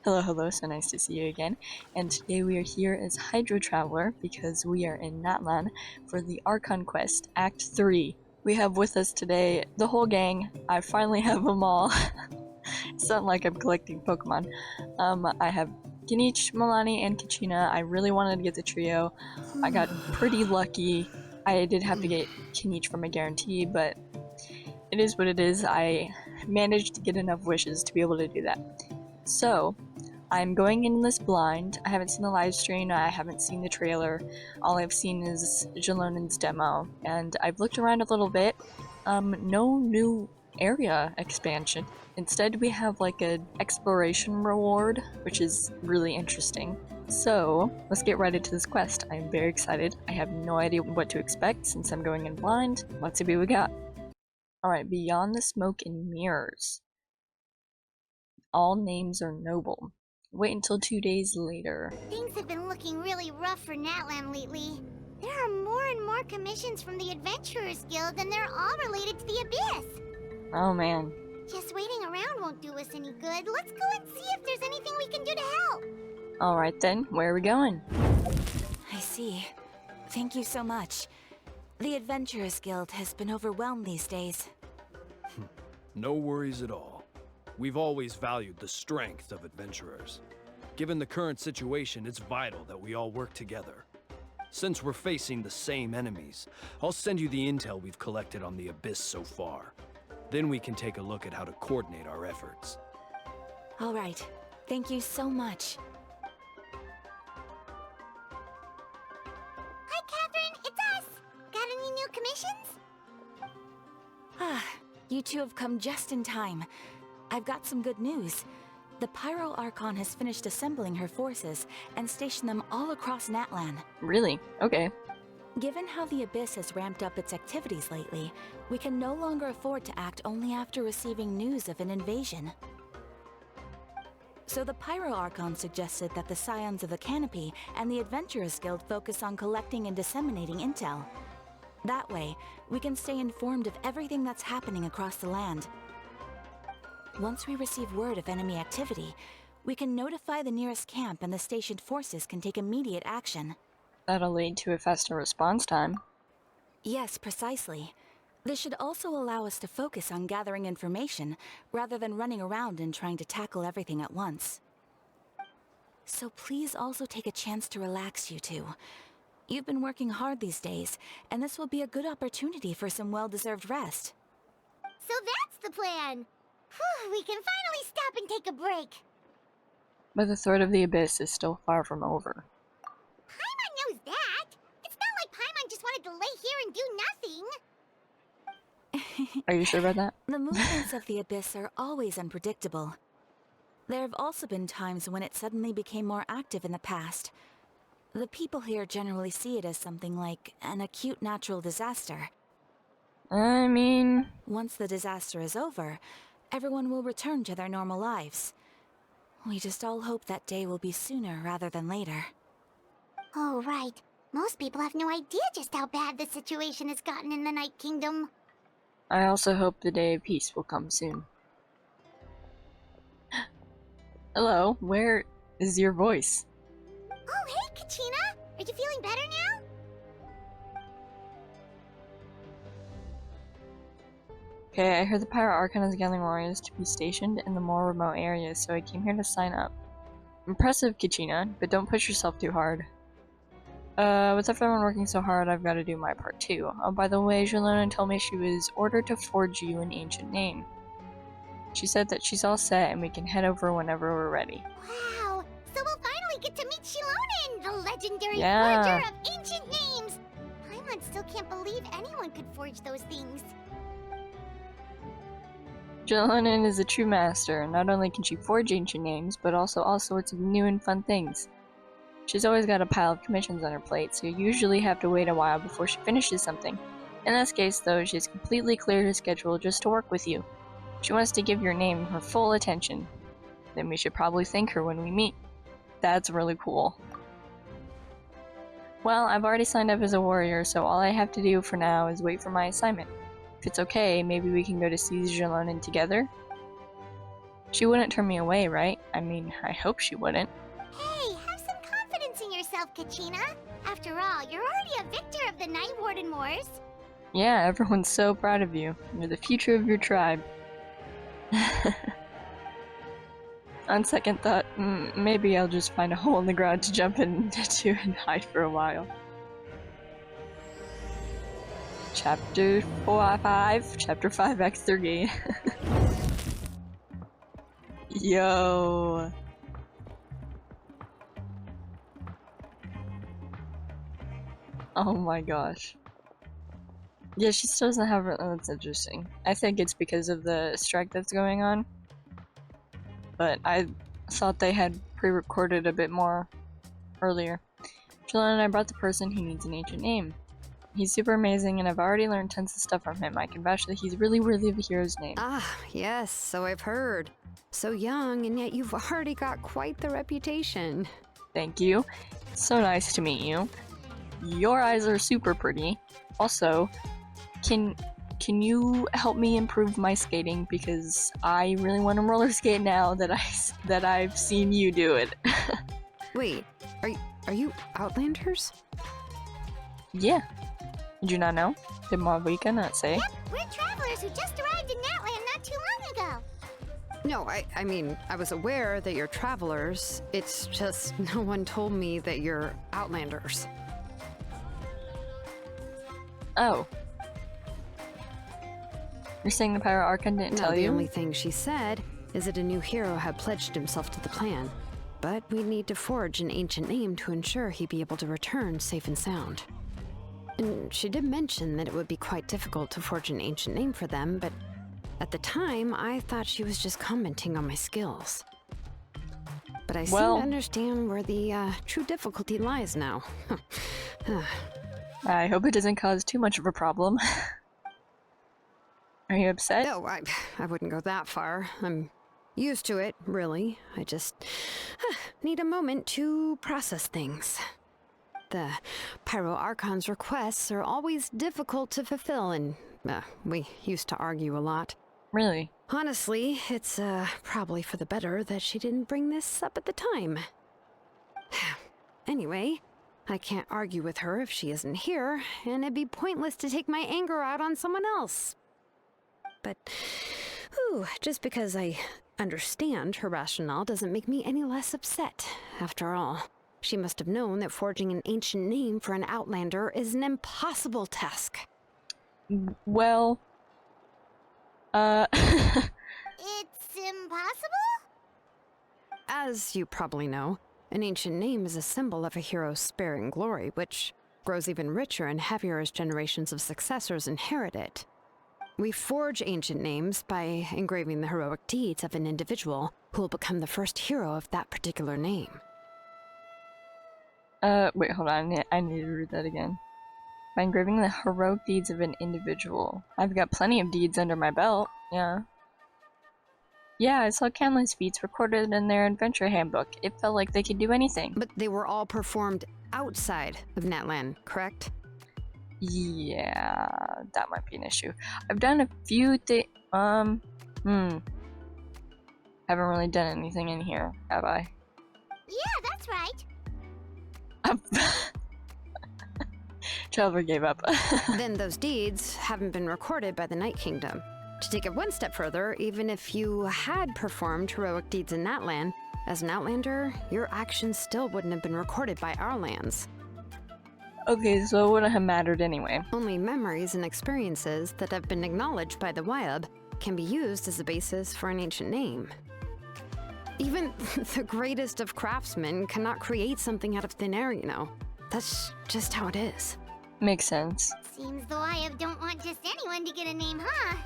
Hello, hello, so nice to see you again. And today we are here as Hydro Traveler because we are in Natlan for the Archon quest, Act 3. We have with us today the whole gang. I finally have them all. It's not like I'm collecting Pokemon. I have Kinich, Milani, and Kachina. I really wanted to get the trio. I got pretty lucky. I did have to get Kinich from a guarantee, but it is what it is. I managed to get enough wishes to be able to do that. So, I'm going in this blind. I haven't seen the live stream, I haven't seen the trailer. All I've seen is Xilonen's demo, and I've looked around a little bit. No new area expansion. Instead, we have like an exploration reward, which is really interesting. So, let's get right into this quest. I'm very excited. I have no idea what to expect since I'm going in blind. Let's see what we got. Alright, Beyond the Smoke and Mirrors. All names are noble. Wait until 2 days later. Things have been looking really rough for Natlan lately. There are more and more commissions from the Adventurers Guild, and they're all related to the Abyss. Oh man. Just waiting around won't do us any good. Let's go and see if there's anything we can do to help. Alright then, where are we going? I see. Thank you so much. The Adventurers Guild has been overwhelmed these days. No worries at all. We've always valued the strength of adventurers. Given the current situation, it's vital that we all work together. Since we're facing the same enemies, I'll send you the intel we've collected on the Abyss so far. Then we can take a look at how to coordinate our efforts. All right. Thank you so much. Hi, Catherine. It's us. Got any new commissions? Ah, you two have come just in time. I've got some good news. The Pyro Archon has finished assembling her forces and stationed them all across Natlan. Really? Okay. Given how the Abyss has ramped up its activities lately, we can no longer afford to act only after receiving news of an invasion. So the Pyro Archon suggested that the Scions of the Canopy and the Adventurers Guild focus on collecting and disseminating intel. That way, we can stay informed of everything that's happening across the land. Once we receive word of enemy activity, we can notify the nearest camp and the stationed forces can take immediate action. That'll lead to a faster response time. Yes, precisely. This should also allow us to focus on gathering information, rather than running around and trying to tackle everything at once. So please also take a chance to relax, you two. You've been working hard these days, and this will be a good opportunity for some well-deserved rest. So that's the plan. Whew, we can finally stop and take a break. But the threat of the Abyss is still far from over. Paimon knows that. It's not like Paimon just wanted to lay here and do nothing. Are you sure about that? The movements of the Abyss are always unpredictable. There have also been times when it suddenly became more active in the past. The people here generally see it as something like an acute natural disaster. I mean... Once the disaster is over, everyone will return to their normal lives. We just all hope that day will be sooner rather than later. Oh, right. Most people have no idea just how bad the situation has gotten in the Night Kingdom. I also hope the day of peace will come soon. Hello, where is your voice? Oh, hey, Kachina! Are you feeling better now? Okay, I heard the Pyro Archon is gathering warriors to be stationed in the more remote areas, so I came here to sign up. Impressive, Kachina, but don't push yourself too hard. With everyone working so hard, I've got to do my part too. Oh, by the way, Xilonen told me she was ordered to forge you an ancient name. She said that she's all set and we can head over whenever we're ready. Wow! So we'll finally get to meet Xilonen, the legendary Yeah. forger of ancient names! Paimon still can't believe anyone could forge those things. Xilonen is a true master. Not only can she forge ancient names, but also all sorts of new and fun things. She's always got a pile of commissions on her plate, so you usually have to wait a while before she finishes something. In this case, though, she's completely cleared her schedule just to work with you. She wants to give your name her full attention. Then we should probably thank her when we meet. That's really cool. Well, I've already signed up as a warrior, so all I have to do for now is wait for my assignment. If it's okay, maybe we can go to see Xilonen together? She wouldn't turn me away, right? I mean, I hope she wouldn't. Hey, have some confidence in yourself, Kachina. After all, you're already a victor of the Night Warden Wars. Yeah, everyone's so proud of you. You're the future of your tribe. On second thought, maybe I'll just find a hole in the ground to jump into and hide for a while. Chapter 5, Act 3. Yo. Oh my gosh. Yeah, she still doesn't have her. Oh, that's interesting. I think it's because of the strike that's going on. But I thought they had pre-recorded a bit more earlier. Xilonen, I brought the person who needs an ancient name. He's super amazing, and I've already learned tons of stuff from him. I can vouch that he's really worthy of a hero's name. Ah, yes, so I've heard. So young, and yet you've already got quite the reputation. Thank you. So nice to meet you. Your eyes are super pretty. Also, can you help me improve my skating, because I really want to roller skate now that I've seen you do it. Wait, are you Outlanders? Yeah. Did you not know? Did Mavuika not say? Yep, we're travelers who just arrived in Natlan not too long ago. No, I mean, I was aware that you're travelers. It's just no one told me that you're Outlanders. Oh. You're saying the Pyro Archon didn't tell The you? only thing she said is that a new hero had pledged himself to the plan. But we'd need to forge an ancient name to ensure he'd be able to return safe and sound. And she did mention that it would be quite difficult to forge an ancient name for them, but at the time, I thought she was just commenting on my skills. But I seem to understand where the true difficulty lies now. I hope it doesn't cause too much of a problem. Are you upset? No, I wouldn't go that far. I'm used to it, really. I just need a moment to process things. The Pyro Archon's requests are always difficult to fulfill, and we used to argue a lot. Really? Honestly, it's probably for the better that she didn't bring this up at the time. Anyway, I can't argue with her if she isn't here, and it'd be pointless to take my anger out on someone else. But, just because I understand her rationale doesn't make me any less upset. After all, she must have known that forging an ancient name for an Outlander is an impossible task. Well... It's impossible? As you probably know, an ancient name is a symbol of a hero's sparing glory, which grows even richer and heavier as generations of successors inherit it. We forge ancient names by engraving the heroic deeds of an individual who will become the first hero of that particular name. Wait, hold on. I need to read that again. By engraving the heroic deeds of an individual. I've got plenty of deeds under my belt, yeah. Yeah, I saw countless feats recorded in their adventure handbook. It felt like they could do anything. But they were all performed outside of Natlan, correct? Yeah, that might be an issue. I've done a few haven't really done anything in here, have I? Yeah, that's right. Traveler gave up. Then those deeds haven't been recorded by the Night Kingdom. To take it one step further, even if you had performed heroic deeds in Natlan, as an Outlander, your actions still wouldn't have been recorded by our lands. Okay, so it wouldn't have mattered anyway. Only memories and experiences that have been acknowledged by the Wyab can be used as a basis for an ancient name. Even the greatest of craftsmen cannot create something out of thin air, you know. That's just how it is. Makes sense. Seems the Wyab don't want just anyone to get a name, huh?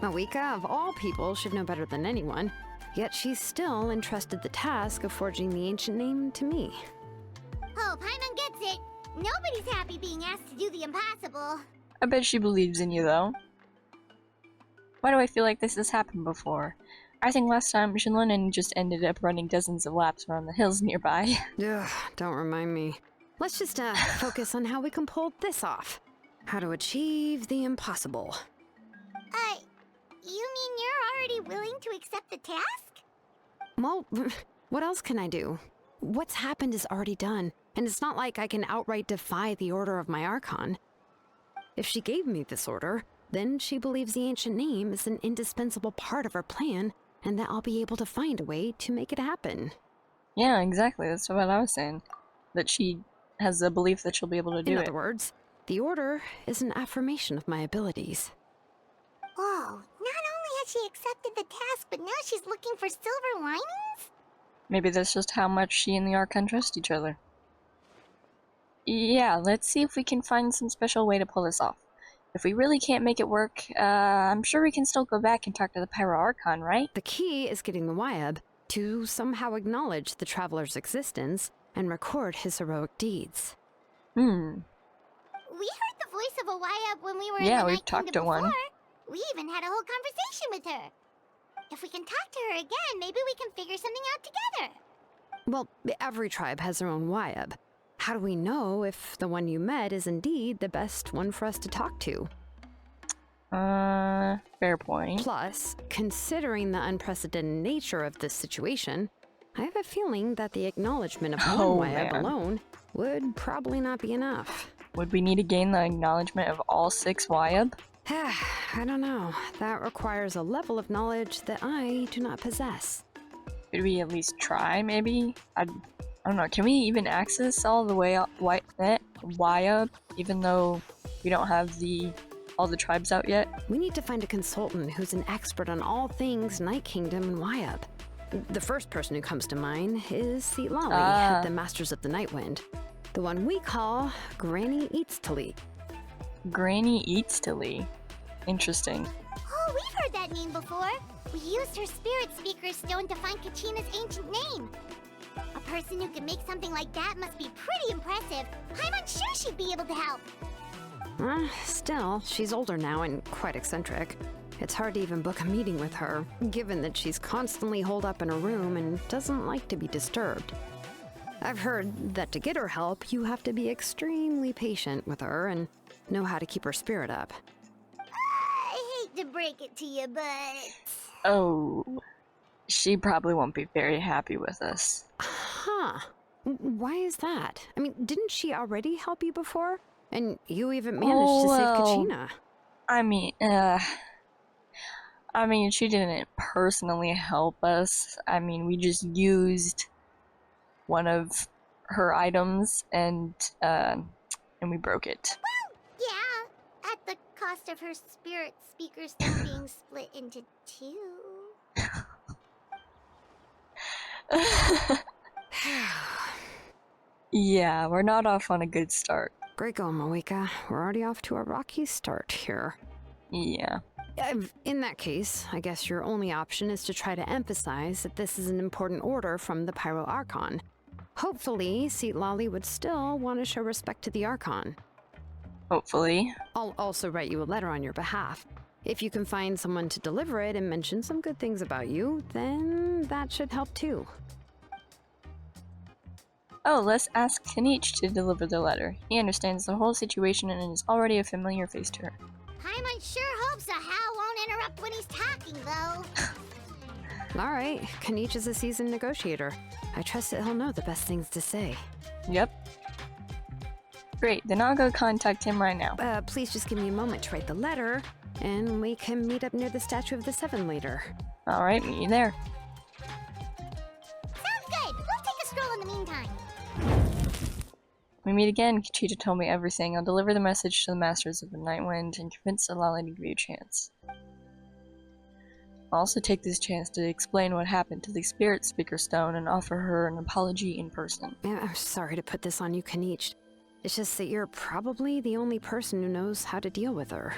Mavuika, of all people, should know better than anyone, yet she's still entrusted the task of forging the ancient name to me. Oh, Paimon gets it. Nobody's happy being asked to do the impossible. I bet she believes in you, though. Why do I feel like this has happened before? I think last time Xilonen just ended up running dozens of laps around the hills nearby. Ugh, don't remind me. Let's just focus on how we can pull this off. How to achieve the impossible. You mean you're already willing to accept the task? Well, what else can I do? What's happened is already done, and it's not like I can outright defy the order of my Archon. If she gave me this order, then she believes the ancient name is an indispensable part of her plan, and that I'll be able to find a way to make it happen. Yeah, exactly. That's what I was saying. That she has a belief that she'll be able to do In it. other words, the order is an affirmation of my abilities. Whoa, not only has she accepted the task, but now she's looking for silver linings? Maybe that's just how much she and the Archon trust each other. Yeah, let's see if we can find some special way to pull this off. If we really can't make it work, I'm sure we can still go back and talk to the Pyro Archon, right? The key is getting the Wyab to somehow acknowledge the traveler's existence and record his heroic deeds. We heard the voice of a Wyab when we were in the Yeah, we've Night talked to Kingdom one. before. We even had a whole conversation with her. If we can talk to her again, maybe we can figure something out together. Well, every tribe has their own Wyab. How do we know if the one you met is indeed the best one for us to talk to? Fair point. Plus, considering the unprecedented nature of this situation, I have a feeling that the acknowledgement of Oh, one Wyab man. alone would probably not be enough. Would we need to gain the acknowledgement of all 6 Wyab? I don't know. That requires a level of knowledge that I do not possess. Could we at least try, maybe? I don't know. Can we even access all the way up Wyab, even though we don't have all the tribes out yet? We need to find a consultant who's an expert on all things Night Kingdom and Wyab. The first person who comes to mind is Citlali, the Masters of the Nightwind. The one we call Granny Eatstali. Granny Eatstali. Interesting. Oh, we've heard that name before. We used her spirit speaker stone to find Kachina's ancient name. A person who can make something like that must be pretty impressive. I'm unsure she'd be able to help. Still, she's older now and quite eccentric. It's hard to even book a meeting with her, given that she's constantly holed up in a room and doesn't like to be disturbed. I've heard that to get her help, you have to be extremely patient with her and know how to keep her spirit up. I hate to break it to you, but... Oh, she probably won't be very happy with us. Huh. Why is that? I mean, didn't she already help you before? And you even managed to save Kachina. I mean, she didn't personally help us. I mean, we just used one of her items and we broke it. Well, yeah, at the cost of her spirit speaker stone being split into 2. Yeah, we're not off on a good start. Great going, Mavuika. We're already off to a rocky start here. Yeah. In that case, I guess your only option is to try to emphasize that this is an important order from the Pyro Archon. Hopefully, Citlali would still want to show respect to the Archon. Hopefully. I'll also write you a letter on your behalf. If you can find someone to deliver it and mention some good things about you, then that should help too. Oh, let's ask Kinich to deliver the letter. He understands the whole situation and is already a familiar face to her. Paimon sure hopes a Hal won't interrupt when he's talking, though. Alright, Kinich is a seasoned negotiator. I trust that he'll know the best things to say. Yep. Great, then I'll go contact him right now. Please just give me a moment to write the letter, and we can meet up near the Statue of the Seven later. Alright, meet you there. Sounds good. We'll take a stroll in the meantime. We meet again. Cheetah told me everything. I'll deliver the message to the Masters of the Nightwind and convince Citlali to give you a chance. I'll also take this chance to explain what happened to the Spirit Speaker Stone and offer her an apology in person. I'm sorry to put this on you, Kinich. It's just that you're probably the only person who knows how to deal with her.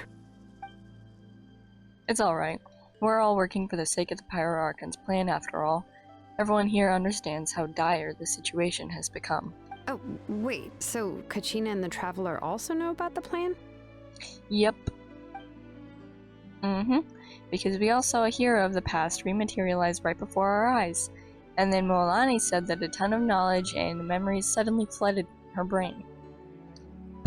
It's alright. We're all working for the sake of the Pyro Archon's plan after all. Everyone here understands how dire the situation has become. Oh, wait, so Kachina and the Traveler also know about the plan? Yep. Because we all saw a hero of the past rematerialize right before our eyes. And then Moalani said that a ton of knowledge and memories suddenly flooded her brain.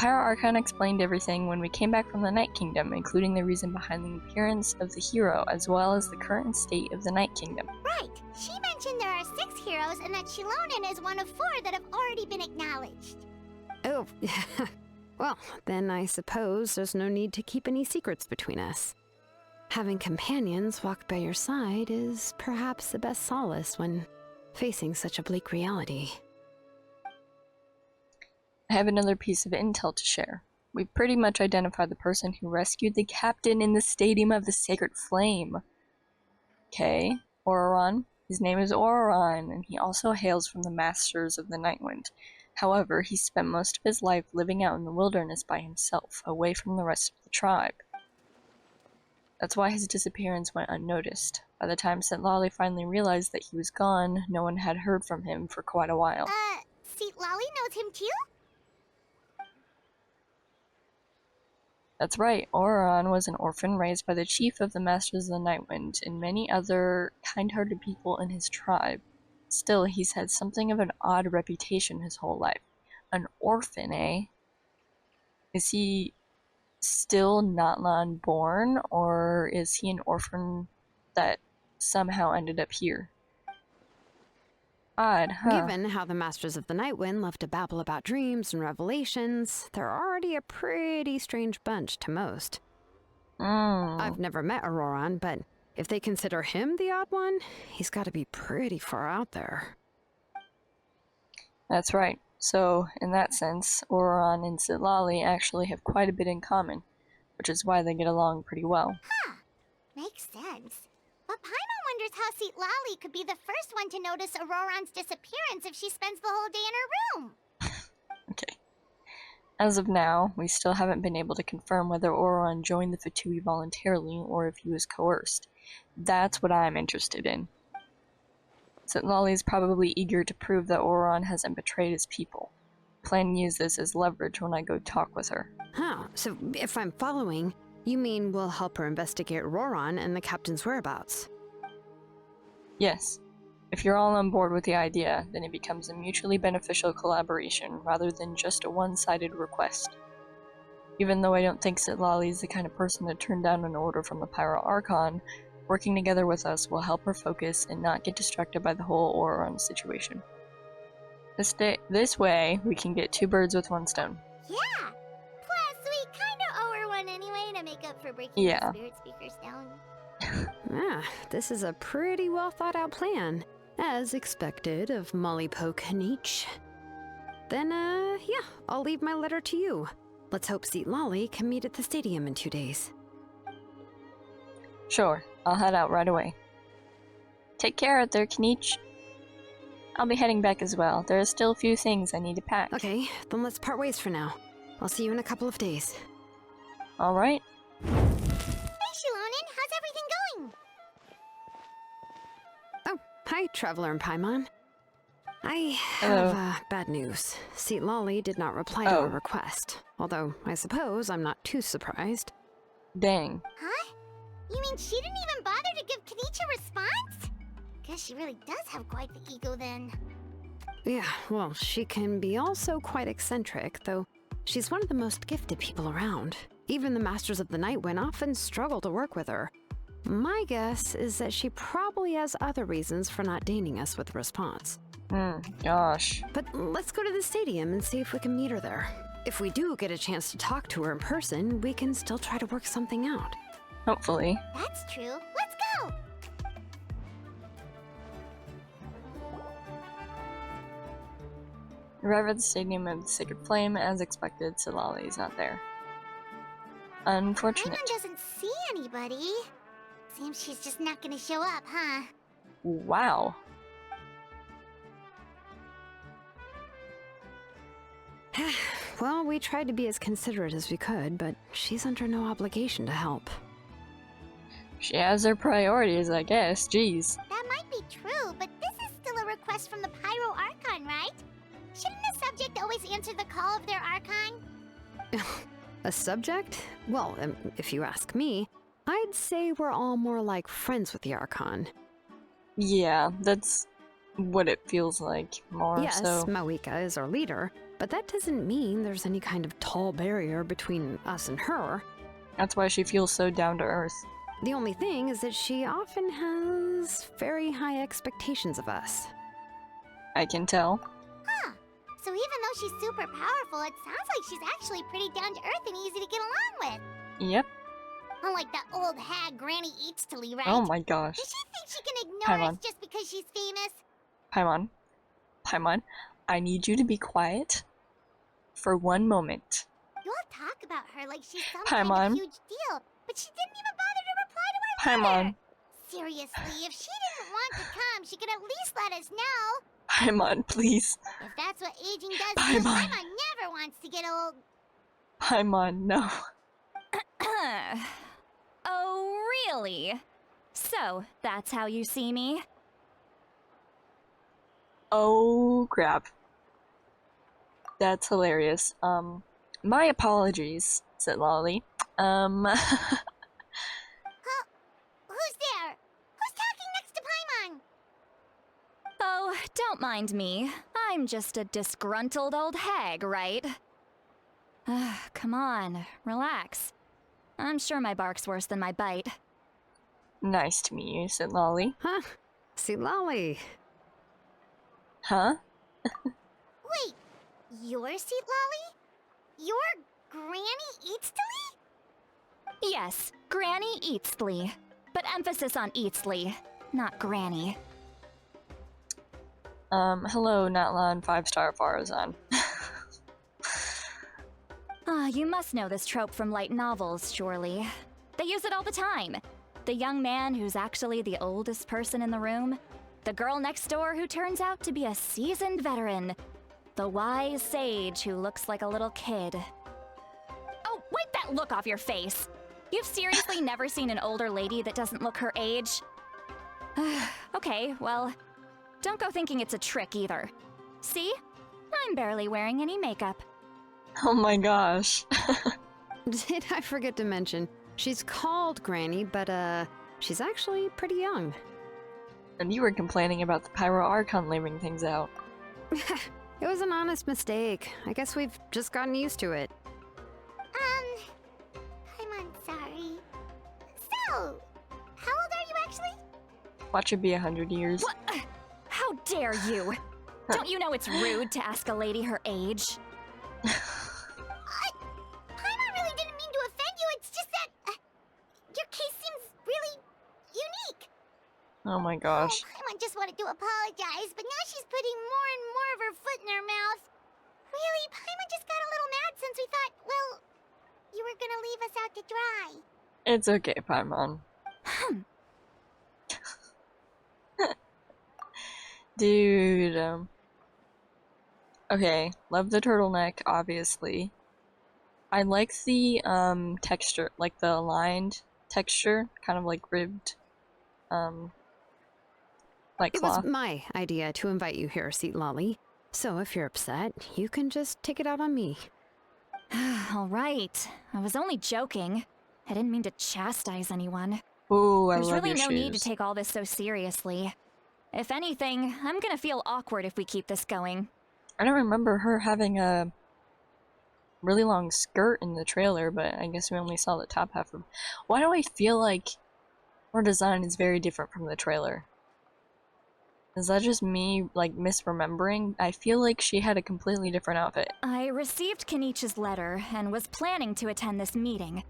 Pyro Archon explained everything when we came back from the Night Kingdom, including the reason behind the appearance of the hero, as well as the current state of the Night Kingdom. Right. She mentioned there are 6 heroes and that Xilonen is one of 4 that have already been acknowledged. Oh, well, then I suppose there's no need to keep any secrets between us. Having companions walk by your side is perhaps the best solace when facing such a bleak reality. I have another piece of intel to share. We pretty much identified the person who rescued the captain in the Stadium of the Sacred Flame. Okay, Ororon. His name is Ororon, and he also hails from the Masters of the Nightwind. However, he spent most of his life living out in the wilderness by himself, away from the rest of the tribe. That's why his disappearance went unnoticed. By the time Citlali finally realized that he was gone, no one had heard from him for quite a while. Citlali knows him too? That's right, Ororon was an orphan raised by the chief of the Masters of the Nightwind and many other kind-hearted people in his tribe. Still, he's had something of an odd reputation his whole life. An orphan, eh? Is he still Natlan born, or is he an orphan that somehow ended up here? Odd, huh? Given how the Masters of the Nightwind love to babble about dreams and revelations, they're already a pretty strange bunch to most. I've never met Ororon, but if they consider him the odd one, he's got to be pretty far out there. That's right. So, in that sense, Ororon and Citlali actually have quite a bit in common, which is why they get along pretty well. Huh. Makes sense. But Paimon wonders how Citlali could be the first one to notice Ororon's disappearance if she spends the whole day in her room. Okay. As of now, we still haven't been able to confirm whether Ororon joined the Fatui voluntarily or if he was coerced. That's what I'm interested in. Citlali is probably eager to prove that Ororon hasn't betrayed his people. Plan to use this as leverage when I go talk with her. Huh, so if I'm following, you mean we'll help her investigate Ororon and the captain's whereabouts? Yes. If you're all on board with the idea, then it becomes a mutually beneficial collaboration rather than just a one-sided request. Even though I don't think Citlali is the kind of person to turn down an order from the Pyro Archon, working together with us will help her focus and not get distracted by the whole Ororon situation. This way, we can get 2 birds with 1 stone. Yeah! Plus, we kinda owe her one anyway to make up for breaking the spirit speakers down. Ah, this is a pretty well thought out plan, as expected of Mollypo Kinich. Then, yeah, I'll leave my letter to you. Let's hope Citlali can meet at the stadium in 2 days. Sure, I'll head out right away. Take care out there, Kinich. I'll be heading back as well. There are still a few things I need to pack. Okay, then let's part ways for now. I'll see you in a couple of days. Alright. Hey, Xilonen, how's everything going? Oh, hi, Traveler and Paimon. I have bad news. Citlali did not reply to our request, although I suppose I'm not too surprised. Dang. Huh? You mean she didn't even bother to give Kinich a response? Guess she really does have quite the ego then. Yeah, well, she can be also quite eccentric, though she's one of the most gifted people around. Even the Masters of the Nightwind often struggle to work with her. My guess is that she probably has other reasons for not deigning us with a response. Gosh. But let's go to the stadium and see if we can meet her there. If we do get a chance to talk to her in person, we can still try to work something out. Hopefully. That's true. Let's go! Arrive at the Stadium of the Sacred Flame. As expected, Citlali is not there. Unfortunate. Paimon doesn't see anybody. Seems she's just not gonna show up, huh? Wow. Well, we tried to be as considerate as we could, but she's under no obligation to help. She has her priorities, I guess. Jeez. That might be true, but this is still a request from the Pyro Archon, right? Shouldn't a subject always answer the call of their Archon? A subject? Well, if you ask me, I'd say we're all more like friends with the Archon. Yeah, that's what it feels like more Yes, so. Mavuika is our leader, but that doesn't mean there's any kind of tall barrier between us and her. That's why she feels so down to earth. The only thing is that she often has very high expectations of us. I can tell. Huh. So even though she's super powerful, it sounds like she's actually pretty down to earth and easy to get along with. Yep. Unlike that old hag Granny Eatstily, right? Oh my gosh. Does she think she can ignore us Paimon. just because she's famous? Paimon, I need you to be quiet for one moment. You all talk about her like she's some Paimon. kind of huge deal, but she didn't even bother to reply to our Paimon. letter. Seriously, if she didn't want to come, she could at least let us know. Paimon, please. If that's what aging does to you, Paimon. Paimon never wants to get old. Paimon, no. Oh, really? So, that's how you see me? Oh, crap. That's hilarious. My apologies, Citlali. Who's there? Who's talking next to Paimon? Oh, don't mind me. I'm just a disgruntled old hag, right? Come on, relax. I'm sure my bark's worse than my bite. Nice to meet you, Citlali. Huh? Citlali. Huh? Wait, you're Citlali? You're Granny Eatstily? Yes, Granny Eatsley. But emphasis on Eatsley, not Granny. Hello, Natlan 5-star Farazan. You must know this trope from light novels, surely. They use it all the time. The young man who's actually the oldest person in the room. The girl next door who turns out to be a seasoned veteran. The wise sage who looks like a little kid. Oh, wipe that look off your face! You've seriously never seen an older lady that doesn't look her age? Okay, well, don't go thinking it's a trick either. See? I'm barely wearing any makeup. Oh my gosh. Did I forget to mention, she's called Granny, but she's actually pretty young. And you were complaining about the Pyro Archon leaving things out. It was an honest mistake. I guess we've just gotten used to it. I'm sorry. So, how old are you actually? Watch it be 100 years. What? How dare you? Don't you know it's rude to ask a lady her age? Paimon really didn't mean to offend you, it's just that your case seems really unique. Oh my gosh. Paimon just wanted to apologize, but now she's putting more and more of her foot in her mouth. Really, Paimon just got a little mad since we thought, well, you were gonna leave us out to dry. It's okay, Paimon. Dude, okay, love the turtleneck, obviously. I like the, texture, like the aligned texture, kind of like ribbed, like It cloth. was my idea to invite you here, Citlali. So if you're upset, you can just take it out on me. All right. I was only joking. I didn't mean to chastise anyone. Ooh, I There's love really your no need to shoes. take all this so seriously. If anything, I'm gonna feel awkward if we keep this going. I don't remember her having a really long skirt in the trailer, but I guess we only saw the top half of. Why do I feel like her design is very different from the trailer? Is that just me, like, misremembering? I feel like she had a completely different outfit. I received Kinich's letter and was planning to attend this meeting.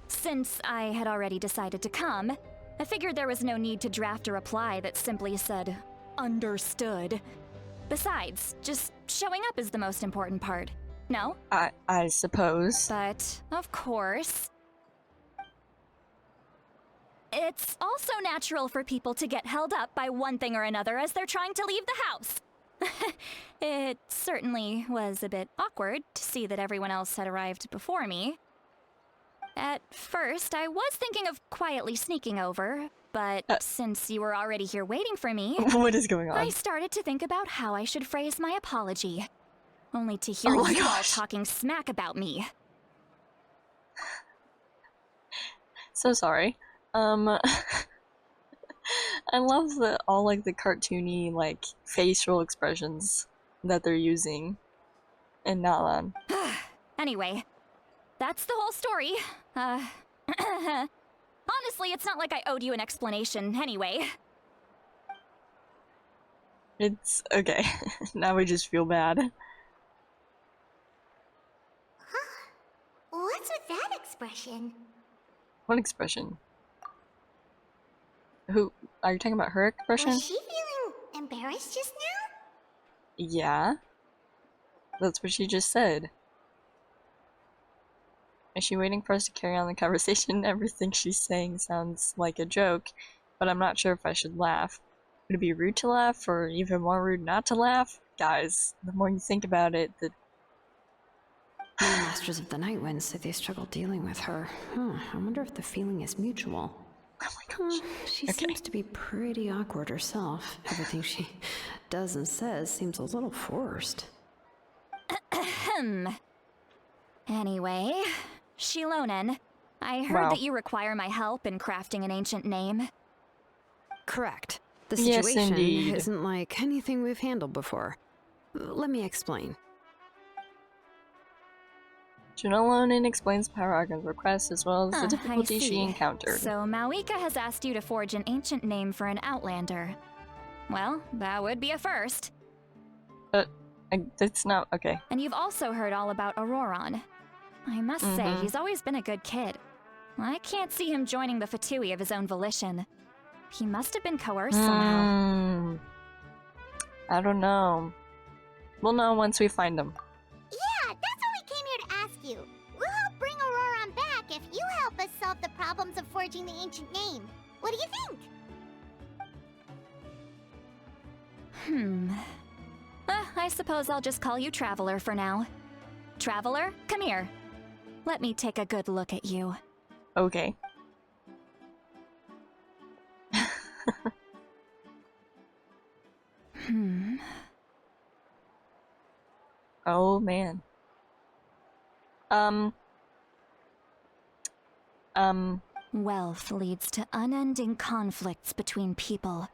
Since I had already decided to come, I figured there was no need to draft a reply that simply said, "Understood." Besides, just showing up is the most important part. No? I suppose. But, of course, it's also natural for people to get held up by one thing or another as they're trying to leave the house. It certainly was a bit awkward to see that everyone else had arrived before me. At first, I was thinking of quietly sneaking over, but since you were already here waiting for me, What is going on? I started to think about how I should phrase my apology. Only to hear Oh my you all gosh. talking smack about me. So sorry. I love all like the cartoony like facial expressions that they're using in Natlan. Anyway, that's the whole story. Honestly, it's not like I owed you an explanation anyway. It's okay. Now we just feel bad. What's with that expression? What expression? Who are you talking about? Her expression? Was she feeling embarrassed just now? Yeah. That's what she just said. Is she waiting for us to carry on the conversation? Everything she's saying sounds like a joke, but I'm not sure if I should laugh. Would it be rude to laugh, or even more rude not to laugh? Guys, the more you think about it, the... The Masters of the Night Wind say they struggle dealing with her. I wonder if the feeling is mutual. Oh my gosh. She Okay. seems to be pretty awkward herself. Everything she does and says seems a little forced. Anyway, Xilonen, I heard Wow. that you require my help in crafting an ancient name. Correct. The Yes, situation indeed. isn't like anything we've handled before. Let me explain. Xilonen explains Power Archon's request as well as the I difficulties she see. encountered. So Mavuika has asked you to forge an ancient name for an outlander. Well, that would be a first. That's not... okay. And you've also heard all about Ororon. I must say, he's always been a good kid. I can't see him joining the Fatui of his own volition. He must have been coerced somehow. I don't know. We'll know once we find him. Yeah, that's what we came here to ask you. We'll help bring Ororon back if you help us solve the problems of forging the ancient name. What do you think? I suppose I'll just call you Traveler for now. Traveler, come here. Let me take a good look at you. Okay. Oh man. Wealth leads to unending conflicts between people.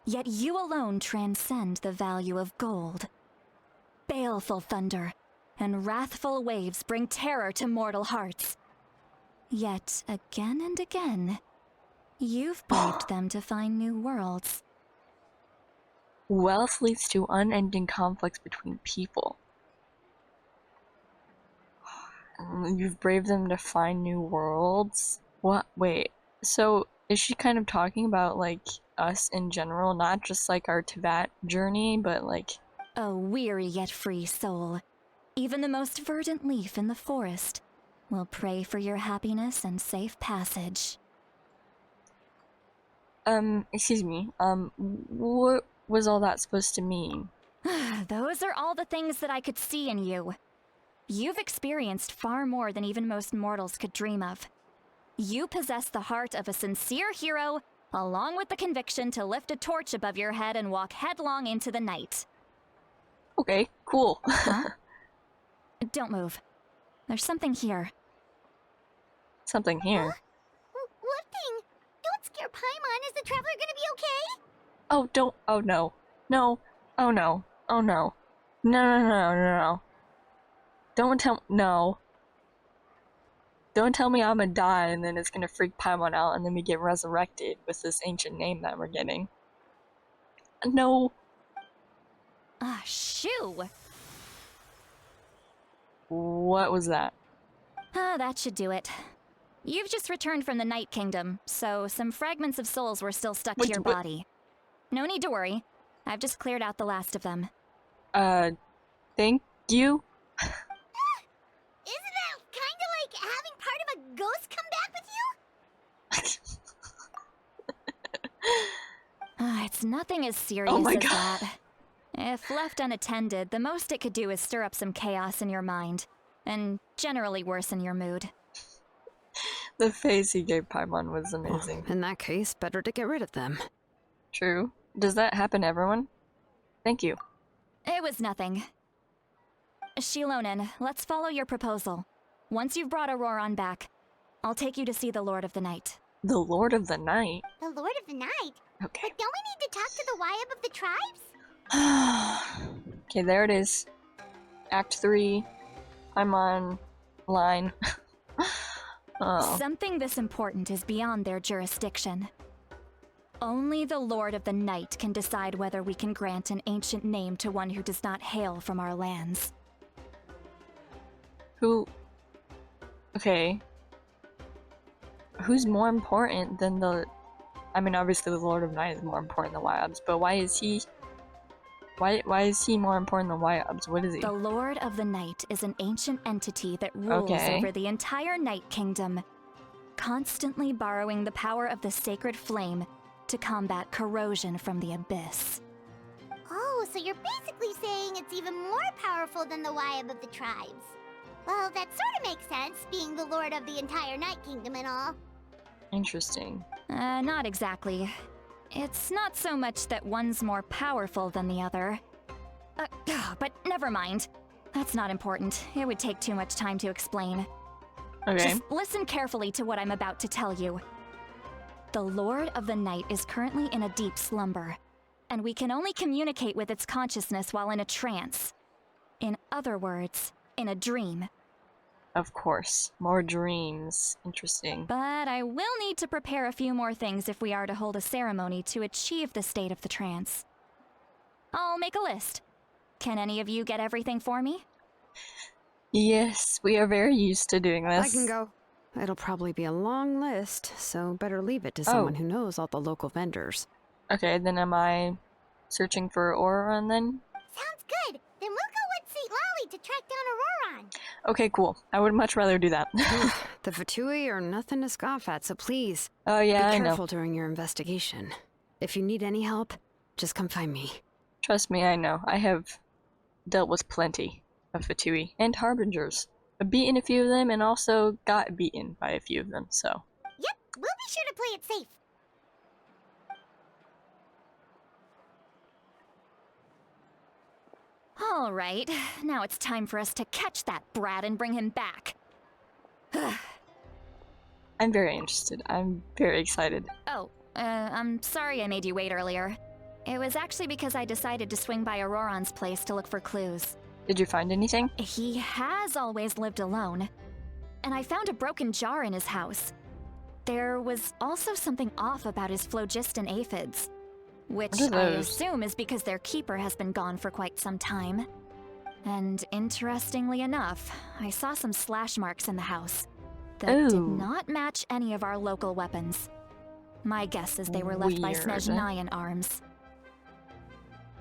Yet you alone transcend the value of gold. Baleful thunder and wrathful waves bring terror to mortal hearts. Yet again and again, you've braved them to find new worlds. Wealth leads to unending conflicts between people. You've braved them to find new worlds? What? Wait. So, is she kind of talking about, like, us in general? Not just, like, our Tibet journey, but, like... A weary yet free soul. Even the most verdant leaf in the forest will pray for your happiness and safe passage. Excuse me. What was all that supposed to mean? Those are all the things that I could see in you. You've experienced far more than even most mortals could dream of. You possess the heart of a sincere hero, along with the conviction to lift a torch above your head and walk headlong into the night. Okay, cool. Don't move. There's something here. Something here. What thing? Don't scare Paimon. Is the Traveler gonna be okay? Oh, don't. Oh, no. No. Oh, no. Oh, no. No, no, no, no, no. Don't tell. No. Don't tell me I'm gonna die and then it's gonna freak Paimon out and then we get resurrected with this ancient name that we're getting. No. Ah, shoo! What was that? That should do it. You've just returned from the Night Kingdom, so some fragments of souls were still stuck to your body. No need to worry. I've just cleared out the last of them. Isn't Thank you? that kinda like having part of a ghost come back with you? It's nothing as serious Oh my as God. that. If left unattended, the most it could do is stir up some chaos in your mind, and generally worsen your mood. The face he gave Paimon was Well, amazing. in that case, better to get rid of them. True. Does that happen to everyone? Thank you. It was nothing. Xilonen, let's follow your proposal. Once you've brought Ororon back, I'll take you to see the Lord of the Night. The Lord of the Night? The Lord of the Night? Okay. But don't we need to talk to the Wyab of the tribes? Okay, there it is. Act 3. I'm on line. Oh. Something this important is beyond their jurisdiction. Only the Lord of the Night can decide whether we can grant an ancient name to one who does not hail from our lands. Who... Okay. Who's more important than the... I mean, obviously the Lord of Night is more important than Wyobs, but why is he... Why is he more important than Wyobs? What is he? The Lord of the Night is an ancient entity that rules over the entire Night Kingdom, constantly borrowing the power of the sacred flame to combat corrosion from the abyss. Oh, so you're basically saying it's even more powerful than the Wyab of the tribes. Well, that sort of makes sense, being the lord of the entire Night Kingdom and all. Interesting. Not exactly. It's not so much that one's more powerful than the other. But never mind. That's not important. It would take too much time to explain. Okay. Just listen carefully to what I'm about to tell you. The Lord of the Night is currently in a deep slumber, and we can only communicate with its consciousness while in a trance. In other words, in a dream. Of course. More dreams. Interesting. But I will need to prepare a few more things if we are to hold a ceremony to achieve the state of the trance. I'll make a list. Can any of you get everything for me? Yes, we are very used to doing this. I can go. It'll probably be a long list, so better leave it to someone who knows all the local vendors. Okay, then am I searching for Ororon then? Sounds good. Then we'll go with Citlali to track down Ororon. Okay, cool. I would much rather do that. The Fatui are nothing to scoff at, so please, Oh yeah, be I careful know. during your investigation. If you need any help, just come find me. Trust me, I know. I have dealt with plenty of Fatui and Harbingers. I've beaten a few of them and also got beaten by a few of them, so. Yep, we'll be sure to play it safe. All right, now it's time for us to catch that brat and bring him back. I'm very interested. I'm very excited. I'm sorry I made you wait earlier. It was actually because I decided to swing by Ororon's place to look for clues. Did you find anything? He has always lived alone, and I found a broken jar in his house. There was also something off about his phlogiston aphids, which What are I those? assume is because their keeper has been gone for quite some time. And interestingly enough, I saw some slash marks in the house that did Ooh. not match any of our local weapons. My guess is they were left by Weird. Snezhnayan arms.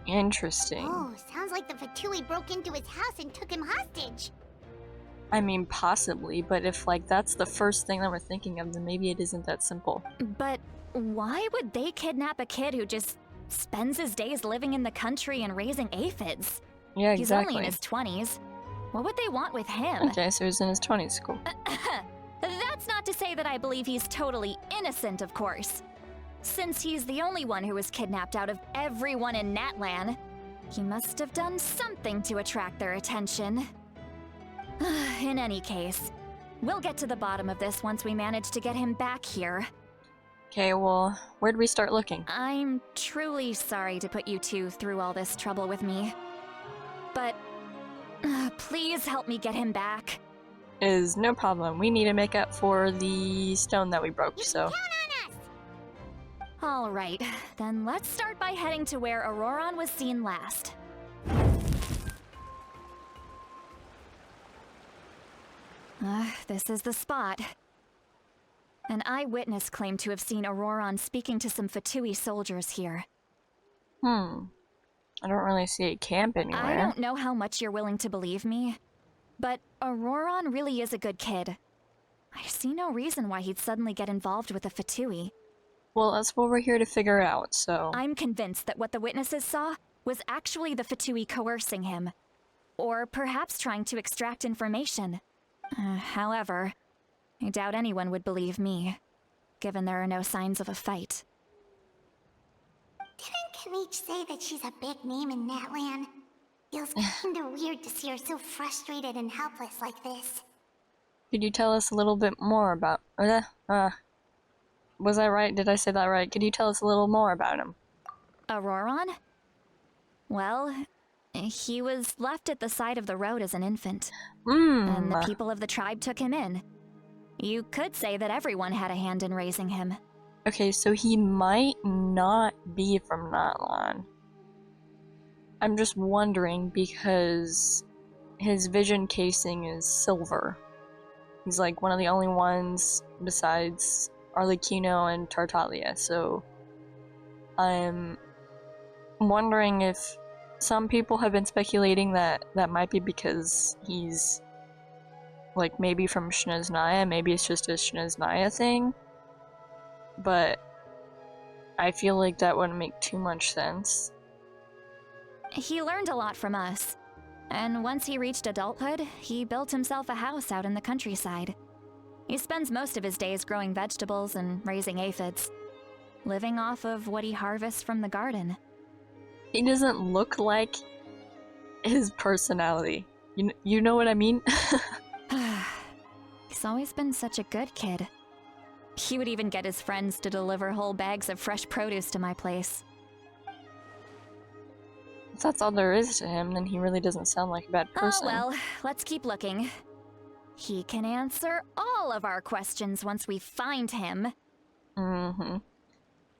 Interesting. Oh, sounds like the Fatui broke into his house and took him hostage. I mean, possibly, but if, like, that's the first thing that we're thinking of, then maybe it isn't that simple. But why would they kidnap a kid who just spends his days living in the country and raising aphids? Yeah, He's only in exactly. his 20s. What would they want with him? Okay, so he's in his 20s. Cool. That's not to say that I believe he's totally innocent, of course. Since he's the only one who was kidnapped out of everyone in Natlan, he must have done something to attract their attention. In any case, we'll get to the bottom of this once we manage to get him back here. Okay, well, where'd we start looking? I'm truly sorry to put you two through all this trouble with me. But please help me get him back. Is no problem. We need to make up for the stone that we broke, You so. can count on us. All right, then let's start by heading to where Ororon was seen last. This is the spot. An eyewitness claimed to have seen Ororon speaking to some Fatui soldiers here. I don't really see a camp anywhere. I don't know how much you're willing to believe me, but Ororon really is a good kid. I see no reason why he'd suddenly get involved with the Fatui. Well, that's what we're here to figure out, so. I'm convinced that what the witnesses saw was actually the Fatui coercing him, or perhaps trying to extract information. However, I doubt anyone would believe me, given there are no signs of a fight. Didn't Kinich say that she's a big name in Natlan? Feels kinda weird to see her so frustrated and helpless like this. Could you tell us a little bit more about. Was I right? Did I say that right? Could you tell us a little more about him? Ororon? Well, he was left at the side of the road as an infant, and the people of the tribe took him in. You could say that everyone had a hand in raising him. Okay, so he might not be from Natlan. I'm just wondering because his vision casing is silver. He's like one of the only ones besides Arlecchino and Tartaglia, so I'm wondering if some people have been speculating that that might be because he's like maybe from Shneznaya, maybe it's just a Shneznaya thing, but I feel like that wouldn't make too much sense. He learned a lot from us, and once he reached adulthood, he built himself a house out in the countryside. He spends most of his days growing vegetables and raising aphids, living off of what he harvests from the garden. He doesn't look like his personality. You know what I mean? He's always been such a good kid. He would even get his friends to deliver whole bags of fresh produce to my place. If that's all there is to him, then he really doesn't sound like a bad person. Oh well, let's keep looking. He can answer all of our questions once we find him. Mm-hmm.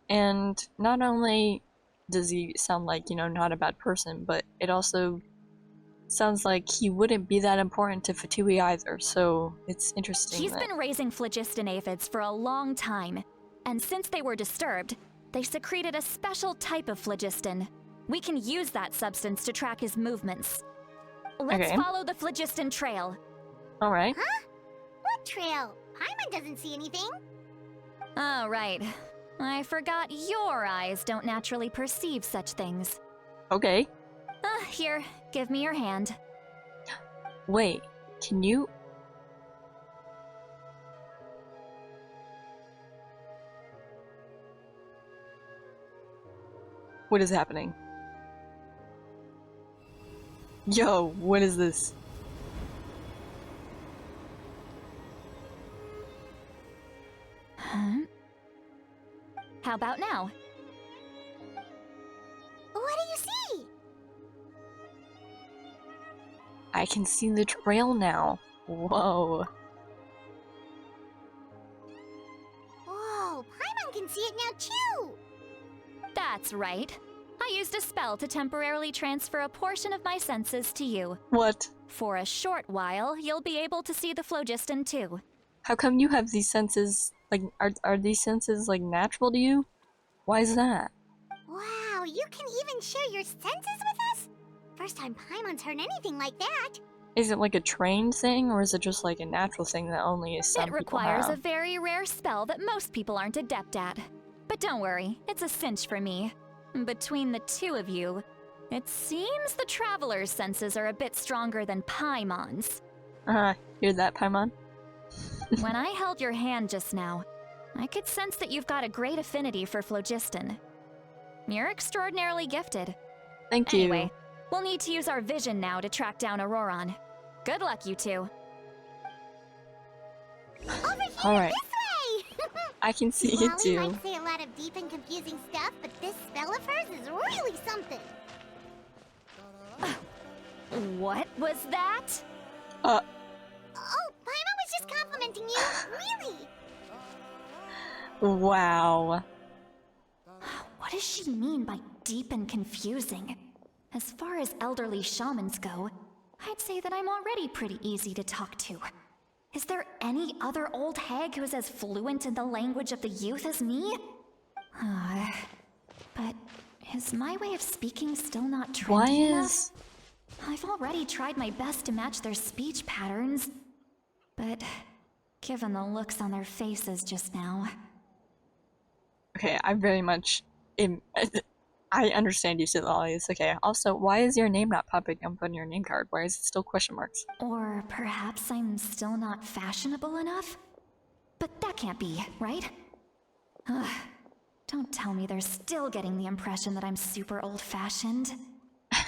And not only does he sound like, not a bad person, but it also sounds like he wouldn't be that important to Fatui either, so it's interesting. He's been raising phlogiston aphids for a long time, and since they were disturbed, they secreted a special type of phlogiston. We can use that substance to track his movements. Let's follow the phlogiston trail. Alright. Huh? What trail? Paimon doesn't see anything. Oh, right. I forgot your eyes don't naturally perceive such things. Okay. Here, give me your hand. Wait, can you... What is happening? Yo, what is this? Huh? How about now? What do you see? I can see the trail now. Whoa. Whoa, Paimon can see it now too! That's right. I used a spell to temporarily transfer a portion of my senses to you. What? For a short while, you'll be able to see the phlogiston too. How come you have these senses, like, are these senses, like, natural to you? Why is that? Wow, you can even share your senses with us? First time Paimon's heard anything like that. Is it like a trained thing, or is it just like a natural thing that only some It people requires have? a very rare spell that most people aren't adept at. But don't worry, it's a cinch for me. Between the two of you, it seems the Traveler's senses are a bit stronger than Paimon's. Hear that, Paimon? When I held your hand just now, I could sense that you've got a great affinity for phlogiston. You're extraordinarily gifted. Thank you. Anyway, we'll need to use our vision now to track down Ororon. Good luck, you two. Over here, Alright. this way! I can see it Citlali too. might say a lot of deep and confusing stuff, but this spell of hers is really something. What was that? Oh, Paimon was just complimenting you. Really? Wow. What does she mean by deep and confusing? As far as elderly shamans go, I'd say that I'm already pretty easy to talk to. Is there any other old hag who's as fluent in the language of the youth as me? But is my way of speaking still not Why trendy enough? is... I've already tried my best to match their speech patterns, but given the looks on their faces just now... Okay, I very much... I understand you, Citlali. It's okay. Also, why is your name not popping up on your name card? Why is it still question marks? Or perhaps I'm still not fashionable enough? But that can't be, right? Ugh, don't tell me they're still getting the impression that I'm super old-fashioned. Huh?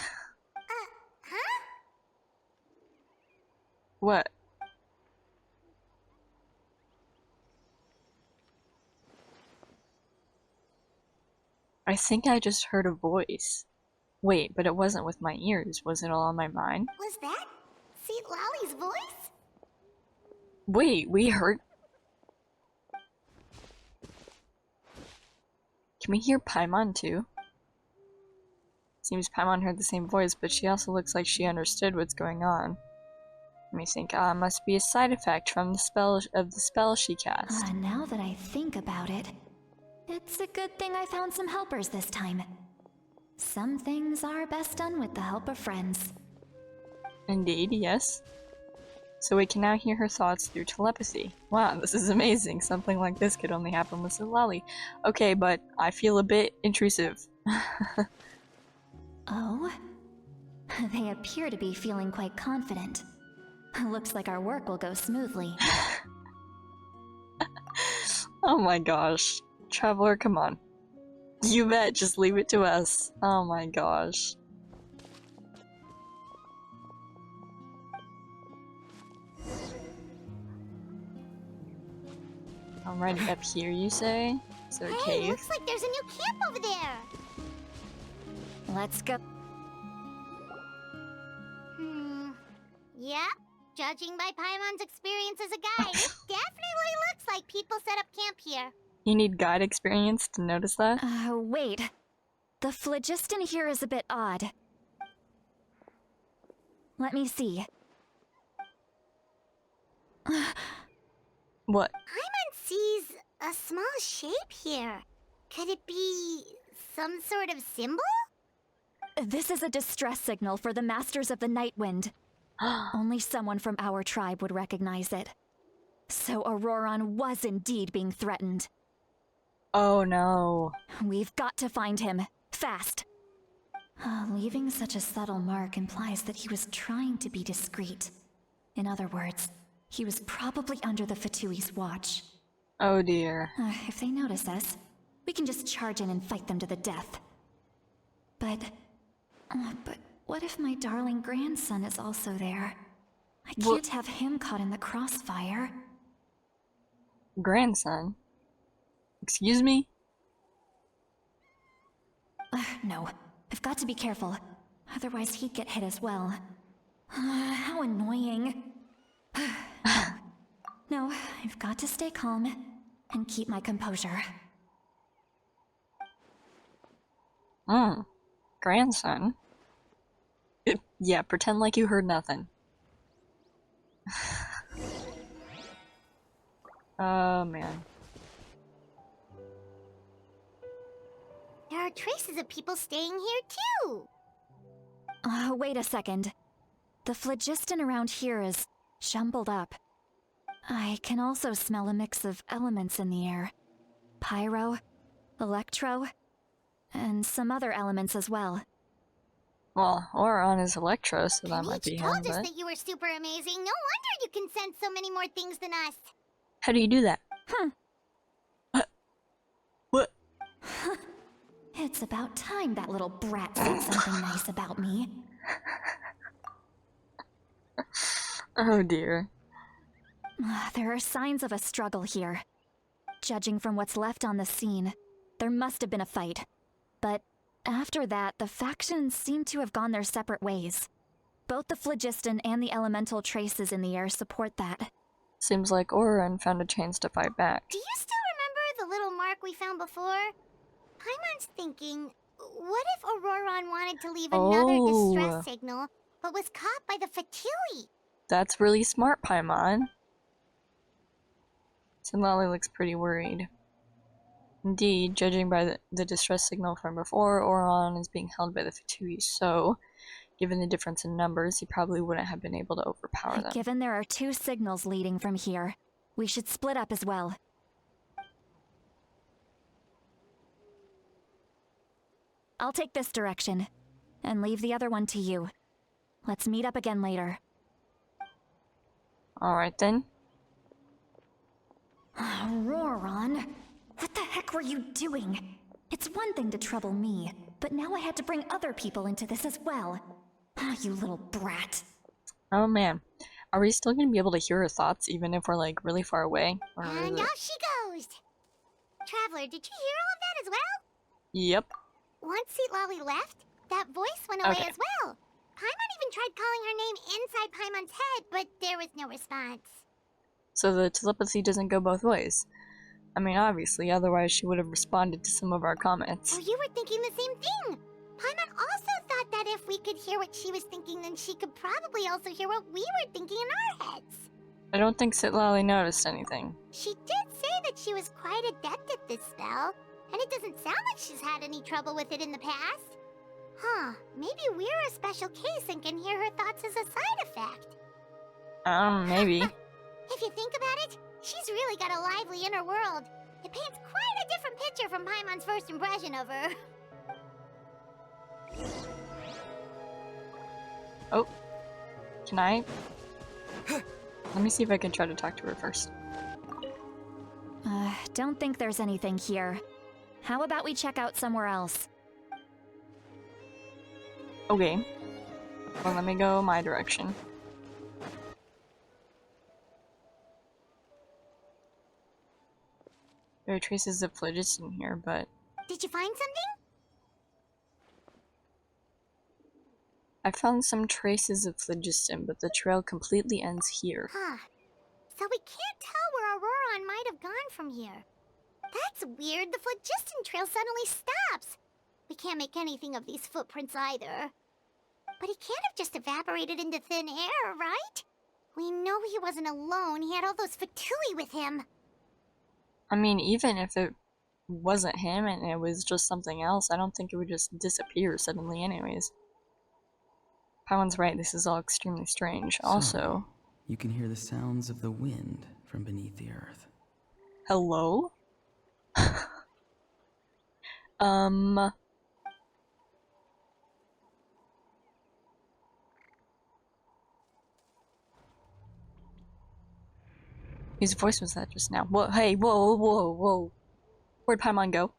I think I just heard a voice. Wait, but it wasn't with my ears. Was it all on my mind? Was that Citlali's voice? Wait, we heard... Can we hear Paimon too? Seems Paimon heard the same voice, but she also looks like she understood what's going on. Let me think. It must be a side effect from the spell she cast. Now that I think about it, it's a good thing I found some helpers this time. Some things are best done with the help of friends. Indeed, yes. So we can now hear her thoughts through telepathy. Wow, this is amazing. Something like this could only happen with Citlali. Okay, but I feel a bit intrusive. Oh? They appear to be feeling quite confident. Looks like our work will go smoothly. Oh my gosh. Traveler, come on. You bet, just leave it to us. Oh my gosh. Alrighty, up here you say? Is there a Hey, cave? looks like there's a new camp over there. Let's go. Yeah, judging by Paimon's experience as a guide, it definitely looks like people set up camp here. You need guide experience to notice that? Wait. The phlogiston here is a bit odd. Let me see. What? Paimon sees a small shape here. Could it be some sort of symbol? This is a distress signal for the Masters of the Night Wind. Only someone from our tribe would recognize it. So Ororon was indeed being threatened. Oh no. We've got to find him. Fast. Leaving such a subtle mark implies that he was trying to be discreet. In other words, he was probably under the Fatui's watch. Oh dear. If they notice us, we can just charge in and fight them to the death. But what if my darling grandson is also there? I can't have him caught in the crossfire. Grandson? Excuse me? No, I've got to be careful. Otherwise he'd get hit as well. How annoying. No, I've got to stay calm and keep my composure. Grandson? Yeah, pretend like you heard nothing. Oh man. There are traces of people staying here too. Wait a second. The phlogiston around here is jumbled up. I can also smell a mix of elements in the air. Pyro, electro, and some other elements as well. Well, Ororon is Electro, so that might be Kinich him, told us but... that you were super amazing. No wonder you can sense so many more things than us. How do you do that? What? It's about time that little brat said something nice about me. Oh dear. There are signs of a struggle here. Judging from what's left on the scene, there must have been a fight. But after that, the factions seem to have gone their separate ways. Both the phlogiston and the elemental traces in the air support that. Seems like Ororon found a chance to fight back. Do you still remember the little mark we found before? Paimon's thinking, what if Ororon wanted to leave another distress signal, but was caught by the Fatui? That's really smart, Paimon. Citlali looks pretty worried. Indeed, judging by the distress signal from before, Ororon is being held by the Fatui, so, given the difference in numbers, he probably wouldn't have been able to overpower them. Given there are 2 signals leading from here, we should split up as well. I'll take this direction, and leave the other one to you. Let's meet up again later. Alright then. Ororon, what the heck were you doing? It's one thing to trouble me, but now I had to bring other people into this as well. You little brat. Oh man. Are we still gonna be able to hear her thoughts even if we're like really far away? Or And off she goes! Traveler, did you hear all of that as well? Yep. once Citlali left, that voice went away as well. Paimon even tried calling her name inside Paimon's head, but there was no response. So the telepathy doesn't go both ways. I mean, obviously, otherwise she would have responded to some of our comments. Oh, you were thinking the same thing! Paimon also thought that if we could hear what she was thinking, then she could probably also hear what we were thinking in our heads. I don't think Citlali noticed anything. She did say that she was quite adept at this spell, and it doesn't sound like she's had any trouble with it in the past. Huh, maybe we're a special case and can hear her thoughts as a side effect. Maybe. If you think about it, she's really got a lively inner world. It paints quite a different picture from Paimon's first impression of her. Oh. Can I? Let me see if I can try to talk to her first. Don't think there's anything here. How about we check out somewhere else? Okay. Well, let me go my direction. There are traces of phlogiston here, but... Did you find something? I found some traces of phlogiston, but the trail completely ends here. Huh. So we can't tell where Ororon might have gone from here. That's weird. The phlogiston trail suddenly stops. We can't make anything of these footprints either. But he can't have just evaporated into thin air, right? We know he wasn't alone. He had all those Fatui with him. I mean, even if it wasn't him and it was just something else, I don't think it would just disappear suddenly anyways. Paimon's right, this is all extremely strange. Also... You can hear the sounds of the wind from beneath the earth. Hello? Whose voice was that just now? Whoa, hey, whoa, whoa, whoa. Where'd Paimon go?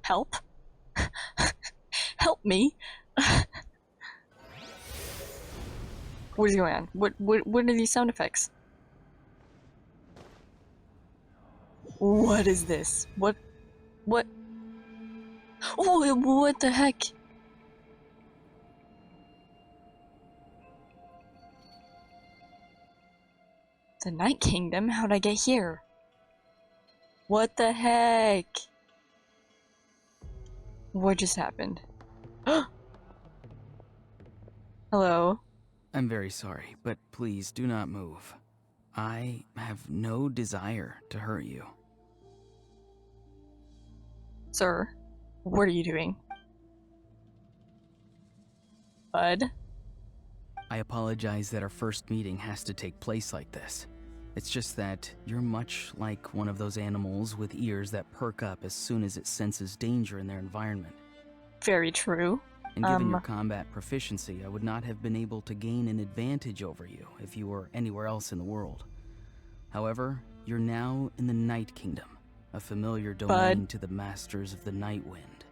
Help? Help me? What is going on? What are these sound effects? What is this? What? Oh, what the heck? The Night Kingdom? How'd I get here? What the heck? What just happened? Hello? I'm very sorry, but please do not move. I have no desire to hurt you. Sir, what are you doing? Bud? I apologize that our first meeting has to take place like this. It's just that you're much like one of those animals with ears that perk up as soon as it senses danger in their environment. Very true. And given your combat proficiency, I would not have been able to gain an advantage over you if you were anywhere else in the world. However, you're now in the Night Kingdom, a familiar domain to the Masters of the Night Wind.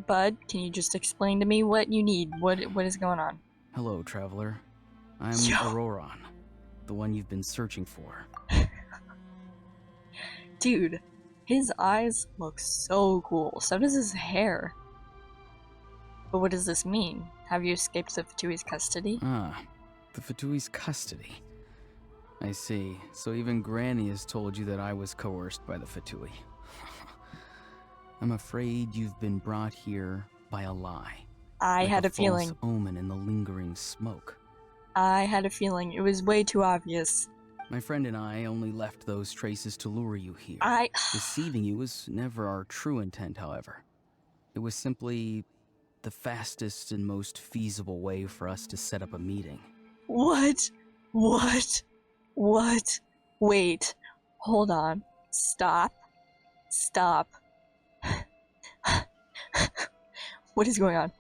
Bud, can you just explain to me what you need? What is going on? Hello, traveler. I'm Ororon, the one you've been searching for. Dude, his eyes look so cool. So does his hair. But what does this mean? Have you escaped the Fatui's custody? Ah, the Fatui's custody. I see. So even Granny has told you that I was coerced by the Fatui. I'm afraid you've been brought here by a lie. I had a feeling. False omen in the lingering smoke. I had a feeling. It was way too obvious. My friend and I only left those traces to lure you here. Deceiving you was never our true intent, however. It was simply the fastest and most feasible way for us to set up a meeting. What? Wait. Hold on. Stop. What is going on?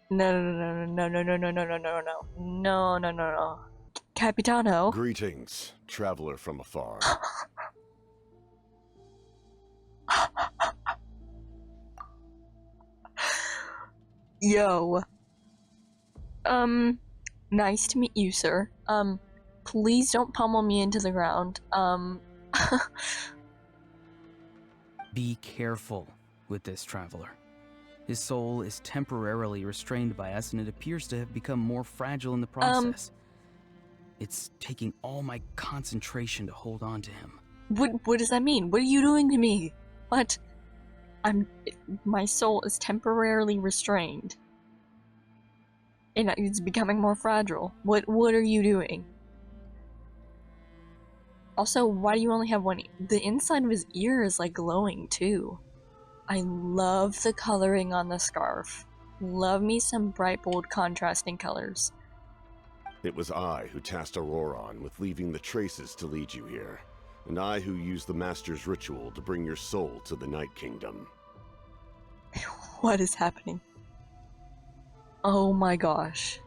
No. Capitano. Greetings, traveler from afar. Yo. Nice to meet you, sir. Please don't pummel me into the ground. Be careful with this traveler. His soul is temporarily restrained by us, and it appears to have become more fragile in the process. It's taking all my concentration to hold on to him. What does that mean? What are you doing to me? What? My soul is temporarily restrained. And it's becoming more fragile. What are you doing? Also, why do you only have one? The inside of his ear is like glowing too. I love the coloring on the scarf. Love me some bright, bold, contrasting colors. It was I who tasked Ororon with leaving the traces to lead you here, and I who used the Master's ritual to bring your soul to the Night Kingdom. What is happening? Oh my gosh.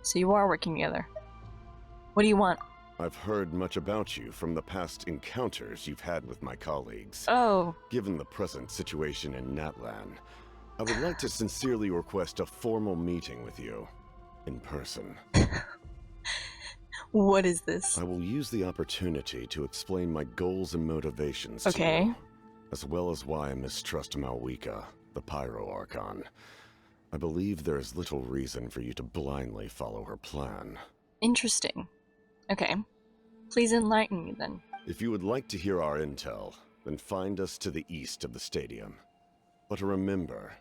So you are working together. What do you want? I've heard much about you from the past encounters you've had with my colleagues. Oh. Given the present situation in Natlan, I would like to sincerely request a formal meeting with you, in person. What is this? I will use the opportunity to explain my goals and motivations to you, as well as why I mistrust Mavuika, the Pyro Archon. I believe there is little reason for you to blindly follow her plan. Interesting. Okay. Please enlighten me then. If you would like to hear our intel, then find us to the east of the stadium. But remember,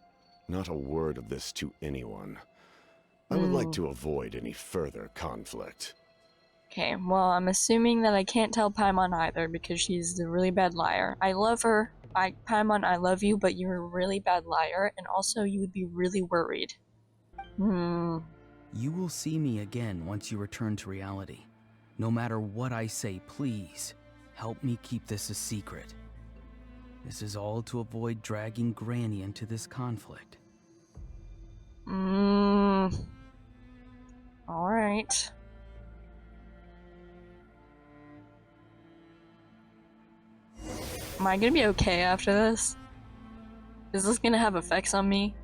not a word of this to anyone. I would like to avoid any further conflict. Okay, well, I'm assuming that I can't tell Paimon either because she's a really bad liar. I love her. Paimon, I love you, but you're a really bad liar, and also you would be really worried. You will see me again once you return to reality. No matter what I say, please, help me keep this a secret. This is all to avoid dragging Granny into this conflict. Alright. Am I gonna be okay after this? Is this gonna have effects on me?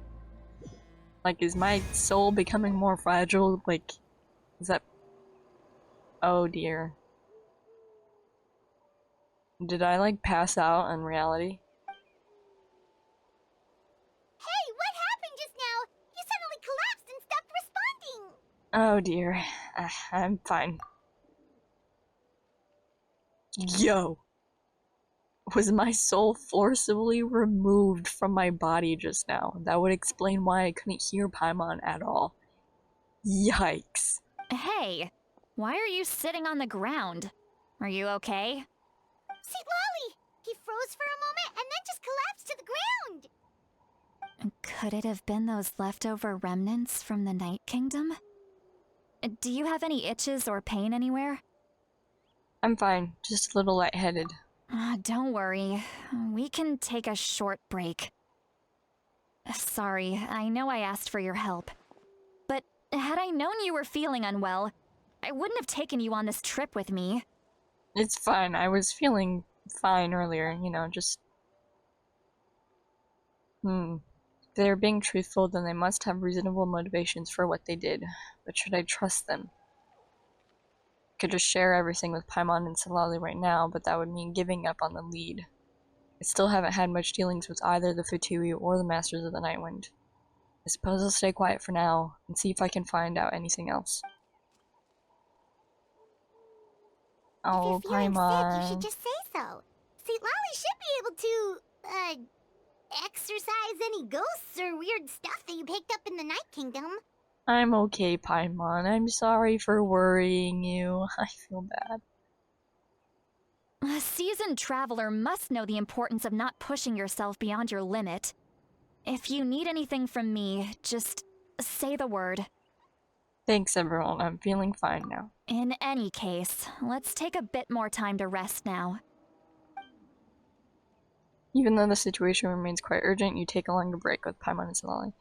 Like, is my soul becoming more fragile? Like, is that... Oh dear. Did I, like, pass out in reality? Hey, what happened just now? You suddenly collapsed and stopped responding! Oh dear. I'm fine. Yo! Was my soul forcibly removed from my body just now? That would explain why I couldn't hear Paimon at all. Yikes. Hey, why are you sitting on the ground? Are you okay? Citlali! He froze for a moment and then just collapsed to the ground! Could it have been those leftover remnants from the Night Kingdom? Do you have any itches or pain anywhere? I'm fine, just a little lightheaded. Don't worry. We can take a short break. Sorry, I know I asked for your help. But had I known you were feeling unwell, I wouldn't have taken you on this trip with me. It's fine, I was feeling fine earlier, you know, just... If they're being truthful, then they must have reasonable motivations for what they did. But should I trust them? I could just share everything with Paimon and Citlali right now, but that would mean giving up on the lead. I still haven't had much dealings with either the Fatui or the Masters of the Nightwind. I suppose I'll stay quiet for now, and see if I can find out anything else. Oh, If you're feeling Paimon. sick, you should just say so. Citlali should be able to, exorcise any ghosts or weird stuff that you picked up in the Night Kingdom. I'm okay, Paimon. I'm sorry for worrying you. I feel bad. A seasoned traveler must know the importance of not pushing yourself beyond your limit. If you need anything from me, just say the word. Thanks, everyone. I'm feeling fine now. In any case, let's take a bit more time to rest now. Even though the situation remains quite urgent, you take a longer break with Paimon and Citlali.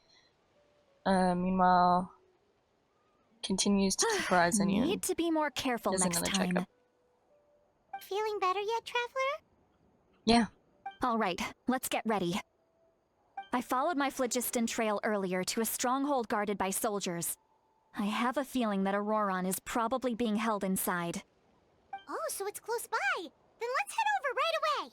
Meanwhile, continues to keep her eyes on you. Need to be more careful Does next another time. checkup. Feeling better yet, Traveler? Yeah. Alright, let's get ready. I followed my phlogiston trail earlier to a stronghold guarded by soldiers. I have a feeling that Ororon is probably being held inside. Oh, so it's close by. Then let's head over right away.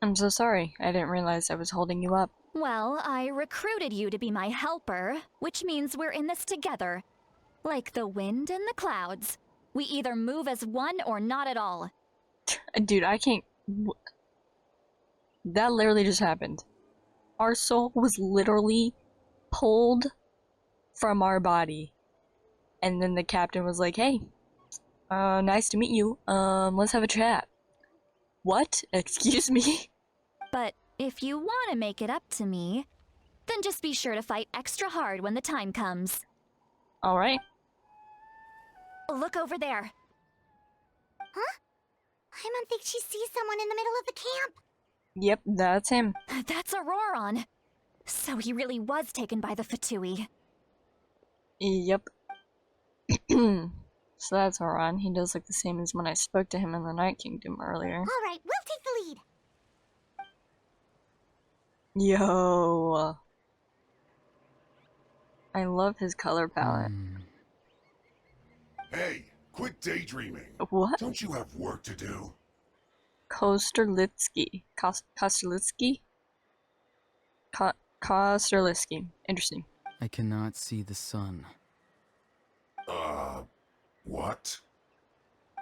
I'm so sorry. I didn't realize I was holding you up. Well, I recruited you to be my helper, which means we're in this together. Like the wind and the clouds. We either move as one or not at all. Dude, I can't... That literally just happened. Our soul was literally pulled from our body. And then the captain was like, hey, nice to meet you. Let's have a chat. What? Excuse me? But if you want to make it up to me, then just be sure to fight extra hard when the time comes. Alright. Look over there. Huh? I don't think she sees someone in the middle of the camp. Yep, that's him. That's Ororon. So he really was taken by the Fatui. Yep. So that's Ororon. He does look the same as when I spoke to him in the Night Kingdom earlier. Alright, we'll take the lead. Yo. I love his color palette. Hey, quit daydreaming. What? Don't you have work to do? Kosterlitsky. Kosterlitsky? Kosterlitsky. Interesting. I cannot see the sun. What?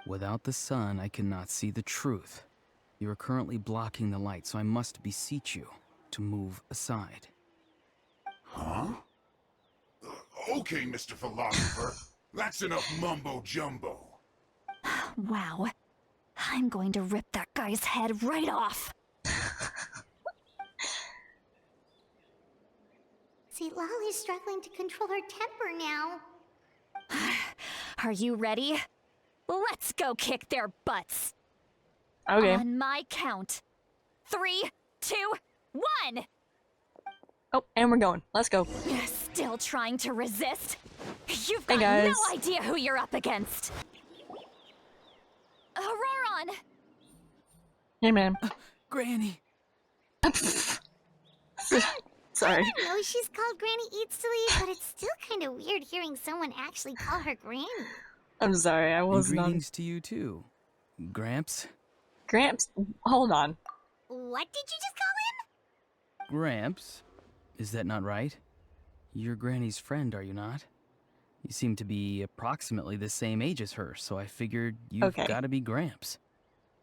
Without the sun, I cannot see the truth. You are currently blocking the light, so I must beseech you to move aside. Huh? Okay, Mr. Philosopher. That's enough mumbo-jumbo. Wow. I'm going to rip that guy's head right off. Citlali's struggling to control her temper now. Are you ready? Let's go kick their butts. Okay. On my count. 3, 2, 1! Oh, and we're going. Let's go. Still trying to resist? You've Hey, got guys. no idea who you're up against. Ororon! Hey, man. Granny! Sorry. I know she's called Granny Eats to Leave, but it's still kind of weird hearing someone actually call her Granny. I'm sorry. I And wasn't on. greetings to you too, Gramps. Gramps, hold on. What did you just call him? Gramps? Is that not right? You're Granny's friend, are you not? You seem to be approximately the same age as her, so I figured you've Okay. got to be Gramps.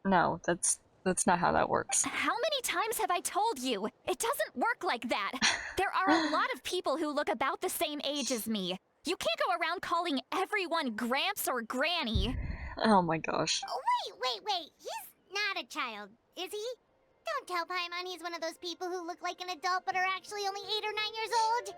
No, that's not how that works. How many times have I told you? It doesn't work like that. There are a lot of people who look about the same age as me. You can't go around calling everyone Gramps or Granny. Oh my gosh. Oh, wait. He's not a child, is he? Don't tell Paimon he's one of those people who look like an adult but are actually only 8 or 9 years old.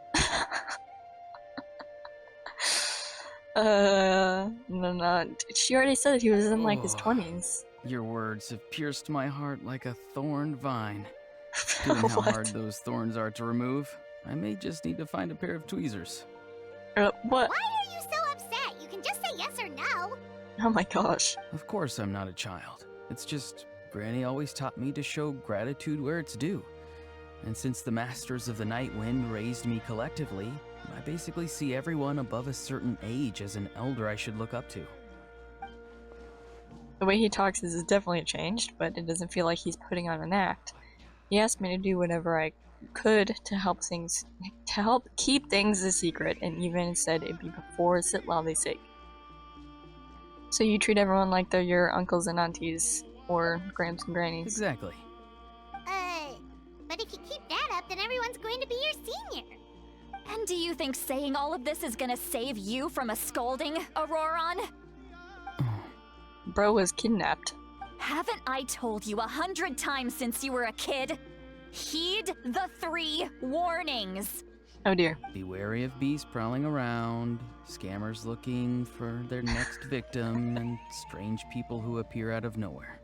No. She already said that he was in like his Oh. 20s. Your words have pierced my heart like a thorned vine. Given how What? hard those thorns are to remove, I may just need to find a pair of tweezers. What? Why are you so upset? You can just say yes or no. Oh my gosh. Of course I'm not a child. It's just, Granny always taught me to show gratitude where it's due. And since the Masters of the Night Wind raised me collectively, I basically see everyone above a certain age as an elder I should look up to. The way he talks is definitely changed, but it doesn't feel like he's putting on an act. He asked me to do whatever I could to help keep things a secret, and even said it'd be before Citlali's sake. So you treat everyone like they're your uncles and aunties, or gramps and grannies. Exactly. But if you keep that up, then everyone's going to be your senior. And do you think saying all of this is gonna save you from a scolding, Ororon? Bro was kidnapped. Haven't I told you 100 times since you were a kid? Heed the 3 warnings. Oh dear. Be wary of beasts prowling around, scammers looking for their next victim, and strange people who appear out of nowhere.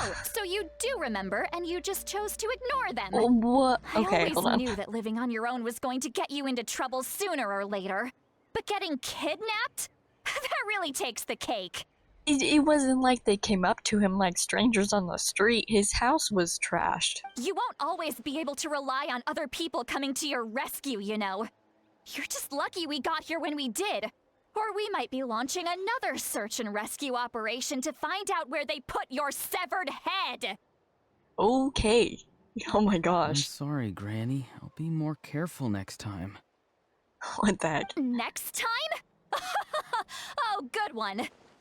Oh, so you do remember, and you just chose to ignore them. Oh, what? I Okay, always hold on. knew that living on your own was going to get you into trouble sooner or later. But getting kidnapped? That really takes the cake. It wasn't like they came up to him like strangers on the street. His house was trashed. You won't always be able to rely on other people coming to your rescue, you know. You're just lucky we got here when we did. Or we might be launching another search and rescue operation to find out where they put your severed head. Okay. Oh my I'm gosh. sorry, Granny. I'll be more careful next time. What the heck? Next time? Oh, good one.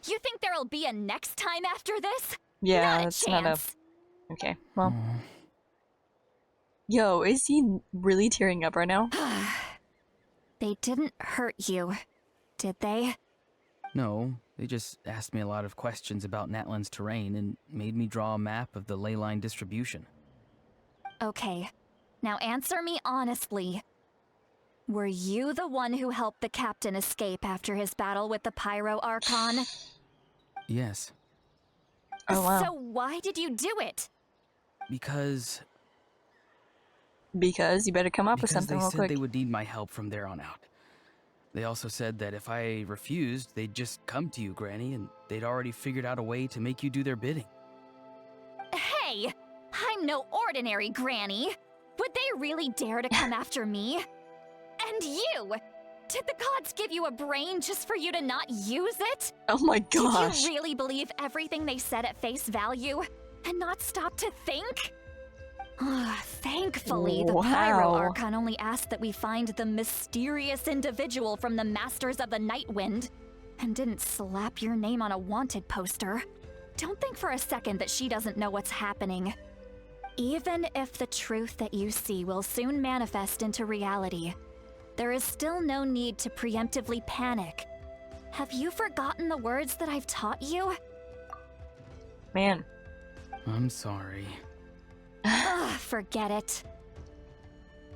You think there'll be a next time after this? Yeah, Not it's a not a... chance. Okay, well. Aw. Yo, is he really tearing up right now? They didn't hurt you, did they? No, they just asked me a lot of questions about Natlan's terrain and made me draw a map of the ley line distribution. Okay, now answer me honestly. Were you the one who helped the captain escape after his battle with the Pyro Archon? Yes, Oh wow. So why did you do it? because Because you better come up with something they real said quick. they would need my help from there on out. They also said that if I refused, they'd just come to you, Granny, and they'd already figured out a way to make you do their bidding. Hey, I'm no ordinary granny. Would they really dare to come after me? And you! Did the gods give you a brain just for you to not use it? Oh my gosh. Did you really believe everything they said at face value and not stop to think? Thankfully, the Pyro Wow. Archon only asked that we find the mysterious individual from the Masters of the Night Wind and didn't slap your name on a wanted poster. Don't think for a second that she doesn't know what's happening. Even if the truth that you see will soon manifest into reality, there is still no need to preemptively panic. Have you forgotten the words that I've taught you? Man. I'm sorry. Ugh, forget it.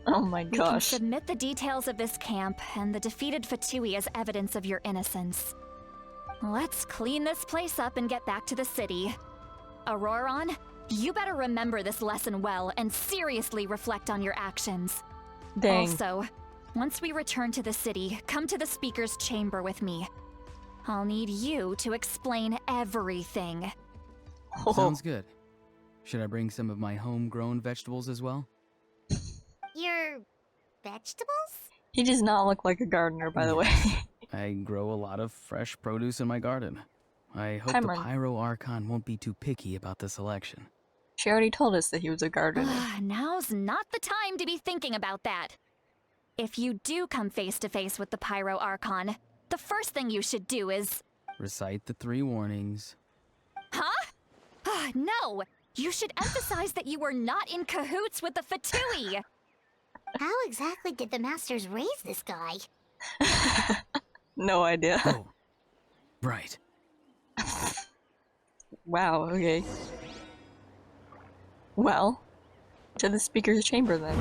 Oh my We can gosh. submit the details of this camp and the defeated Fatui as evidence of your innocence. Let's clean this place up and get back to the city. Ororon, you better remember this lesson well and seriously reflect on your actions. Dang. Also, once we return to the city, come to the speaker's chamber with me. I'll need you to explain everything. Oh, Sounds good. Should I bring some of my homegrown vegetables as well? Your vegetables? he does not look like a gardener, by the way. I grow a lot of fresh produce in my garden. I hope Hi, the Marn. Pyro Archon won't be too picky about the selection. She already told us that he was a gardener. Now's not the time to be thinking about that. If you do come face to face with the Pyro Archon, the first thing you should do is... Recite the 3 warnings. Huh? No! You should emphasize that you were not in cahoots with the Fatui! How exactly did the masters raise this guy? No idea. Oh, right. Wow, okay. Well, to the speaker's chamber then.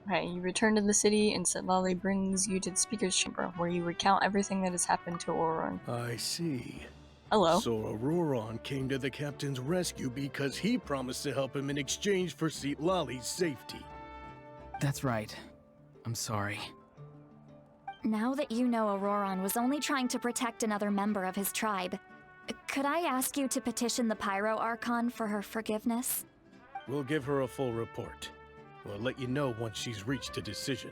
Right, you return to the city and Citlali brings you to the speaker's chamber, where you recount everything that has happened to Ororon. I see. Hello. So Ororon came to the captain's rescue because he promised to help him in exchange for Citlali's safety. That's right. I'm sorry. Now that you know Ororon was only trying to protect another member of his tribe, could I ask you to petition the Pyro Archon for her forgiveness? We'll give her a full report. We'll let you know once she's reached a decision.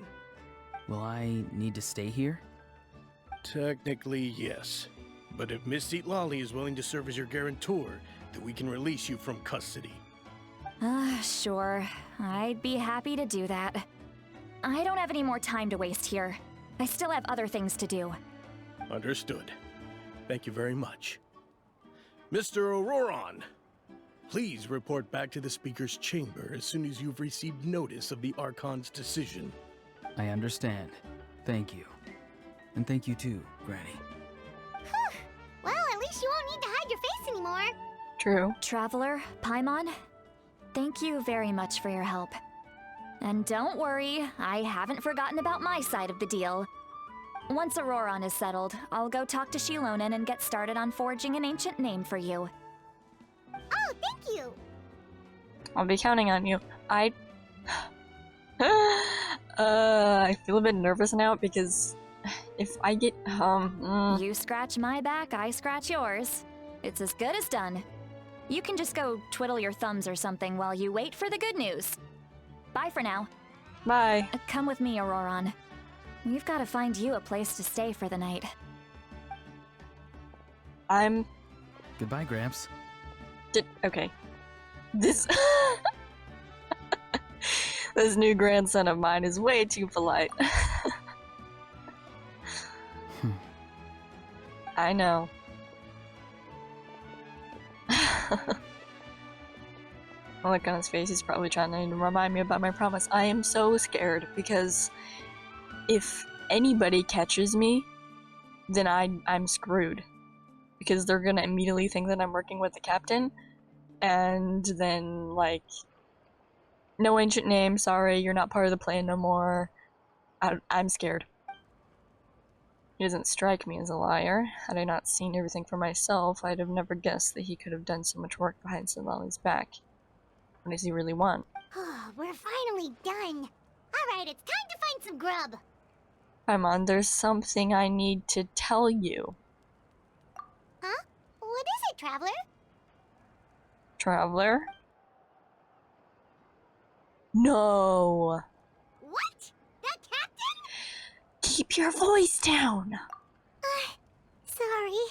Will I need to stay here? Technically, yes. But if Miss Citlali is willing to serve as your guarantor, then we can release you from custody. Sure. I'd be happy to do that. I don't have any more time to waste here. I still have other things to do. Understood. Thank you very much. Mr. Ororon, please report back to the speaker's chamber as soon as you've received notice of the Archon's decision. I understand. Thank you. And thank you too, Granny. Well, at least you won't need to hide your face anymore. True. Traveler, Paimon, thank you very much for your help. And don't worry, I haven't forgotten about my side of the deal. Once Ororon is settled, I'll go talk to Xilonen and get started on forging an ancient name for you. Oh, thank you. I'll be counting on you. I feel a bit nervous now because if I get You scratch my back, I scratch yours. It's as good as done. You can just go twiddle your thumbs or something while you wait for the good news. Bye for now. bye. Come with me, Ororon. We've got to find you a place to stay for the night. I'm... Goodbye, Gramps. Okay. This... This new grandson of mine is way too polite. I know. Look on his face, he's probably trying to remind me about my promise. I am so scared because if anybody catches me, then I'm screwed. Because they're gonna immediately think that I'm working with the captain, and then, like, no ancient name, sorry, you're not part of the plan no more. I'm scared. He doesn't strike me as a liar. Had I not seen everything for myself, I'd have never guessed that he could have done so much work behind Citlali's back. What does he really want? We're finally done. Alright, it's time to find some grub. Paimon, there's something I need to tell you. Huh? What is it, Traveler? Traveler? No! What? The captain? Keep your voice down! Sorry.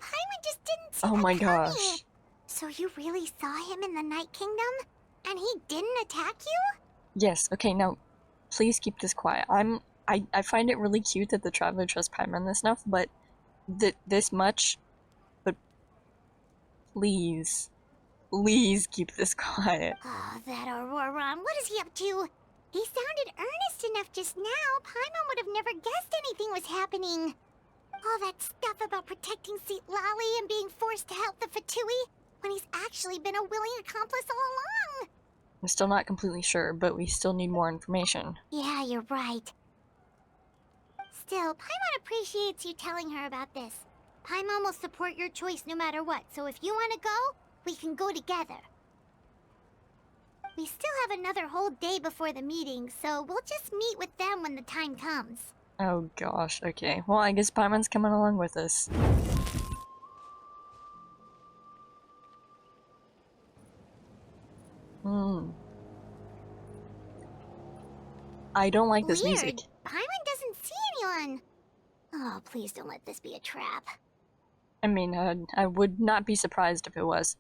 Paimon just didn't see Oh that my coming. gosh. So you really saw him in the Night Kingdom? And he didn't attack you? Yes, okay, now, please keep this quiet. I find it really cute that the Traveler trusts Paimon this enough, but this much, but please keep this quiet. Oh, that Ororon, what is he up to? He sounded earnest enough just now. Paimon would have never guessed anything was happening. All that stuff about protecting Citlali and being forced to help the Fatui, when he's actually been a willing accomplice all along. I'm still not completely sure, but we still need more information. Yeah, you're right. Still, Paimon appreciates you telling her about this. Paimon will support your choice no matter what, so if you want to go, we can go together. We still have another whole day before the meeting, so we'll just meet with them when the time comes. Oh gosh, okay. Well, I guess Paimon's coming along with us. I don't like this Weird. music. Paimon doesn't see anyone. Oh, please don't let this be a trap. I mean, I would not be surprised if it was.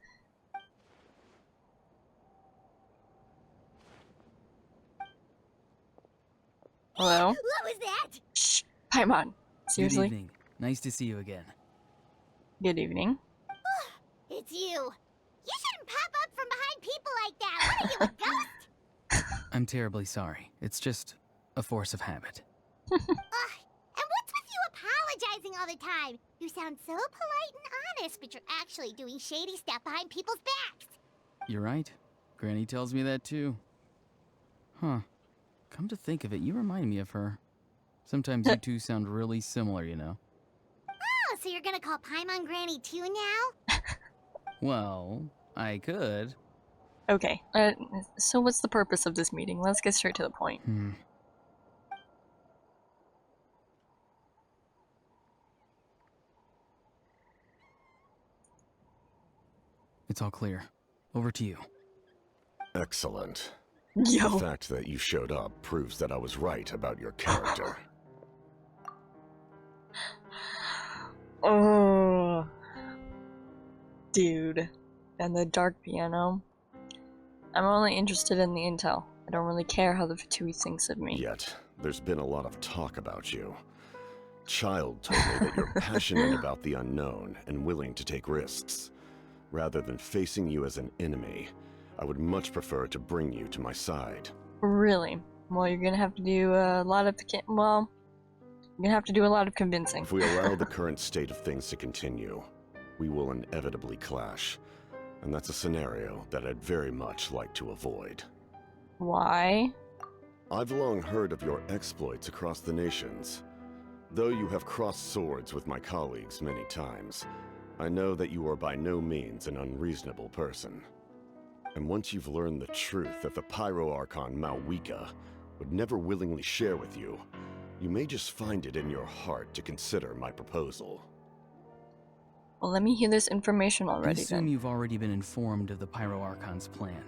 Hello? What was that? Shh! Paimon! Seriously? Good evening. Nice to see you again. Good evening. It's you. You shouldn't pop up from behind people like that. What are you, a ghost? I'm terribly sorry. It's just a force of habit. Ugh, and what's with you apologizing all the time? You sound so polite and honest, but you're actually doing shady stuff behind people's backs. You're right. Granny tells me that too. Huh. Come to think of it, you remind me of her. Sometimes you two sound really similar, you know. Oh, so you're gonna call Paimon Granny too now? Well, I could. Okay, so what's the purpose of this meeting? Let's get straight to the point. It's all clear. Over to you. Excellent. Yo! The fact that you showed up proves that I was right about your character. Oh, dude. And the dark piano. I'm only interested in the intel. I don't really care how the Fatui thinks of me. Yet, there's been a lot of talk about you. Child told me that you're passionate about the unknown and willing to take risks. Rather than facing you as an enemy, I would much prefer to bring you to my side. Really? Well, you're gonna have to do a lot of you're gonna have to do a lot of convincing. If we allow the current state of things to continue, we will inevitably clash. And that's a scenario that I'd very much like to avoid. Why? I've long heard of your exploits across the nations. Though you have crossed swords with my colleagues many times, I know that you are by no means an unreasonable person. And once you've learned the truth that the Pyro Archon Mavuika would never willingly share with you, you may just find it in your heart to consider my proposal. Well, let me hear this information I already assume then. you've already been informed of the Pyro Archon's plan.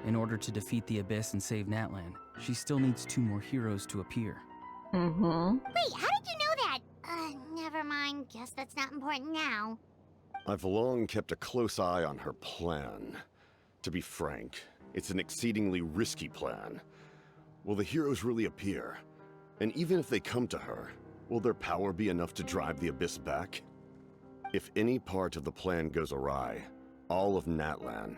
In order to defeat the Abyss and save Natlan, she still needs 2 more heroes to appear. Wait, how did you know that? Never mind. Guess that's not important now. I've long kept a close eye on her plan. To be frank, it's an exceedingly risky plan. Will the heroes really appear? And even if they come to her, will their power be enough to drive the Abyss back? If any part of the plan goes awry, all of Natlan,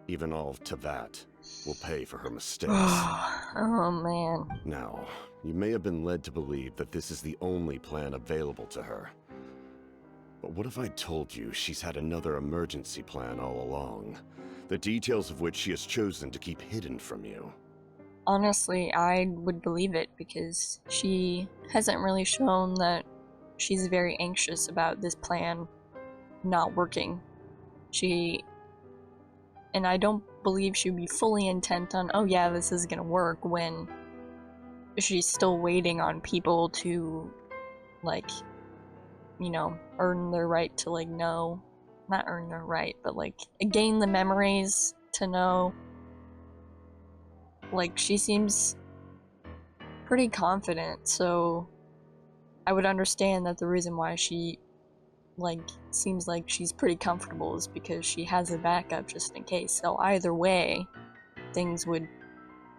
even all of Teyvat, will pay for her mistakes. Oh man. Now, you may have been led to believe that this is the only plan available to her. But what if I told you she's had another emergency plan all along, the details of which she has chosen to keep hidden from you? Honestly, I would believe it because she hasn't really shown that she's very anxious about this plan not working. And I don't believe she'd be fully intent on, oh yeah, this is gonna work, when she's still waiting on people to, like, you know, earn their right to, like, know. Not earn their right, but, like, gain the memories to know. Like, she seems pretty confident, so I would understand that the reason why she, like, seems like she's pretty comfortable is because she has a backup just in case. So either way, things would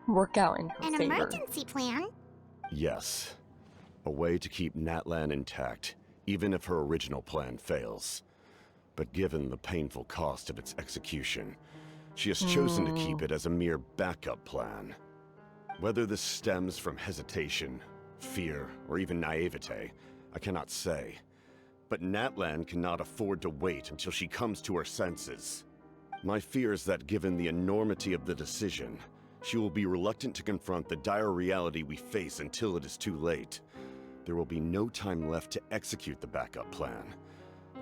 work out in her An favor. emergency plan? Yes. A way to keep Natlan intact, even if her original plan fails. But given the painful cost of its execution, she has chosen to keep it as a mere backup plan. Whether this stems from hesitation, fear, or even naivete, I cannot say. But Natlan cannot afford to wait until she comes to her senses. My fear is that given the enormity of the decision, she will be reluctant to confront the dire reality we face until it is too late. There will be no time left to execute the backup plan,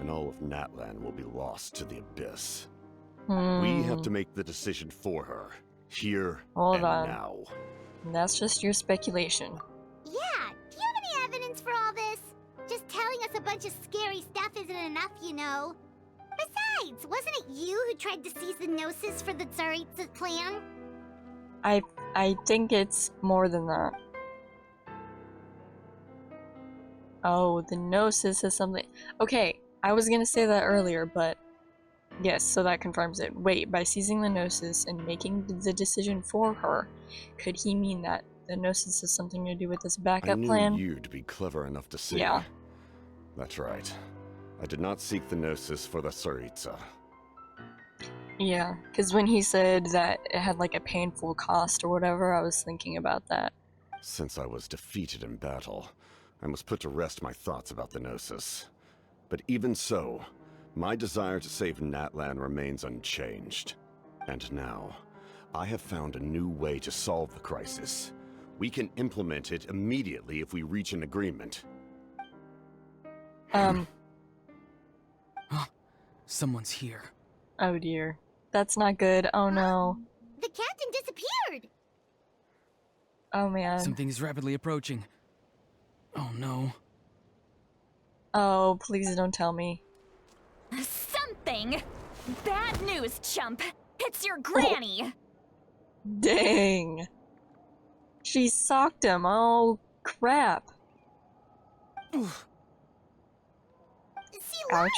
and all of Natlan will be lost to the Abyss. We have to make the decision for her, here and now. That's just your speculation. Yeah, do you have any evidence for all this? Just telling us a bunch of scary stuff isn't enough, you know. Besides, wasn't it you who tried to seize the Gnosis for the Tsaritsa's plan? I think it's more than that. Oh, the Gnosis is something. Okay, I was gonna say that earlier, but yes, so that confirms it. Wait, by seizing the Gnosis and making the decision for her, could he mean that the Gnosis has something to do with this backup plan? I knew you'd be clever enough to see. Yeah. That's right. I did not seek the Gnosis for the Tsaritsa. Yeah, because when he said that it had like a painful cost or whatever, I was thinking about that. Since I was defeated in battle, I must put to rest my thoughts about the Gnosis. But even so, my desire to save Natlan remains unchanged. And now, I have found a new way to solve the crisis. We can implement it immediately if we reach an agreement. Someone's here. Oh dear. That's not good. Oh no. The captain disappeared! Oh man. Something is rapidly approaching. Oh no. Oh, please don't tell me. Something? Bad news, chump. It's your granny. Dang. She socked him. Oh, crap. Citlali! Ouch.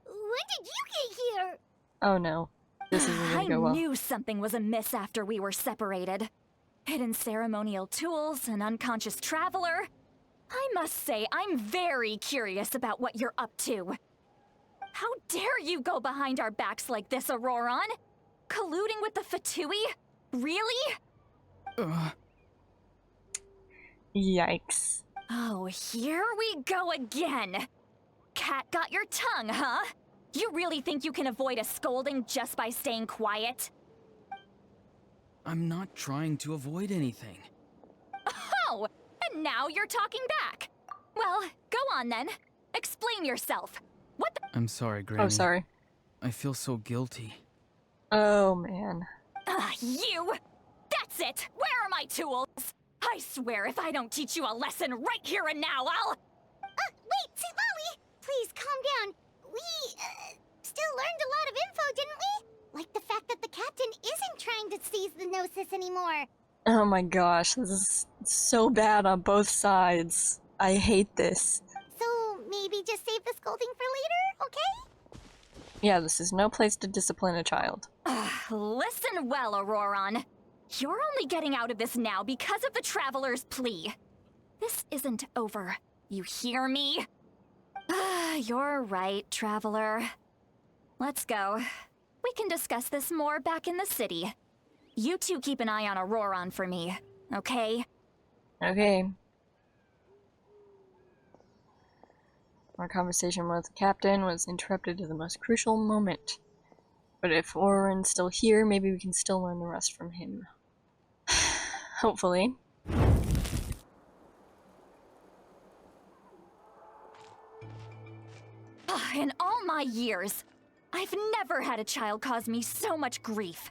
When did you get here? Oh no. This isn't I gonna go well. knew something was amiss after we were separated. Hidden ceremonial tools, an unconscious traveler. I must say, I'm very curious about what you're up to. How dare you go behind our backs like this, Ororon? Colluding with the Fatui? Really? Yikes. Oh, here we go again. Cat got your tongue, huh? You really think you can avoid a scolding just by staying quiet? I'm not trying to avoid anything. Oh, and now you're talking back. Well, go on then. Explain yourself. What the— I'm sorry, Granny. Oh, sorry. I feel so guilty. Oh man. You! That's it! Where are my tools? I swear if I don't teach you a lesson right here and now, I'll— Wait, Citlali! Please, calm down. We, still learned a lot of info, didn't we? Like the fact that the captain isn't trying to seize the Gnosis anymore. Oh my gosh, this is so bad on both sides. I hate this. So maybe just save the scolding for later, okay? Yeah, this is no place to discipline a child. Listen well, Ororon. You're only getting out of this now because of the Traveler's plea. This isn't over. You hear me? You're right, Traveler. Let's go. We can discuss this more back in the city. You two keep an eye on Ororon for me, okay? Okay. Our conversation with the captain was interrupted at the most crucial moment. But if Ororon's still here, maybe we can still learn the rest from him. Hopefully. In all my years, I've never had a child cause me so much grief.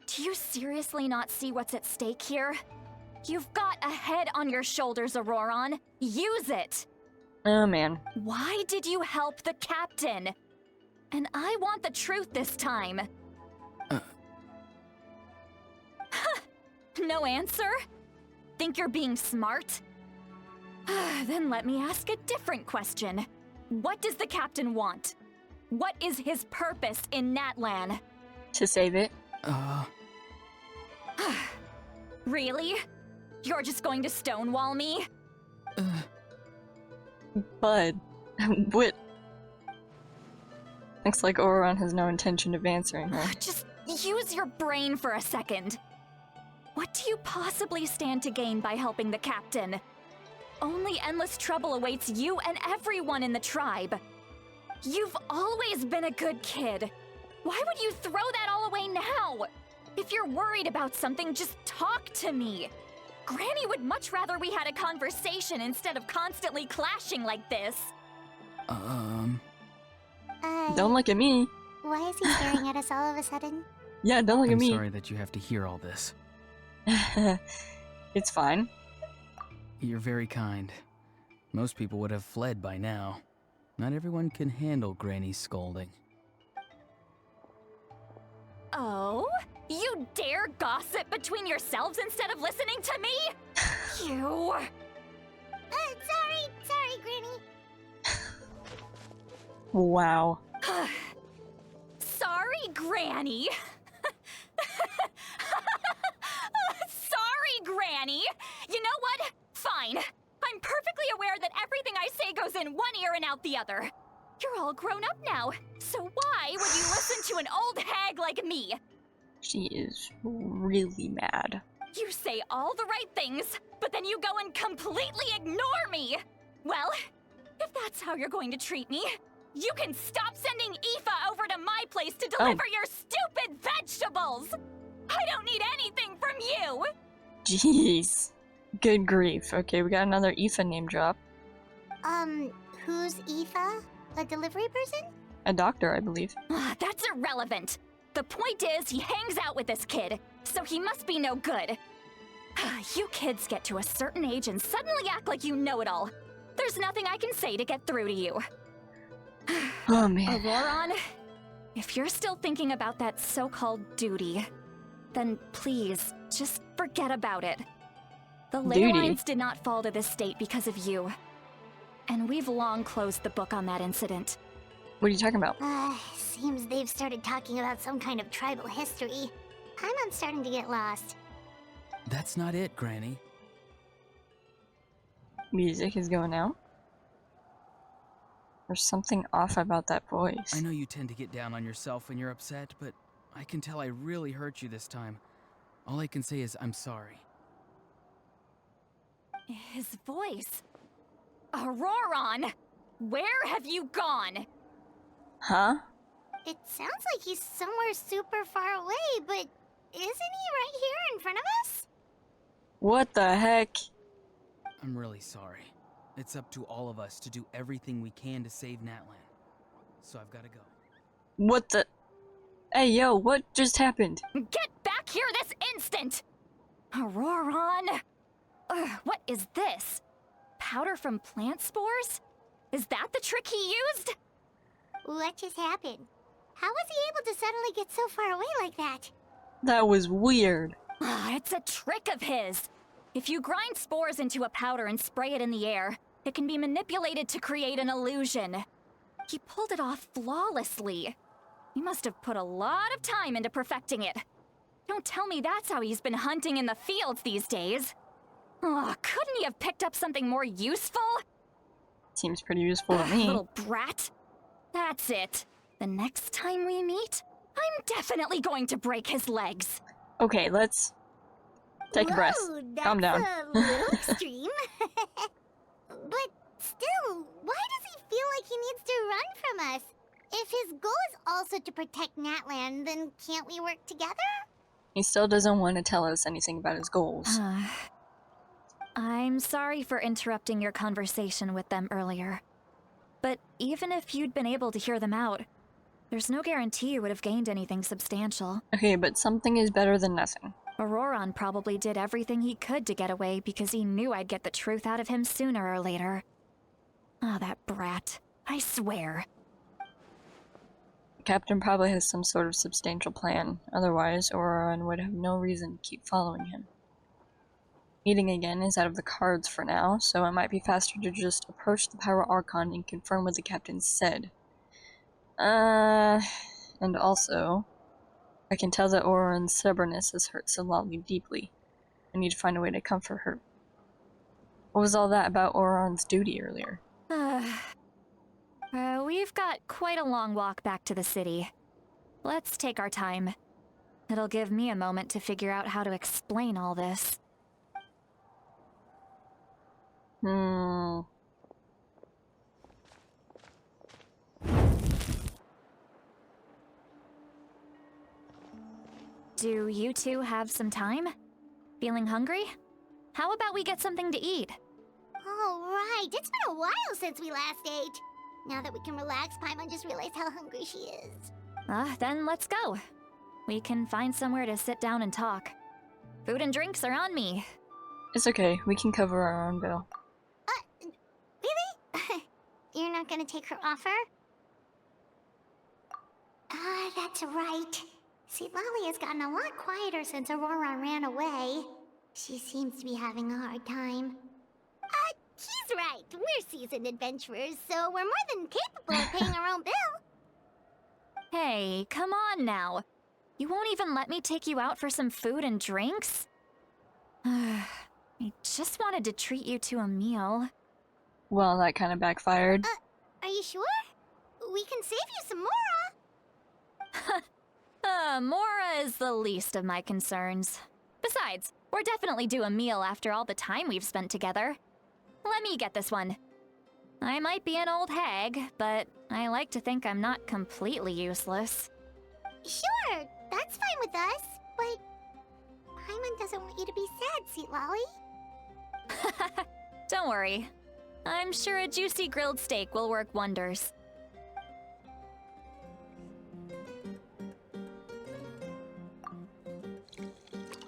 Do you seriously not see what's at stake here? You've got a head on your shoulders, Ororon. Use it! Oh man. Why did you help the captain? And I want the truth this time. No answer? Think you're being smart? Then let me ask a different question. What does the captain want? What is his purpose in Natlan? To save it. Really? You're just going to stonewall me? Bud. What? Looks like Ororon has no intention of answering her. Just use your brain for a second. What do you possibly stand to gain by helping the captain? Only endless trouble awaits you and everyone in the tribe. You've always been a good kid. Why would you throw that all away now? If you're worried about something, just talk to me. Granny would much rather we had a conversation instead of constantly clashing like this. Don't look at me. Why is he staring at us all of a sudden? Yeah, don't look at me. I'm sorry that you have to hear all this. It's fine. You're very kind. Most people would have fled by now. Not everyone can handle Granny's scolding. Oh? You dare gossip between yourselves instead of listening to me? You... Sorry, Granny. Wow. Sorry, Granny. Sorry, Granny. You know what? Fine. I'm perfectly aware that everything I say goes in one ear and out the other. You're all grown up now, so why would you listen to an old hag like me? She is really mad. You say all the right things, but then you go and completely ignore me! Well, if that's how you're going to treat me, you can stop sending Aoife over to my place to deliver your stupid vegetables! I don't need anything from you! Jeez. Good grief. Okay, we got another Aoife name drop. Who's Aoife? A delivery person? A doctor, I believe. That's irrelevant. The point is, he hangs out with this kid, so he must be no good. You kids get to a certain age and suddenly act like you know it all. There's nothing I can say to get through to you. Oh man. Ororon, if you're still thinking about that so-called duty, then please, just forget about it. The ley lines did not fall to this state because of you. And we've long closed the book on that incident. What are you talking about? Seems they've started talking about some kind of tribal history. I'm starting to get lost. That's not it, Granny. Music is going out? There's something off about that voice. I know you tend to get down on yourself when you're upset, but I can tell I really hurt you this time. All I can say is I'm sorry. His voice. Ororon! Where have you gone? Huh? It sounds like he's somewhere super far away, but isn't he right here in front of us? What the heck? I'm really sorry. It's up to all of us to do everything we can to save Natlan. So I've got to go. What the? Hey, yo, what just happened? Get back here this instant! Ororon! What is this? Powder from plant spores? Is that the trick he used? What just happened? How was he able to suddenly get so far away like that? That was weird. It's a trick of his. If you grind spores into a powder and spray it in the air, it can be manipulated to create an illusion. He pulled it off flawlessly. He must have put a lot of time into perfecting it. Don't tell me that's how he's been hunting in the fields these days. Oh, couldn't he have picked up something more useful? Seems pretty useful to me. Little brat. That's it. The next time we meet, I'm definitely going to break his legs. Okay, let's take a breath. Calm down. That's a little extreme. But still, why does he feel like he needs to run from us? If his goal is also to protect Natlan, then can't we work together? He still doesn't want to tell us anything about his goals. I'm sorry for interrupting your conversation with them earlier. But even if you'd been able to hear them out, there's no guarantee you would have gained anything substantial. Okay, but something is better than nothing. Ororon probably did everything he could to get away because he knew I'd get the truth out of him sooner or later. Ah, that brat. I swear. The captain probably has some sort of substantial plan, otherwise Ororon would have no reason to keep following him. Meeting again is out of the cards for now, so it might be faster to just approach the Power Archon and confirm what the captain said. And also, I can tell that Ororon's stubbornness has hurt Citlali deeply. I need to find a way to comfort her. What was all that about Ororon's duty earlier? We've got quite a long walk back to the city. Let's take our time. It'll give me a moment to figure out how to explain all this. Do you two have some time? Feeling hungry? How about we get something to eat? Oh, right. It's been a while since we last ate. Now that we can relax, Paimon just realized how hungry she is. Then let's go. We can find somewhere to sit down and talk. Food and drinks are on me. It's okay, we can cover our own bill. Really? You're not gonna take her offer? That's right. Citlali has gotten a lot quieter since Ororon ran away. She seems to be having a hard time. He's right. We're seasoned adventurers, so we're more than capable of paying our own bill. Hey, come on now. You won't even let me take you out for some food and drinks? I just wanted to treat you to a meal. Well, that kind of backfired. Are you sure? We can save you some Mora. Mora is the least of my concerns. Besides, we're definitely due a meal after all the time we've spent together. Let me get this one. I might be an old hag, but I like to think I'm not completely useless. Sure, that's fine with us, but Paimon doesn't want you to be sad, Citlali. Don't worry. I'm sure a juicy grilled steak will work wonders.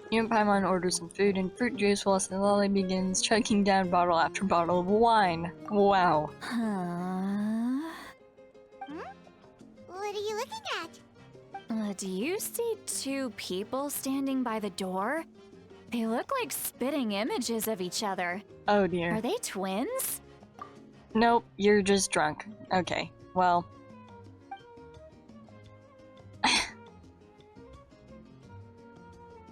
You and Paimon order some food and fruit juice while Citlali begins chugging down bottle after bottle of wine. Wow. What are you looking at? Do you see two people standing by the door? They look like spitting images of each other. Oh dear. Are they twins? Nope, you're just drunk. Okay, well.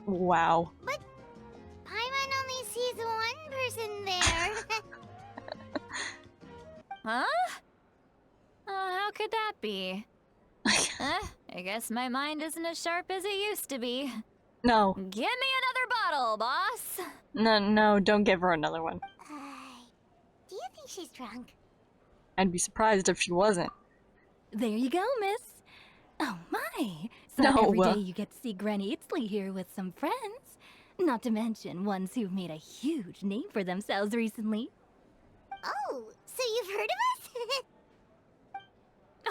Wow. But Paimon only sees one person there. Huh? How could that be? I guess my mind isn't as sharp as it used to be. No. Give me another bottle, boss! No, don't give her another one. Do you think she's drunk? I'd be surprised if she wasn't. There you go, miss. Oh my! So No. every day you get to see Granny Itzley here with some friends. Not to mention ones who've made a huge name for themselves recently. Oh, so you've heard of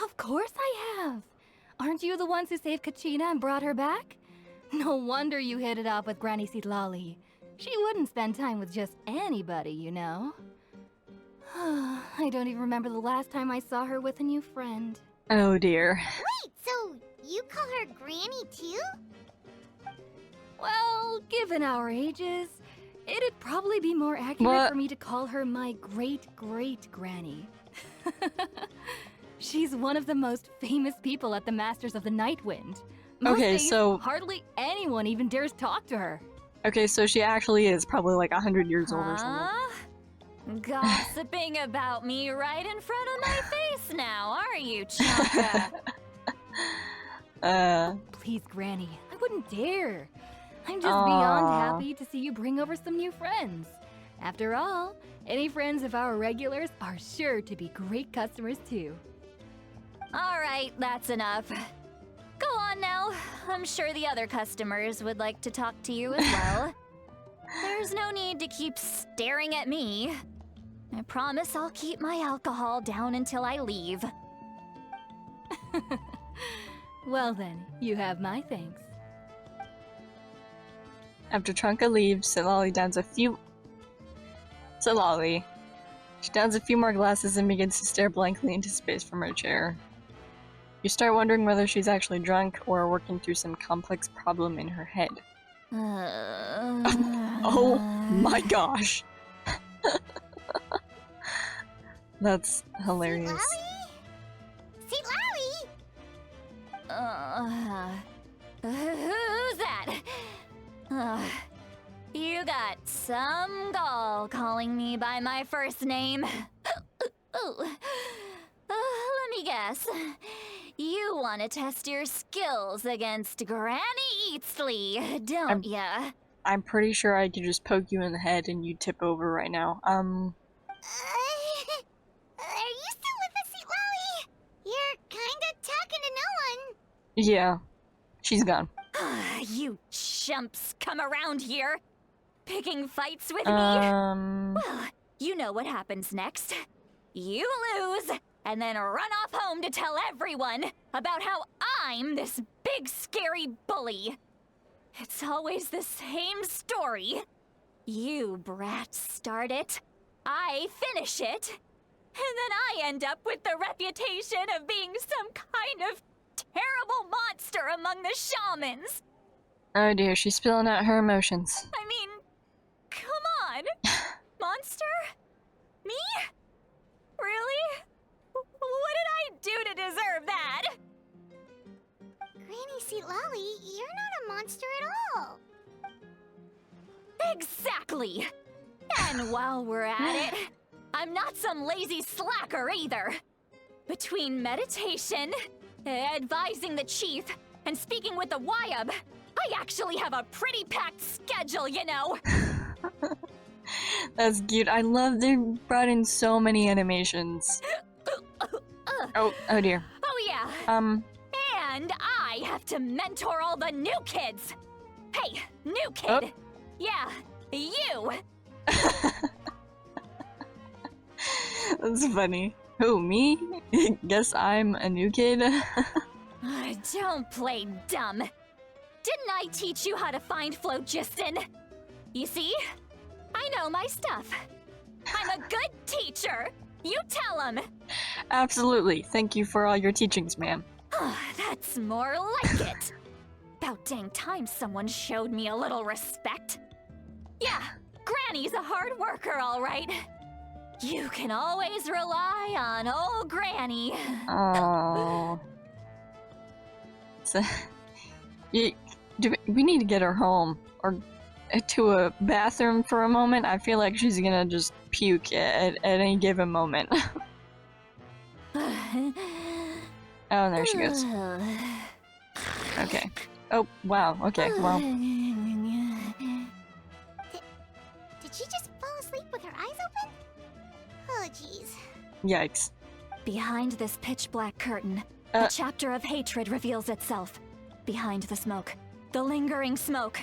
us? Of course I have! Aren't you the ones who saved Kachina and brought her back? No wonder you hit it off with Granny Citlali. She wouldn't spend time with just anybody, you know. I don't even remember the last time I saw her with a new friend. Oh dear. Wait, so you call her Granny too? Well, Given our ages, it'd probably be more accurate for me to call her my great-great-granny. She's one of the most famous people at the Masters of the Nightwind. Most days, hardly anyone even dares talk to her. Okay, so she actually is probably like 100 years old or something. Gossiping about me right in front of my face now, are you, Chasca? Please, Granny, I wouldn't dare. I'm just beyond happy to see you bring over some new friends. After all, any friends of our regulars are sure to be great customers too. All right, that's enough. Go on now. I'm sure the other customers would like to talk to you as well. There's no need to keep staring at me. I promise I'll keep my alcohol down until I leave. Well then, you have my thanks. After Trunka leaves, Citlali downs a few... Citlali. She downs a few more glasses and begins to stare blankly into space from her chair. You start wondering whether she's actually drunk or working through some complex problem in her head. Oh my gosh! That's hilarious. Citlali! Who's that? You got some gall calling me by my first name. Let me guess. You want to test your skills against Granny Eatsley, don't ya? I'm pretty sure I could just poke you in the head and you'd tip over right now. Are you still with us, Citlali? You're kinda talking to no one. Yeah. She's gone. You chumps come around here, picking fights with me. Well, you know what happens next. You lose, and then run off home to tell everyone about how I'm this big scary bully. It's always the same story. You brats start it, I finish it, and then I end up with the reputation of being some kind of terrible monster among the shamans. Oh dear, she's spilling out her emotions. I mean, come on. Monster? Me? Really? What did I do to deserve that? Granny Citlali, you're not a monster at all. Exactly. And while we're at it, I'm not some lazy slacker either. Between meditation, advising the chief, and speaking with the Wyab, I actually have a pretty packed schedule, you know. That's cute. I love they brought in so many animations. Oh dear. Oh yeah. And I have to mentor all the new kids. Hey, new kid. Oh. Yeah, you. That's funny. Who, me? Guess I'm a new kid? Don't play dumb. Didn't I teach you how to find phlogiston? You see? I know my stuff. I'm a good teacher. You tell him. Absolutely. Thank you for all your teachings, ma'am. That's more like it. About dang time someone showed me a little respect. Yeah, Granny's a hard worker, all right. You can always rely on old Granny. Oh. So, we need to get her home or to a bathroom for a moment. I feel like she's gonna just puke at any given moment. Oh, there she goes. Okay. Oh, wow. Okay, well. Did she just fall asleep with her eyes open? Oh, jeez. Yikes. Behind this pitch-black curtain, a chapter of hatred reveals itself. Behind the smoke. The lingering smoke.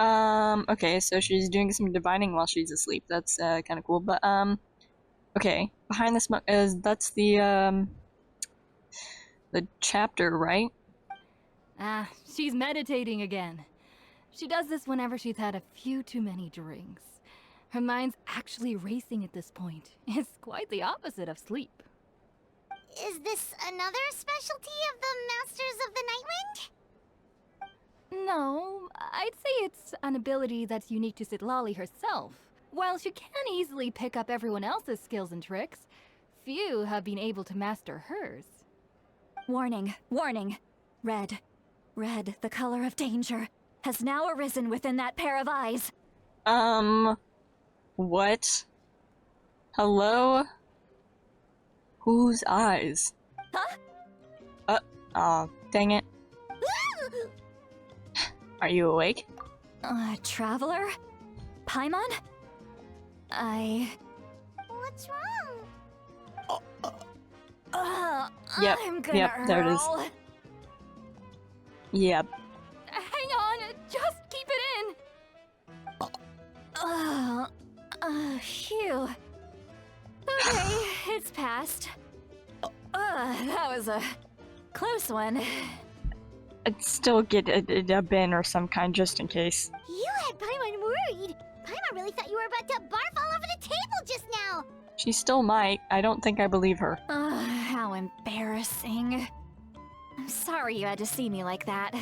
Okay, so she's doing some divining while she's asleep. That's, kinda cool, but, okay. Behind the smoke that's the chapter, right? She's meditating again. She does this whenever she's had a few too many drinks. Her mind's actually racing at this point. It's quite the opposite of sleep. Is this another specialty of the Masters of the Nightwind? No, I'd say it's an ability that's unique to Citlali herself. While she can easily pick up everyone else's skills and tricks, few have been able to master hers. Warning, warning. Red, the color of danger, has now arisen within that pair of eyes. What? Hello? Whose eyes? Huh? Dang it. Are you awake? Traveler? Paimon? What's wrong? Yep, I'm gonna yep, there it is. hurl. Yep. Hang on, just keep it in. Phew. Okay, it's passed. That was a close one. I'd still get a bin or some kind just in case. You had Paimon worried. Paimon really thought you were about to barf all over the table just now. She still might. I don't think I believe her. How embarrassing. I'm sorry you had to see me like that.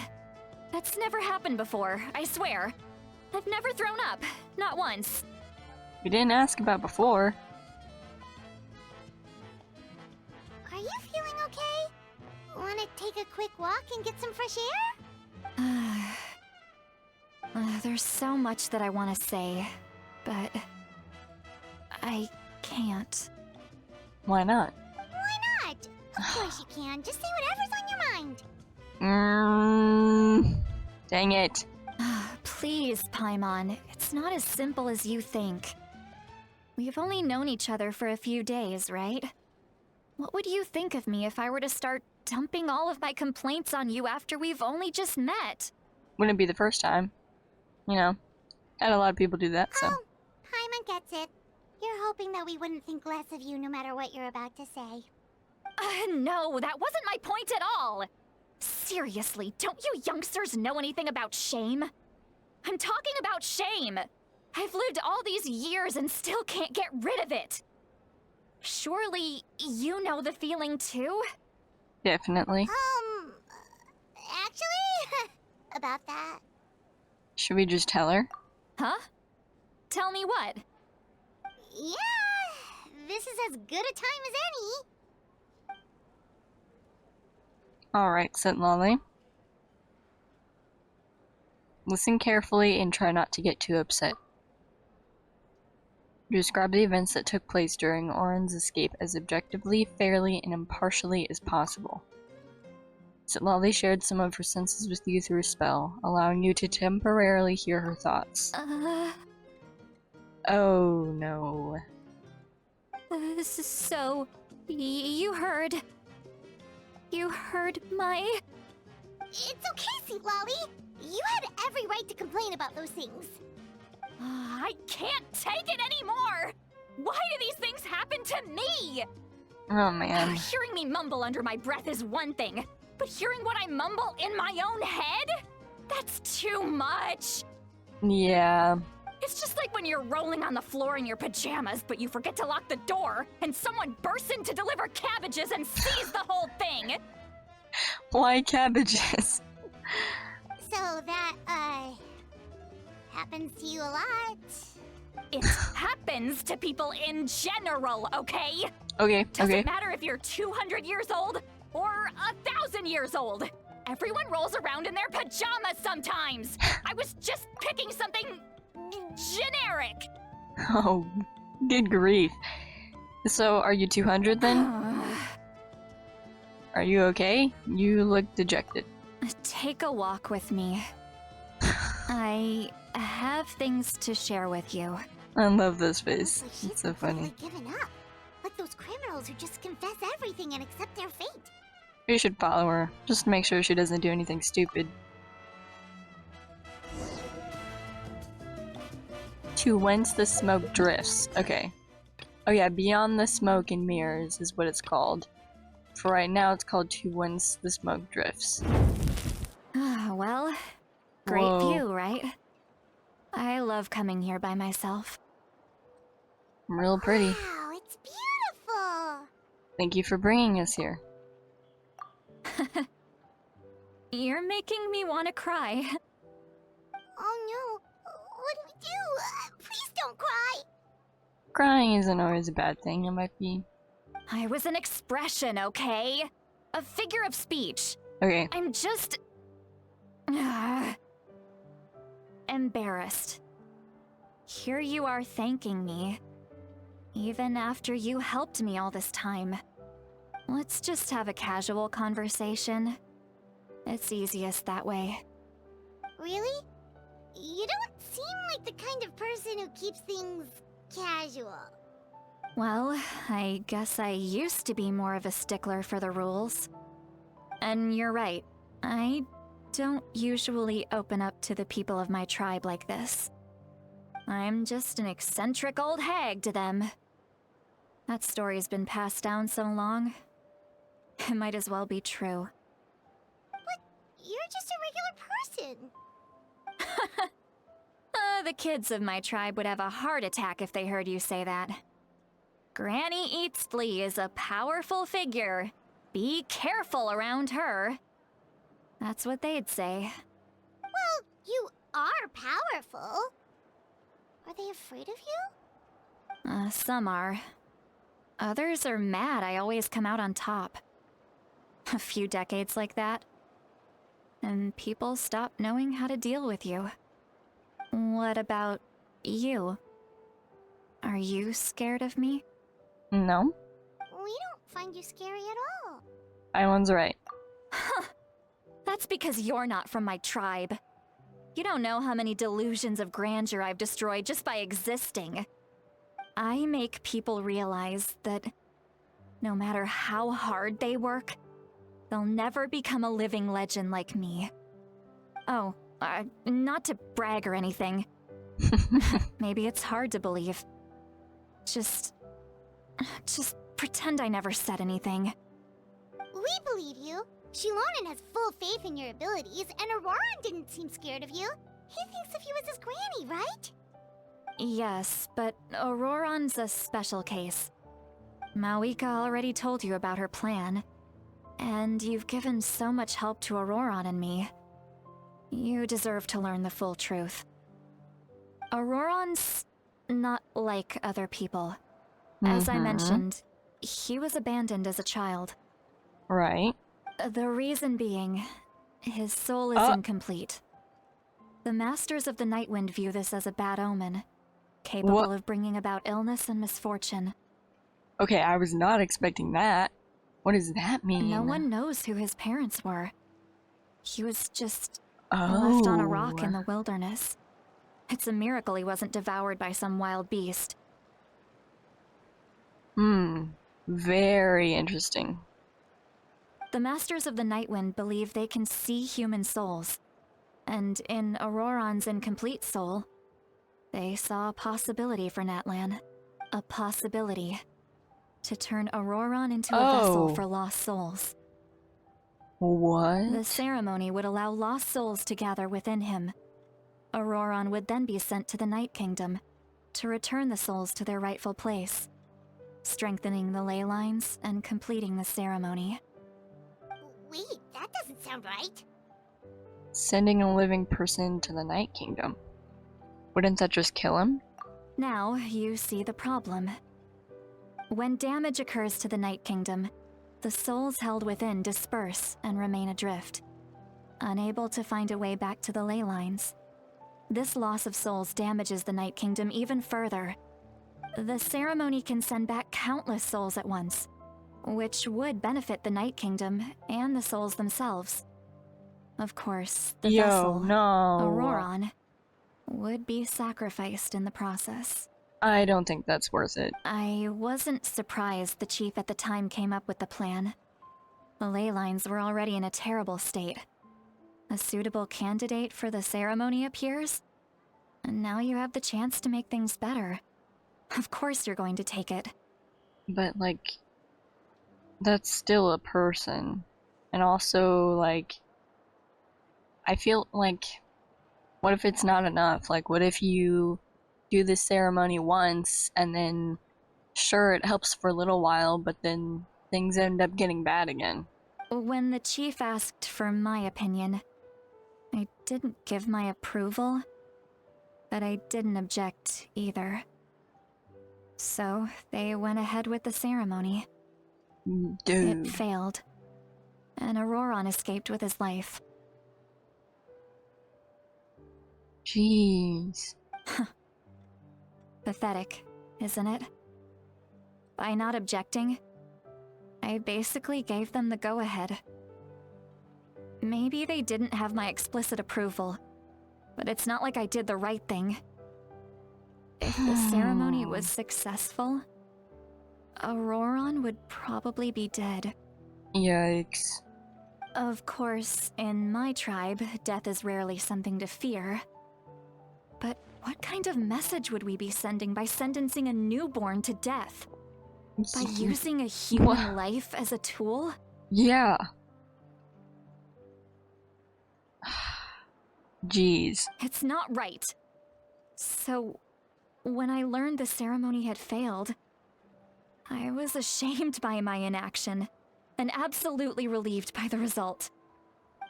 That's never happened before, I swear. I've never thrown up, not once. We didn't ask about before. Are you feeling okay? Wanna take a quick walk and get some fresh air? There's so much that I want to say, but I can't. Why not? Why not? Of course you can. Just say whatever's on your mind. Dang it. Please, Paimon. It's not as simple as you think. We've only known each other for a few days, right? What would you think of me if I were to start dumping all of my complaints on you after we've only just met? Wouldn't be the first time. You know, had a lot of people do that, so. Oh, Paimon gets it. You're hoping that we wouldn't think less of you no matter what you're about to say. No, that wasn't my point at all! Seriously, don't you youngsters know anything about shame? I'm talking about shame! I've lived all these years and still can't get rid of it! Surely, you know the feeling too? Definitely. Actually, about that. Should we just tell her? Huh? Tell me what? Yeah, this is as good a time as any. Alright, Citlali. Listen carefully and try not to get too upset. Describe the events that took place during Ororon's escape as objectively, fairly, and impartially as possible. Citlali shared some of her senses with you through a spell, allowing you to temporarily hear her thoughts. Oh no. So, you heard my... It's okay, Citlali. You had every right to complain about those things. I can't take it anymore! Why do these things happen to me? Oh man. Hearing me mumble under my breath is one thing, but hearing what I mumble in my own head? That's too much! Yeah. It's just like when you're rolling on the floor in your pajamas, but you forget to lock the door, and someone bursts in to deliver cabbages and sees the whole thing! Why cabbages? So that, happens to you a lot. It happens to people in general, okay? Okay, Doesn't matter if you're 200 years old or 1,000 years old. Everyone rolls around in their pajamas sometimes. I was just picking something generic. Oh, good grief. So, are you 200 then? Are you okay? You look dejected. Take a walk with me. I have things to share with you. I love this face. Looks like she's It's so funny. completely given up. Like those criminals who just confess everything and accept their fate. You should follow her. Just make sure she doesn't do anything stupid. To whence the smoke drifts. Okay. Oh yeah, Beyond the Smoke and Mirrors is what it's called. For right now, it's called To Whence the Smoke Drifts. Well, great Whoa. view, right? I love coming here by myself. Real pretty. Wow, it's beautiful. Thank you for bringing us here. You're making me want to cry. Oh no, what do we do? Please don't cry! Crying isn't always a bad thing, it might be. I was an expression, okay? A figure of speech. Okay. I'm just... embarrassed. Here you are thanking me. Even after you helped me all this time. Let's just have a casual conversation. It's easiest that way. Really? You don't seem like the kind of person who keeps things casual. Well, I guess I used to be more of a stickler for the rules. And you're right, I don't usually open up to the people of my tribe like this. I'm just an eccentric old hag to them. That story's been passed down so long, it might as well be true. But you're just a regular person. The kids of my tribe would have a heart attack if they heard you say that. Granny Eatsley is a powerful figure. Be careful around her. That's what they'd say. Well, you are powerful. Are they afraid of you? Some are. Others are mad I always come out on top. A few decades like that, and people stop knowing how to deal with you. What about you? Are you scared of me? No. We don't find you scary at all. Island's right. Huh. That's because you're not from my tribe. You don't know how many delusions of grandeur I've destroyed just by existing. I make people realize that no matter how hard they work, they'll never become a living legend like me. Oh, not to brag or anything. Maybe it's hard to believe. Just pretend I never said anything. We believe you. Xilonen has full faith in your abilities, and Ororon didn't seem scared of you. He thinks of you as his granny, right? Yes, but Ororon's a special case. Mavuika already told you about her plan. And you've given so much help to Ororon and me. You deserve to learn the full truth. Ororon's not like other people. As I mentioned, he was abandoned as a child. Right. The reason being, his soul is incomplete. The Masters of the Nightwind view this as a bad omen, capable of bringing about illness and misfortune. Okay, I was not expecting that. What does that mean? No one knows who his parents were. He was just left on a rock in the wilderness. It's a miracle he wasn't devoured by some wild beast. Very interesting. The Masters of the Nightwind believe they can see human souls. And in Ororon's incomplete soul, they saw a possibility for Natlan. A possibility to turn Ororon into a vessel for lost souls. What? The ceremony would allow lost souls to gather within him. Ororon would then be sent to the Night Kingdom to return the souls to their rightful place, strengthening the ley lines and completing the ceremony. Wait, that doesn't sound right. Sending a living person to the Night Kingdom. Wouldn't that just kill him? Now you see the problem. When damage occurs to the Night Kingdom, the souls held within disperse and remain adrift, unable to find a way back to the ley lines. This loss of souls damages the Night Kingdom even further. The ceremony can send back countless souls at once, which would benefit the Night Kingdom and the souls themselves. Of course, the vessel, Ororon, would be sacrificed in the process. I don't think that's worth it. I wasn't surprised the chief at the time came up with the plan. The ley lines were already in a terrible state. A suitable candidate for the ceremony appears, and now you have the chance to make things better. Of course you're going to take it. But, like, that's still a person. And also, like, I feel like, what if it's not enough? Like, what if you do this ceremony once, and then, sure, it helps for a little while, but then things end up getting bad again? When the chief asked for my opinion, I didn't give my approval, but I didn't object either. So they went ahead with the ceremony. Dude. It failed, and Ororon escaped with his life. Jeez. Pathetic, isn't it? By not objecting, I basically gave them the go-ahead. Maybe they didn't have my explicit approval, but it's not like I did the right thing. If the ceremony was successful, Ororon would probably be dead. Yikes. Of course, in my tribe, death is rarely something to fear. But what kind of message would we be sending by sentencing a newborn to death? By using a human life as a tool? Yeah. Jeez. It's not right. So, when I learned the ceremony had failed, I was ashamed by my inaction, and absolutely relieved by the result.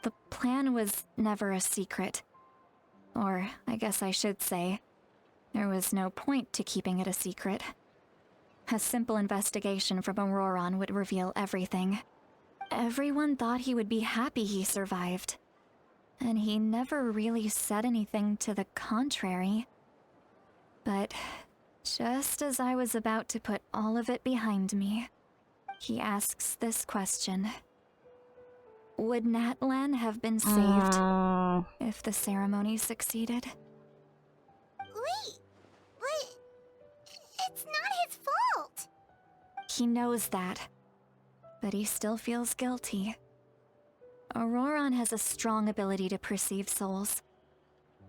The plan was never a secret. Or, I guess I should say, there was no point to keeping it a secret. A simple investigation from Ororon would reveal everything. Everyone thought he would be happy he survived. And he never really said anything to the contrary. But just as I was about to put all of it behind me, he asks this question. Would Natlan have been saved if the ceremony succeeded? Wait, but it's not his fault. He knows that, but he still feels guilty. Ororon has a strong ability to perceive souls,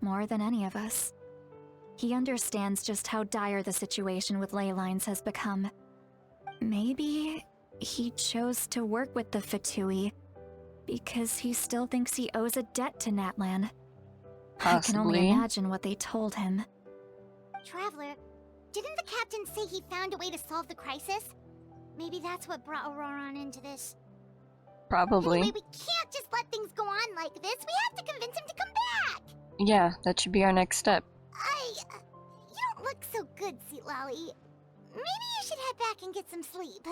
more than any of us. He understands just how dire the situation with ley lines has become. Maybe he chose to work with the Fatui because he still thinks he owes a debt to Natlan. I can only imagine what they told him. Traveler, didn't the captain say he found a way to solve the crisis? Maybe that's what brought Ororon into this. Probably. Anyway, we can't just let things go on like this. We have to convince him to come back. Yeah, that should be our next step. You don't look so good, Citlali. Maybe you should head back and get some sleep.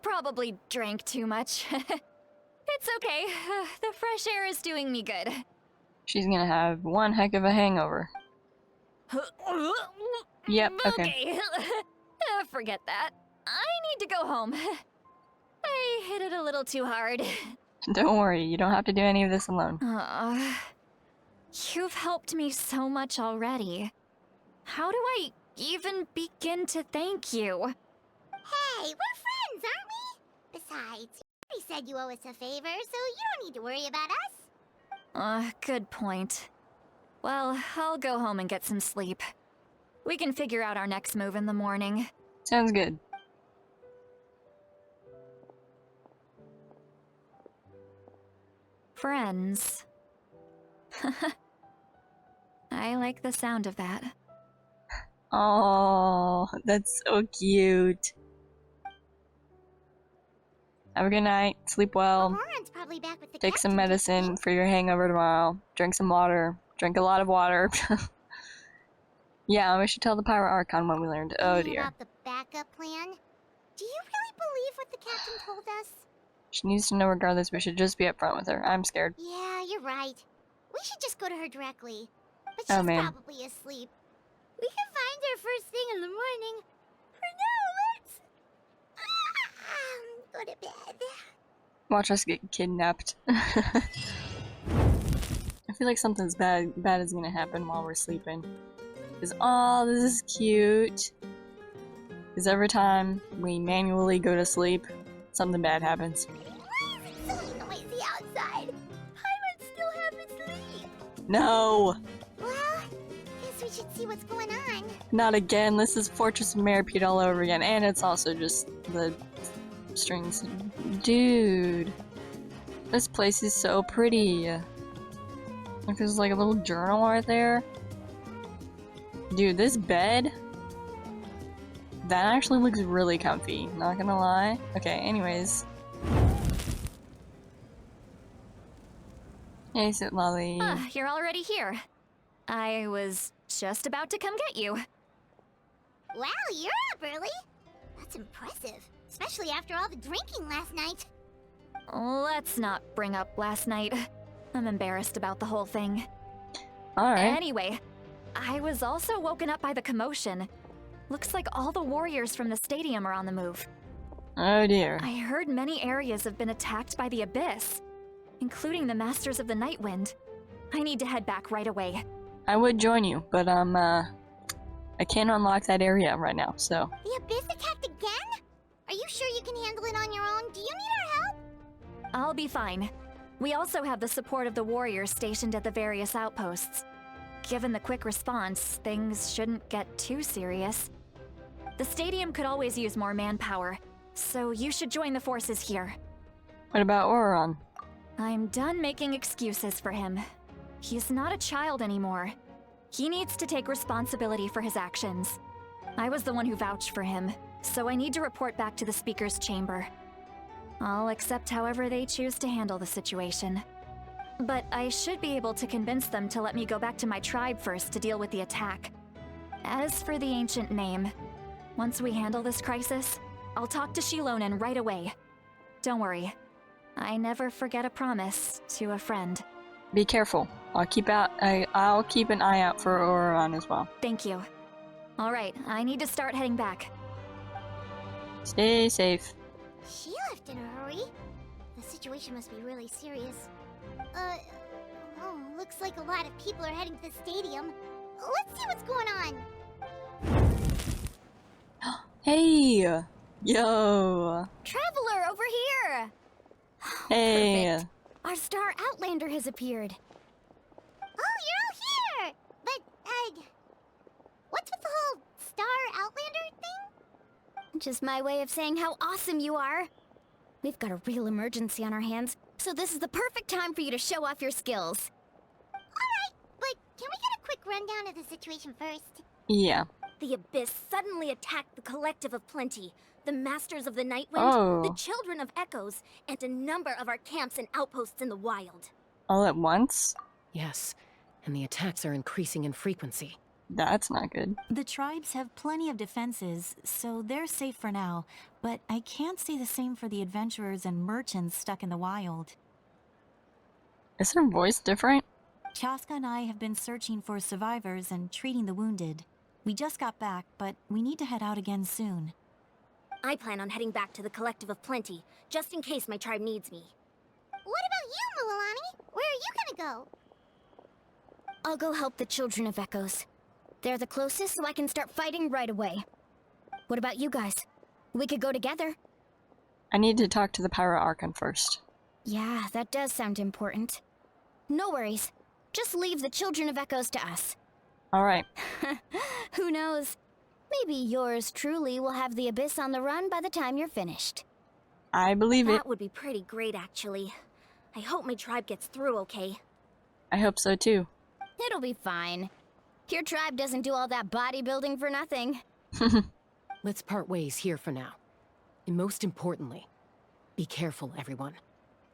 Probably drank too much. It's okay. The fresh air is doing me good. She's gonna have one heck of a hangover. Yep, okay. Forget that. I need to go home. I hit it a little too hard. Don't worry, you don't have to do any of this alone. You've helped me so much already. How do I even begin to thank you? Hey, we're friends, aren't we? Besides, you already said you owe us a favor, so you don't need to worry about us. Good point. Well, I'll go home and get some sleep. We can figure out our next move in the morning. Sounds good. Friends. I like the sound of that. Oh, that's so cute. Have a good night. Sleep well. Ororon's probably back with the Take some captain, medicine for your hangover tomorrow. Drink some water. Drink a lot of water. Yeah, we should tell the Pirate Archon what we learned. Oh dear. About the backup plan? Do you really believe what the captain told us? She needs to know regardless. We should just be upfront with her. I'm scared. Yeah, you're right. We should just go to her directly. But she's probably asleep. We can find her first thing in the morning. For now, let's... go to bed. Watch us get kidnapped. I feel like something's bad is gonna happen while we're sleeping. Because, oh, this is cute. Because every time we manually go to sleep, something bad happens. Why is it so noisy outside? Pirates still haven't sleep. No! Well, guess we should see what's going on. Not again. This is Fortress of Meripede all over again. And it's also just the strings. Dude. This place is so pretty. Like, there's like a little journal right there. Dude, this bed, that actually looks really comfy, not gonna lie. Okay, anyways. Hey, Citlali. Ah, you're already here. I was just about to come get you. Wow, you're up early. That's impressive, especially after all the drinking last night. Let's not bring up last night. I'm embarrassed about the whole thing. Alright. Anyway, I was also woken up by the commotion. Looks like all the warriors from the stadium are on the move. Oh dear. I heard many areas have been attacked by the Abyss, including the Masters of the Night Wind. I need to head back right away. I would join you, but I can't unlock that area right now, so. The Abyss attacked again? Are you sure you can handle it on your own? Do you need our help? I'll be fine. We also have the support of the warriors stationed at the various outposts. Given the quick response, things shouldn't get too serious. The stadium could always use more manpower, so you should join the forces here. What about Ororon? I'm done making excuses for him. He's not a child anymore. He needs to take responsibility for his actions. I was the one who vouched for him, so I need to report back to the Speaker's Chamber. I'll accept however they choose to handle the situation. But I should be able to convince them to let me go back to my tribe first to deal with the attack. As for the ancient name, once we handle this crisis, I'll talk to Xilonen right away. Don't worry. I never forget a promise to a friend. Be careful. I'll keep an eye out for Ororon as well. Thank you. Alright, I need to start heading back. Stay safe. She left in a hurry. The situation must be really serious. Looks like a lot of people are heading to the stadium. Let's see what's going on. Hey! Yo! Traveler over here! Hey! Perfect. Our star outlander has appeared. Oh, you're all here! But, what's with the whole Star Outlander thing? Just my way of saying how awesome you are. We've got a real emergency on our hands, so this is the perfect time for you to show off your skills. Alright, but can we get a quick rundown of the situation first? Yeah. The Abyss suddenly attacked the Collective of Plenty, the Masters of the Night Wind, Oh. the Children of Echoes, and a number of our camps and outposts in the wild. All at once? Yes, and the attacks are increasing in frequency. That's not good. The tribes have plenty of defenses, so they're safe for now, but I can't say the same for the adventurers and merchants stuck in the wild. Is her voice different? Chasca and I have been searching for survivors and treating the wounded. We just got back, but we need to head out again soon. I plan on heading back to the Collective of Plenty, just in case my tribe needs me. What about you, Mualani? Where are you gonna go? I'll go help the Children of Echoes. They're the closest, so I can start fighting right away. What about you guys? We could go together. I need to talk to the Pyro Archon first. Yeah, that does sound important. No worries. Just leave the Children of Echoes to us. Alright. Who knows? Maybe yours truly will have the Abyss on the run by the time you're finished. I believe it. That would be pretty great, actually. I hope my tribe gets through okay. I hope so too. It'll be fine. Your tribe doesn't do all that bodybuilding for nothing. Let's part ways here for now. And most importantly, be careful, everyone.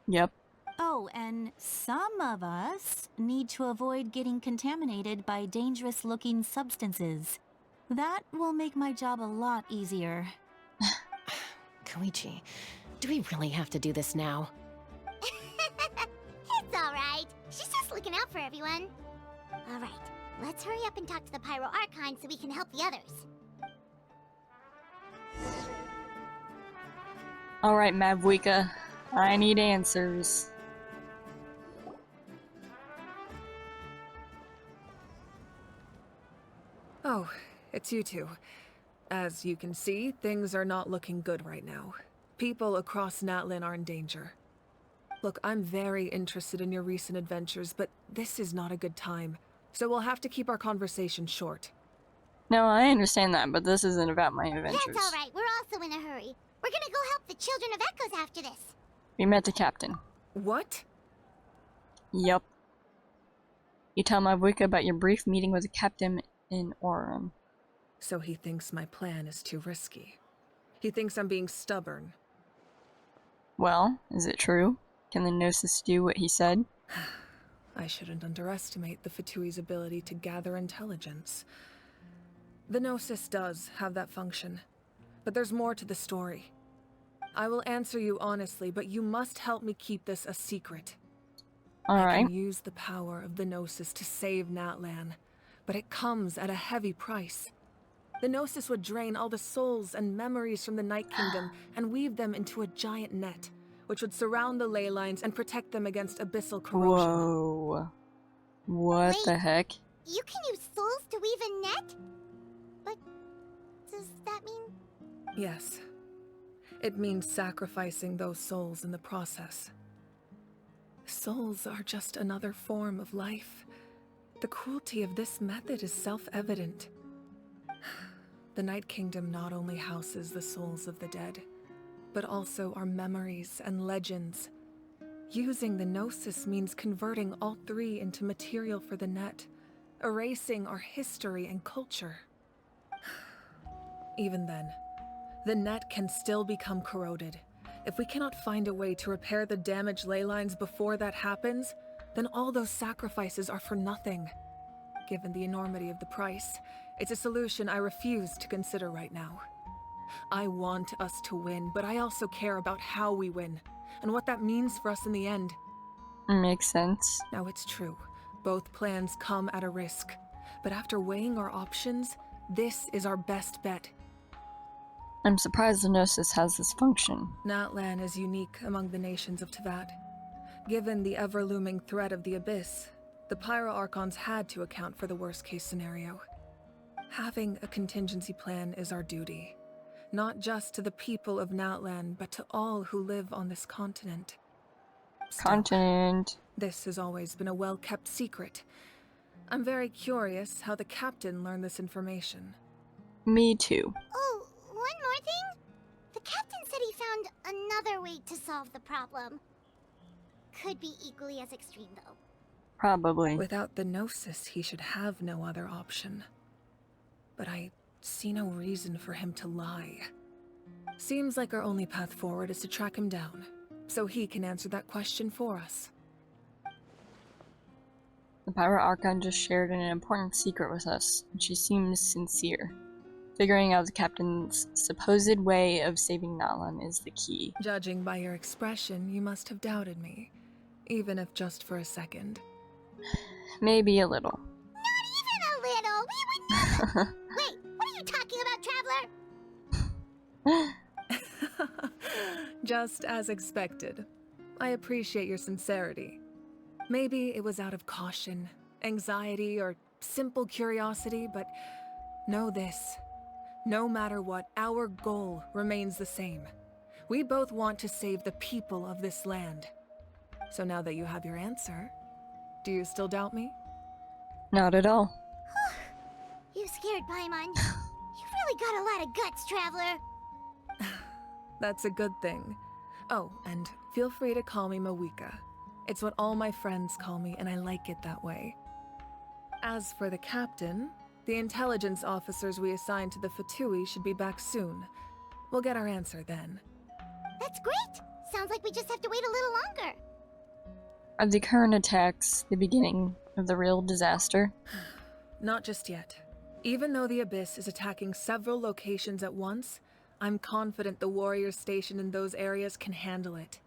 Yep. Oh, and some of us need to avoid getting contaminated by dangerous-looking substances. That will make my job a lot easier. Koichi, do we really have to do this now? It's alright. She's just looking out for everyone. Alright, let's hurry up and talk to the Pyro Archon so we can help the others. Alright, Mavuika. I need answers. Oh, it's you two. As you can see, things are not looking good right now. People across Natlan are in danger. Look, I'm very interested in your recent adventures, but this is not a good time. So we'll have to keep our conversation short. No, I understand that, but this isn't about my adventures. That's alright, we're also in a hurry. We're gonna go help the Children of Echoes after this. We met the captain. What? Yup. You tell Mavuika about your brief meeting with the captain in Ororon. So he thinks my plan is too risky. He thinks I'm being stubborn. Well, is it true? Can the Gnosis do what he said? I shouldn't underestimate the Fatui's ability to gather intelligence. The Gnosis does have that function, but there's more to the story. I will answer you honestly, but you must help me keep this a secret. I can use the power of the Gnosis to save Natlan, but it comes at a heavy price. The Gnosis would drain all the souls and memories from the Night Kingdom and weave them into a giant net, which would surround the ley lines and protect them against abyssal corrosion. Whoa. What the heck? You can use souls to weave a net? But does that mean... Yes. It means sacrificing those souls in the process. Souls are just another form of life. The cruelty of this method is self-evident. The Night Kingdom not only houses the souls of the dead, but also our memories and legends. Using the Gnosis means converting all three into material for the net, erasing our history and culture. Even then, the net can still become corroded. If we cannot find a way to repair the damaged ley lines before that happens, then all those sacrifices are for nothing. Given the enormity of the price, it's a solution I refuse to consider right now. I want us to win, but I also care about how we win, and what that means for us in the end. Makes sense. Now it's true, both plans come at a risk, but after weighing our options, this is our best bet. I'm surprised the Gnosis has this function. Natlan is unique among the nations of Teyvat. Given the ever-looming threat of the Abyss, the Pyro-Archons had to account for the worst-case scenario. Having a contingency plan is our duty, not just to the people of Natlan, but to all who live on this continent. This has always been a well-kept secret. I'm very curious how the captain learned this information. Me too. Oh, one more thing? The captain said he found another way to solve the problem. Could be equally as extreme, though. Probably. Without the Gnosis, he should have no other option. But I see no reason for him to lie. Seems like our only path forward is to track him down, so he can answer that question for us. The Pyro Archon just shared an important secret with us, and she seems sincere. Figuring out the captain's supposed way of saving Natlan is the key. Judging by your expression, you must have doubted me, even if just for a second. Maybe a little. Not even a little! We would never... Wait, what are you talking about, Traveler? Just as expected. I appreciate your sincerity. Maybe it was out of caution, anxiety, or simple curiosity, but know this. No matter what, our goal remains the same. We both want to save the people of this land. So now that you have your answer, do you still doubt me? Not at all. You scared Paimon. You've really got a lot of guts, Traveler. That's a good thing. Oh, and feel free to call me Mavuika. It's what all my friends call me, and I like it that way. As for the captain, the intelligence officers we assigned to the Fatui should be back soon. We'll get our answer then. That's great! Sounds like we just have to wait a little longer. Are the current attacks the beginning of the real disaster? Not just yet. Even though the Abyss is attacking several locations at once, I'm confident the warriors stationed in those areas can handle it.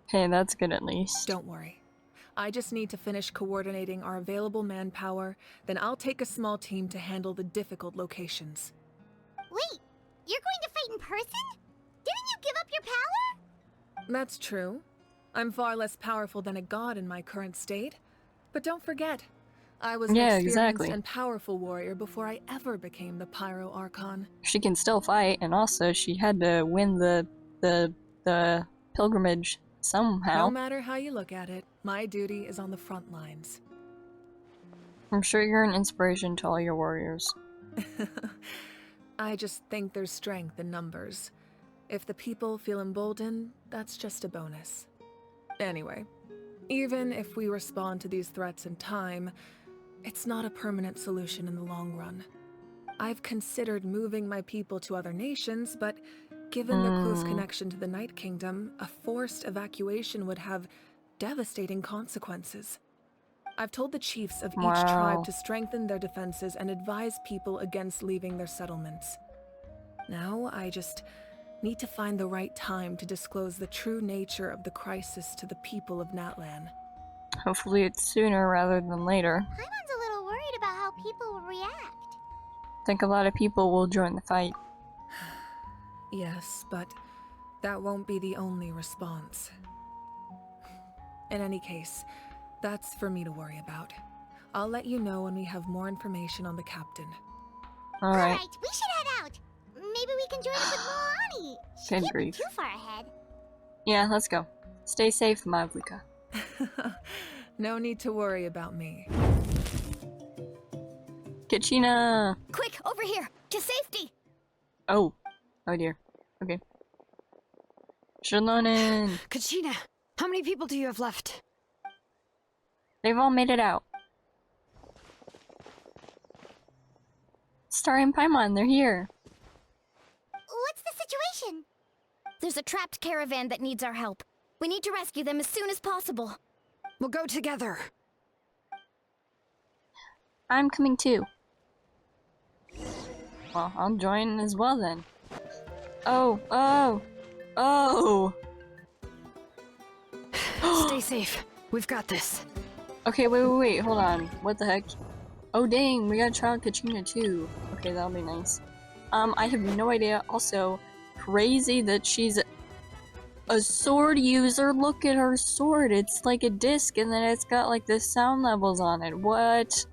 Hey, that's good at least. Don't worry. I just need to finish coordinating our available manpower, then I'll take a small team to handle the difficult locations. Wait, you're going to fight in person? Didn't you give up your power? That's true. I'm far less powerful than a god in my current state. But don't forget, I was an experienced and powerful warrior before I ever became the Pyro Archon. She can still fight, and also she had to win the pilgrimage somehow. No matter how you look at it, my duty is on the front lines. I'm sure you're an inspiration to all your warriors. I just think there's strength in numbers. If the people feel emboldened, that's just a bonus. Anyway, even if we respond to these threats in time, it's not a permanent solution in the long run. I've considered moving my people to other nations, but given their close connection to the Night Kingdom, a forced evacuation would have devastating consequences. I've told the chiefs of each Wow. tribe to strengthen their defenses and advise people against leaving their settlements. Now, I just need to find the right time to disclose the true nature of the crisis to the people of Natlan. Hopefully it's sooner rather than later. Paimon's a little worried about how people will react. I think a lot of people will join the fight. Yes, but that won't be the only response. In any case, that's for me to worry about. I'll let you know when we have more information on the captain. Alright. Alright, we should head out. Maybe we can join up with Milani. She Good can't be grief. too far ahead. Yeah, let's go. Stay safe, Mavuika. No need to worry about me. Kachina! Quick, over here, to safety! Oh. Oh dear. Okay. Xilonen! Kachina, how many people do you have left? They've all made it out. Star and Paimon, they're here. What's the situation? There's a trapped caravan that needs our help. We need to rescue them as soon as possible. We'll go together. I'm coming too. Well, I'll join as well then. Oh, oh, oh! Stay safe. We've got this. Okay, wait, hold on. What the heck? Oh dang, we got Child Kachina too. Okay, that'll be nice. I have no idea. Also, crazy that she's a sword user. Look at her sword. It's like a disc and then it's got like the sound levels on it. What?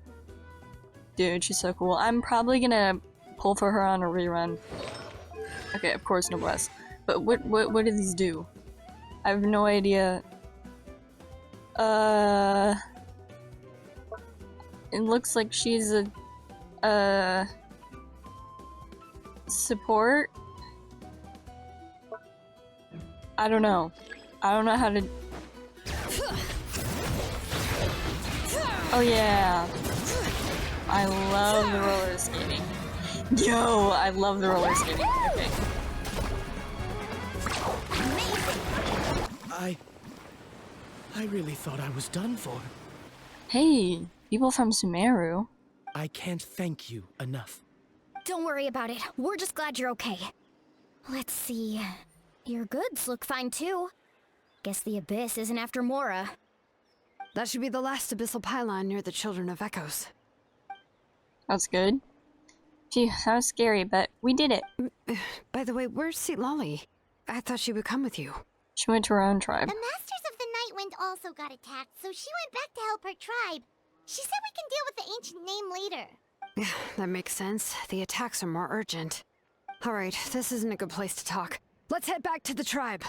Dude, she's so cool. I'm probably gonna pull for her on a rerun. Okay, of course, noblesse. But what do these do? I have no idea. It looks like she's a support? I don't know. I don't know how to... Oh yeah! I love the roller skating. Yo! I love the roller skating. Okay. I really thought I was done for. Hey, people from Sumeru. I can't thank you enough. Don't worry about it. We're just glad you're okay. Let's see. Your goods look fine too. Guess the Abyss isn't after Mora. That should be the last abyssal pylon near the Children of Echoes. That's good. Phew, that was scary, but we did it. By the way, where's Citlali? I thought she would come with you. She went to her own tribe. The Masters of the Night Wind also got attacked, so she went back to help her tribe. She said we can deal with the ancient name later. That makes sense. The attacks are more urgent. Alright, this isn't a good place to talk. Let's head back to the tribe.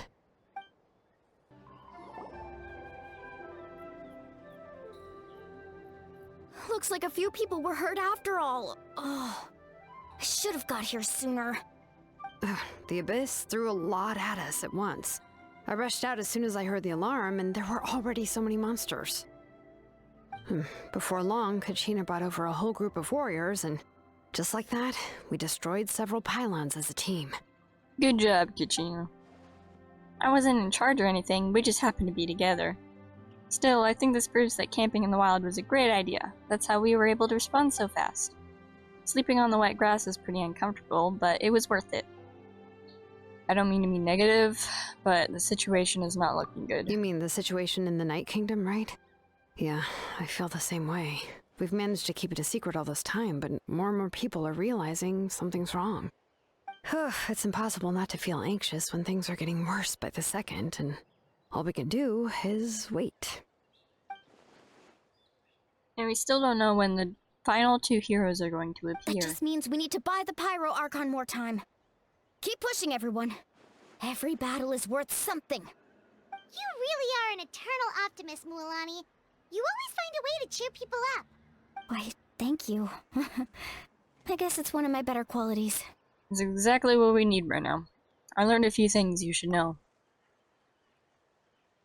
Looks like a few people were hurt after all. Oh, I should have got here sooner. The Abyss threw a lot at us at once. I rushed out as soon as I heard the alarm, and there were already so many monsters. Before long, Kachina brought over a whole group of warriors, and just like that, we destroyed several pylons as a team. Good job, Kachina. I wasn't in charge or anything, we just happened to be together. Still, I think this proves that camping in the wild was a great idea. That's how we were able to respond so fast. Sleeping on the wet grass is pretty uncomfortable, but it was worth it. I don't mean to be negative, but the situation is not looking good. You mean the situation in the Night Kingdom, right? Yeah, I feel the same way. We've managed to keep it a secret all this time, but more and more people are realizing something's wrong. It's impossible not to feel anxious when things are getting worse by the second, and all we can do is wait. And we still don't know when the final two heroes are going to appear. That just means we need to buy the Pyro Archon more time. Keep pushing, everyone. Every battle is worth something. You really are an eternal optimist, Mualani. You always find a way to cheer people up. Why, thank you. I guess it's one of my better qualities. It's exactly what we need right now. I learned a few things you should know.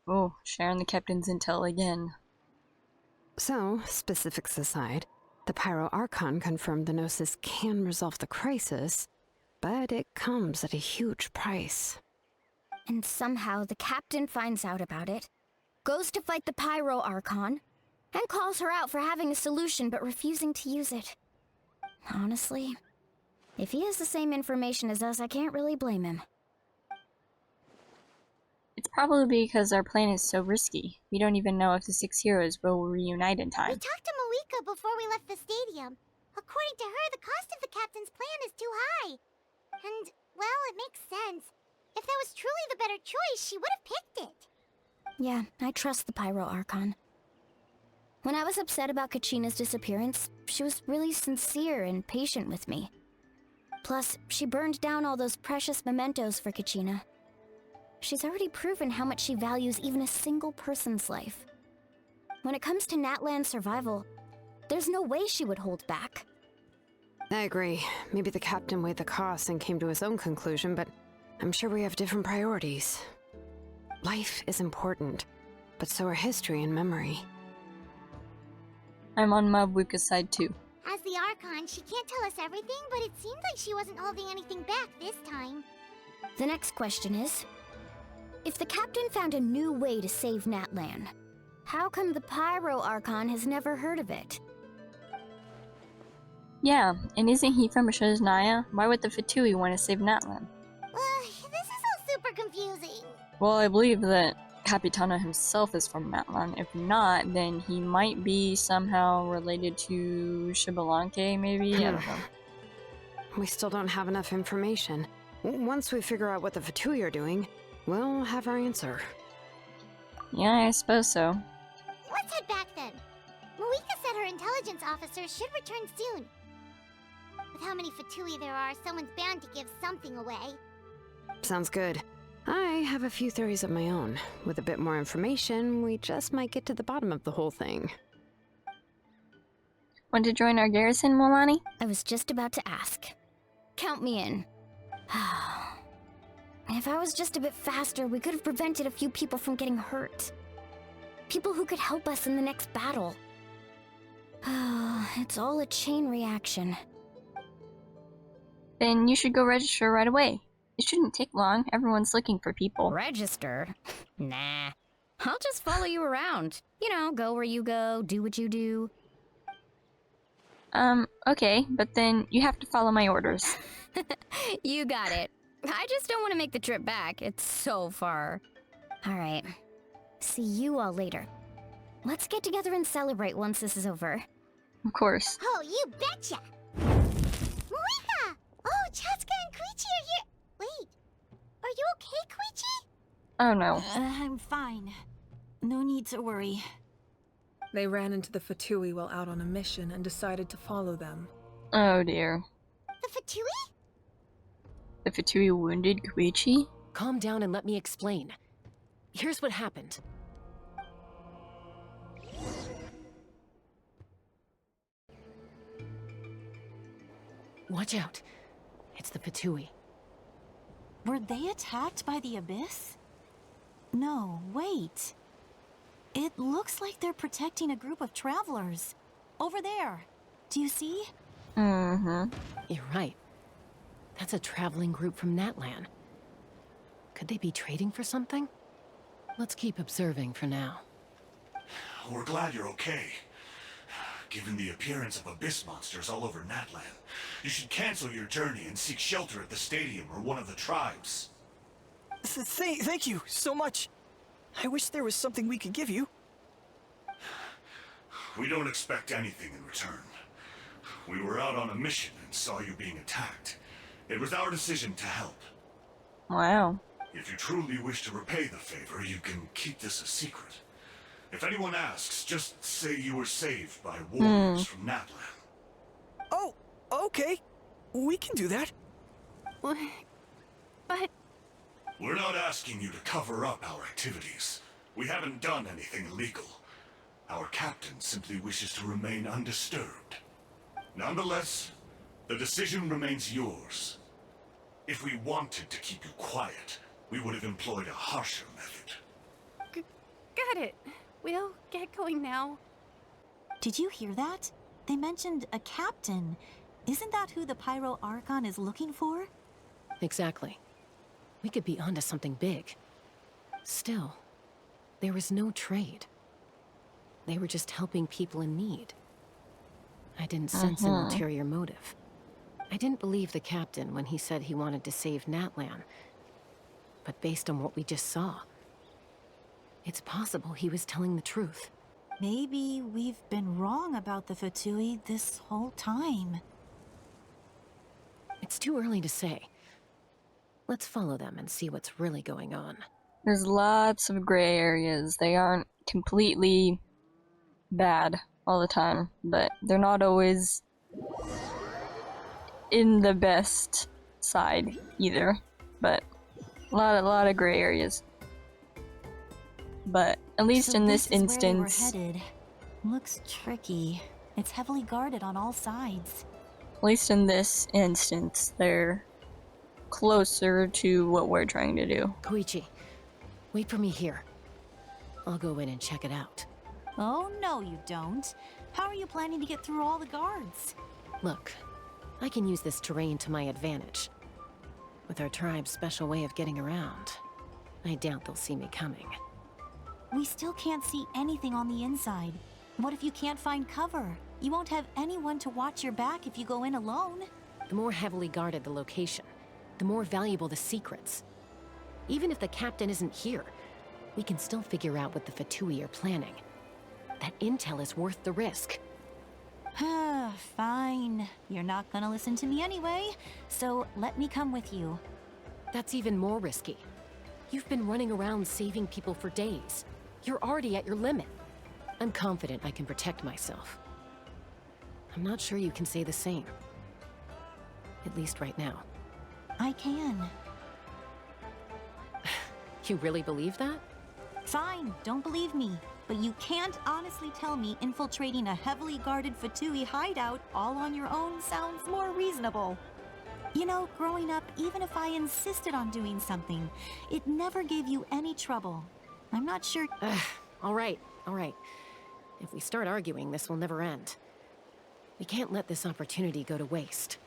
Oh, sharing the captain's intel again. So, specifics aside, the Pyro Archon confirmed the Gnosis can resolve the crisis, but it comes at a huge price. And somehow the captain finds out about it, goes to fight the Pyro Archon, and calls her out for having a solution but refusing to use it. Honestly, if he has the same information as us, I can't really blame him. It's probably because our plan is so risky. We don't even know if the 6 heroes will reunite in time. We talked to Mavuika before we left the stadium. According to her, the cost of the captain's plan is too high. And, well, it makes sense. If that was truly the better choice, she would have picked it. Yeah, I trust the Pyro Archon. When I was upset about Kachina's disappearance, she was really sincere and patient with me. Plus, she burned down all those precious mementos for Kachina. She's already proven how much she values even a single person's life. When it comes to Natlan's survival, there's no way she would hold back. I agree. Maybe the captain weighed the costs and came to his own conclusion, but I'm sure we have different priorities. Life is important, but so are history and memory. I'm on Mavuika's side too. As the Archon, she can't tell us everything, but it seems like she wasn't holding anything back this time. The next question is, if the captain found a new way to save Natlan, how come the Pyro Archon has never heard of it? Yeah, and isn't he from Ashoznaya? Why would the Fatui want to save Natlan? This is all super confusing. Well, I believe that Capitano himself is from Natlan. If not, then he might be somehow related to Shibalanke, maybe? I don't know. We still don't have enough information. Once we figure out what the Fatui are doing, we'll have our answer. Yeah, I suppose so. Let's head back then. Mavuika said her intelligence officer should return soon. With how many Fatui there are, someone's bound to give something away. Sounds good. I have a few theories of my own. With a bit more information, we just might get to the bottom of the whole thing. Want to join our garrison, Molani? I was just about to ask. Count me in. If I was just a bit faster, we could have prevented a few people from getting hurt. People who could help us in the next battle. It's all a chain reaction. Then you should go register right away. It shouldn't take long. Everyone's looking for people. Register? Nah. I'll just follow you around. You know, go where you go, do what you do. Okay, but then you have to follow my orders. You got it. I just don't want to make the trip back. It's so far. Alright. See you all later. Let's get together and celebrate once this is over. Of course. Oh, you betcha! Mavuika! Oh, Chasca and Chuychu are here! Wait, are you okay, Chuychu? Oh no. I'm fine. No need to worry. They ran into the Fatui while out on a mission and decided to follow them. Oh dear. The Fatui? The Fatui wounded Chuychu? Calm down and let me explain. Here's what happened. Watch out. It's the Fatui. Were they attacked by the Abyss? No, wait. It looks like they're protecting a group of travelers. Over there. Do you see? Mm-hmm. You're right. That's a traveling group from Natlan. Could they be trading for something? Let's keep observing for now. We're glad you're okay. Given the appearance of abyss monsters all over Natlan, you should cancel your journey and seek shelter at the stadium or one of the tribes. Thank you so much. I wish there was something we could give you. We don't expect anything in return. We were out on a mission and saw you being attacked. It was our decision to help. Wow. If you truly wish to repay the favor, you can keep this a secret. If anyone asks, just say you were saved by warriors from Natlan. Oh, okay. We can do that. But... We're not asking you to cover up our activities. We haven't done anything illegal. Our captain simply wishes to remain undisturbed. Nonetheless, the decision remains yours. If we wanted to keep you quiet, we would have employed a harsher method. Got it. We'll get going now. Did you hear that? They mentioned a captain. Isn't that who the Pyro Archon is looking for? Exactly. We could be onto something big. Still, there is no trade. They were just helping people in need. I didn't sense an ulterior motive. I didn't believe the captain when he said he wanted to save Natlan. But based on what we just saw, it's possible he was telling the truth. Maybe we've been wrong about the Fatui this whole time. It's too early to say. Let's follow them and see what's really going on. There's lots of gray areas. They aren't completely bad all the time, but they're not always in the best side either. But a lot of gray areas. But at least So in this is where they were instance, headed. Looks tricky. It's heavily guarded on all sides. at least in this instance, they're closer to what we're trying to do. Koichi, wait for me here. I'll go in and check it out. Oh, no you don't. How are you planning to get through all the guards? Look, I can use this terrain to my advantage. With our tribe's special way of getting around, I doubt they'll see me coming. We still can't see anything on the inside. What if you can't find cover? You won't have anyone to watch your back if you go in alone. The more heavily guarded the location, the more valuable the secrets. Even if the captain isn't here, we can still figure out what the Fatui are planning. That intel is worth the risk. Fine. You're not gonna listen to me anyway, so let me come with you. That's even more risky. You've been running around saving people for days. You're already at your limit. I'm confident I can protect myself. I'm not sure you can say the same. At least right now. I can. You really believe that? Fine, don't believe me. But you can't honestly tell me infiltrating a heavily guarded Fatui hideout all on your own sounds more reasonable. You know, growing up, even if I insisted on doing something, it never gave you any trouble. I'm not sure— All right. If we start arguing, this will never end. We can't let this opportunity go to waste.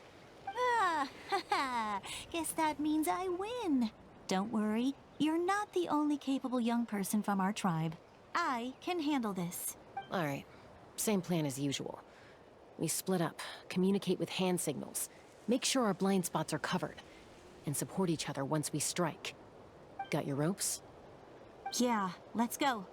Guess that means I win. Don't worry, you're not the only capable young person from our tribe. I can handle this. All right. Same plan as usual. We split up, communicate with hand signals, make sure our blind spots are covered, and support each other once we strike. Got your ropes? Yeah, let's go.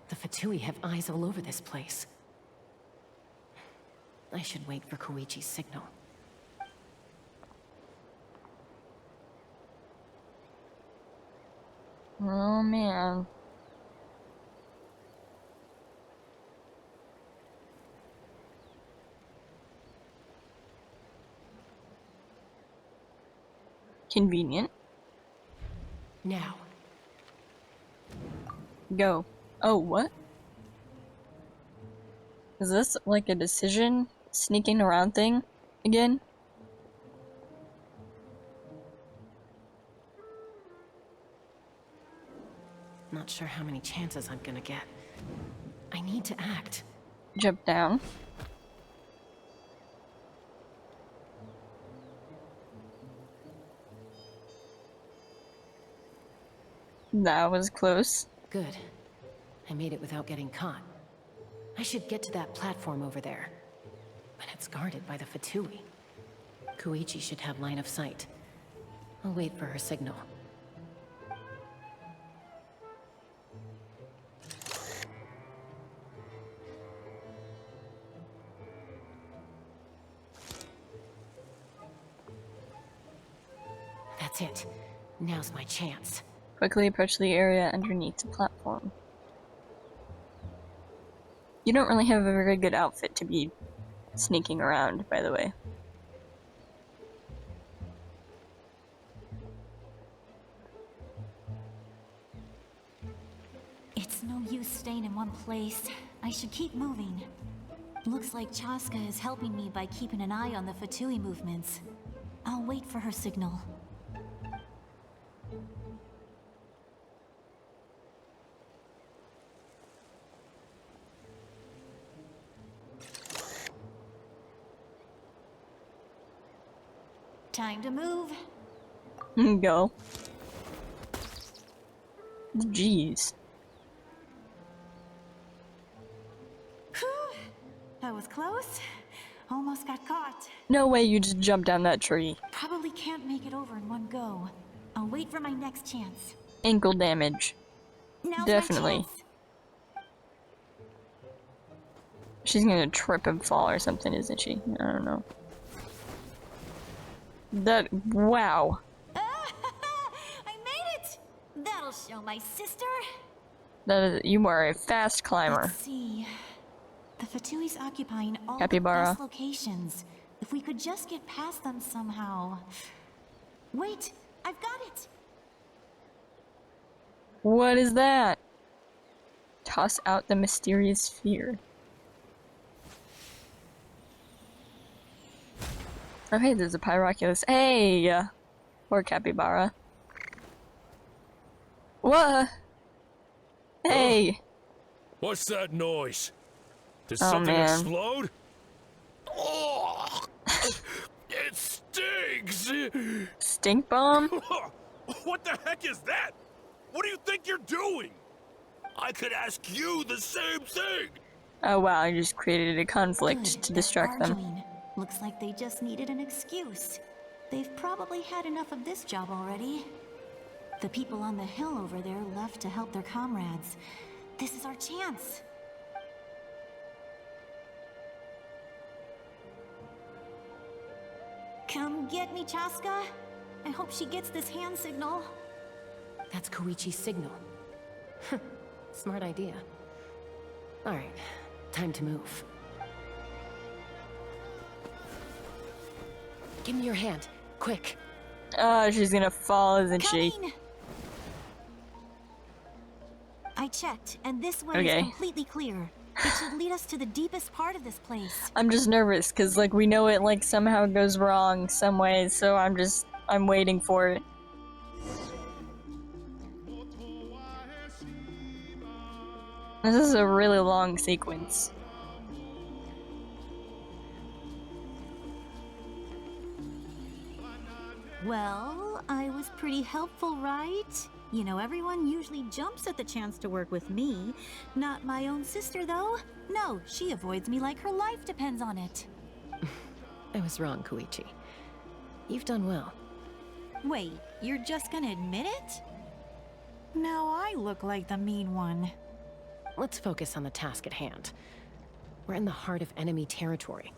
The Fatui have eyes all over this place. I should wait for Koichi's signal. Oh man. Convenient. Now. Go. Oh, what? Is this like a decision sneaking around thing again? Not sure how many chances I'm gonna get. I need to act. Jump down. That was close. Good. I made it without getting caught. I should get to that platform over there. But it's guarded by the Fatui. Koichi should have line of sight. I'll wait for her signal. That's it. Now's my chance. Quickly approach the area underneath the platform. You don't really have a very good outfit to be sneaking around, by the way. It's no use staying in one place. I should keep moving. Looks like Chasca is helping me by keeping an eye on the Fatui movements. I'll wait for her signal. Time to move. Go. Jeez. That was close. Almost got caught. No way you just jumped down that tree. Probably can't make it over in one go. I'll wait for my next chance. Ankle damage. Now's Definitely. my chance. She's gonna trip and fall or something, isn't she? I don't know. That, wow. I made it! That'll show my sister. That is, you are a fast climber. Let's see. The Fatui's occupying all Capybara. the best locations. If we could just get past them somehow. Wait, I've got it! What is that? Toss out the mysterious sphere. Oh hey, there's a Pyroculus. Hey! Poor Capybara. What? Hey! What's that noise? Did Oh, something man. explode? Oh, it stinks! Stink bomb? What the heck is that? What do you think you're doing? I could ask you the same thing. Oh wow, I just created a conflict Good, to they're distract them. arguing. Looks like they just needed an excuse. They've probably had enough of this job already. The people on the hill over there left to help their comrades. This is our chance. Come get me, Chasca. I hope she gets this hand signal. That's Koichi's signal. Smart idea. Alright, time to move. Give me your hand, quick. Oh, she's gonna fall, isn't she? Coming. I checked, and this way Okay. is completely clear. It should lead us to the deepest part of this place. I'm just nervous, cause like we know it like somehow goes wrong some way, so I'm waiting for it. This is a really long sequence. Well, I was pretty helpful, right? You know, everyone usually jumps at the chance to work with me. Not my own sister, though. No, she avoids me like her life depends on it. I was wrong, Koichi. You've done well. Wait, you're just gonna admit it? Now I look like the mean one. Let's focus on the task at hand. We're in the heart of enemy territory.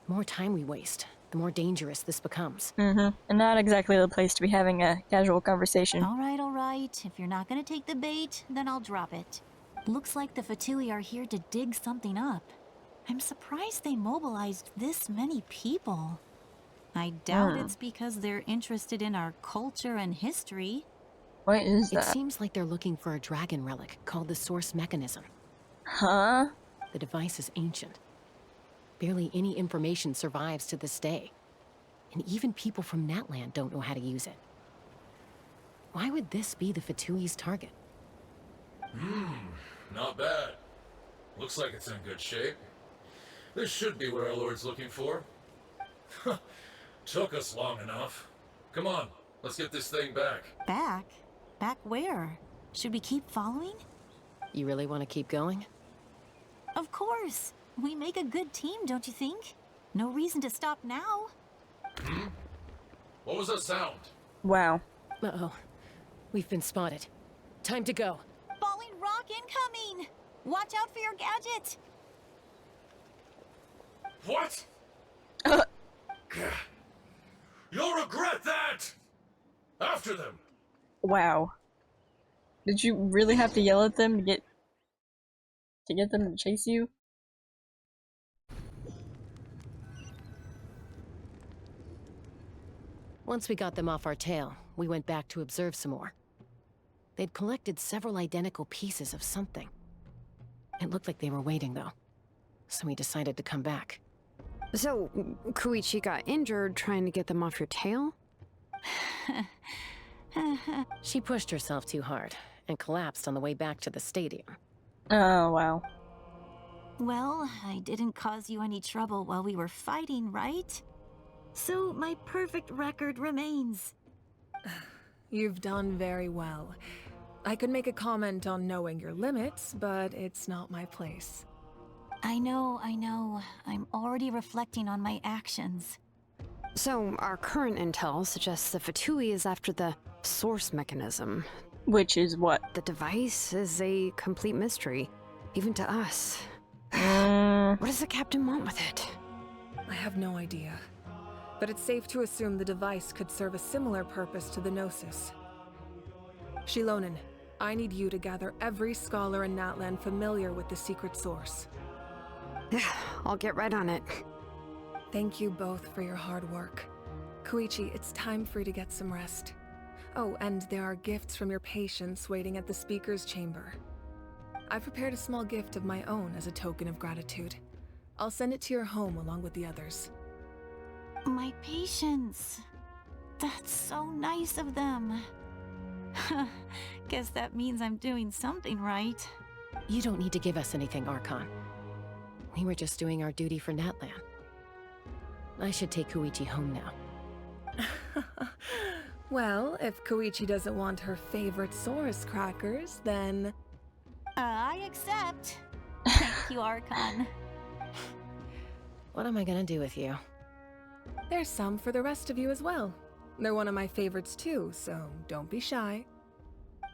The more time we waste, the more dangerous this becomes. And not exactly the place to be having a casual conversation. All right. If you're not gonna take the bait, then I'll drop it. Looks like the Fatui are here to dig something up. I'm surprised they mobilized this many people. I doubt it's because they're interested in our culture and history. What is It that? seems like they're looking for a dragon relic called the Source Mechanism. Huh? The device is ancient. Barely any information survives to this day. And even people from Natlan don't know how to use it. Why would this be the Fatui's target? Not bad. Looks like it's in good shape. This should be what our Lord's looking for. Took us long enough. Come on, let's get this thing back. Back? Back where? Should we keep following? You really want to keep going? Of course. We make a good team, don't you think? No reason to stop now. What was that sound? Wow. Uh-oh. We've been spotted. Time to go. Falling rock incoming! Watch out for your gadget! What? You'll regret that! After them! Wow. Did you really have to yell at them to get them to chase you? Once we got them off our tail, we went back to observe some more. They'd collected several identical pieces of something. It looked like they were waiting, though. so we decided to come back. So, Koichi got injured trying to get them off your tail? She pushed herself too hard and collapsed on the way back to the stadium. Oh, wow. Well, I didn't cause you any trouble while we were fighting, right? So my perfect record remains. You've done very well. I could make a comment on knowing your limits, but it's not my place. I know. I'm already reflecting on my actions. So, our current intel suggests that Fatui is after the source mechanism. Which is what? The device is a complete mystery, even to us. What does the captain want with it? I have no idea. But it's safe to assume the device could serve a similar purpose to the Gnosis. Xilonen, I need you to gather every scholar in Natlan familiar with the secret source. I'll get right on it. Thank you both for your hard work. Koichi, it's time for you to get some rest. Oh, and there are gifts from your patients waiting at the speaker's chamber. I've prepared a small gift of my own as a token of gratitude. I'll send it to your home along with the others. My patients. That's so nice of them. Guess that means I'm doing something right. You don't need to give us anything, Archon. We were just doing our duty for Natlan. I should take Koichi home now. Well, if Koichi doesn't want her favorite Saurus crackers, then... I accept. Thank you, Archon. What am I gonna do with you? There's some for the rest of you as well. They're one of my favorites too, so don't be shy.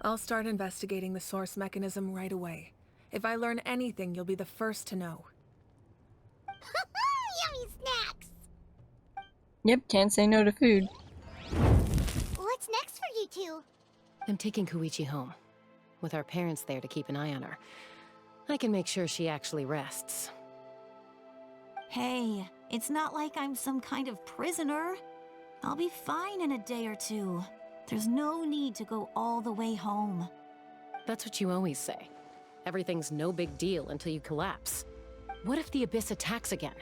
I'll start investigating the source mechanism right away. If I learn anything, you'll be the first to know. Yummy snacks! Yep, can't say no to food. What's next for you two? I'm taking Koichi home. With our parents there to keep an eye on her. I can make sure she actually rests. Hey, it's not like I'm some kind of prisoner. I'll be fine in a day or two. There's no need to go all the way home. That's what you always say. Everything's no big deal until you collapse. What if the Abyss attacks again?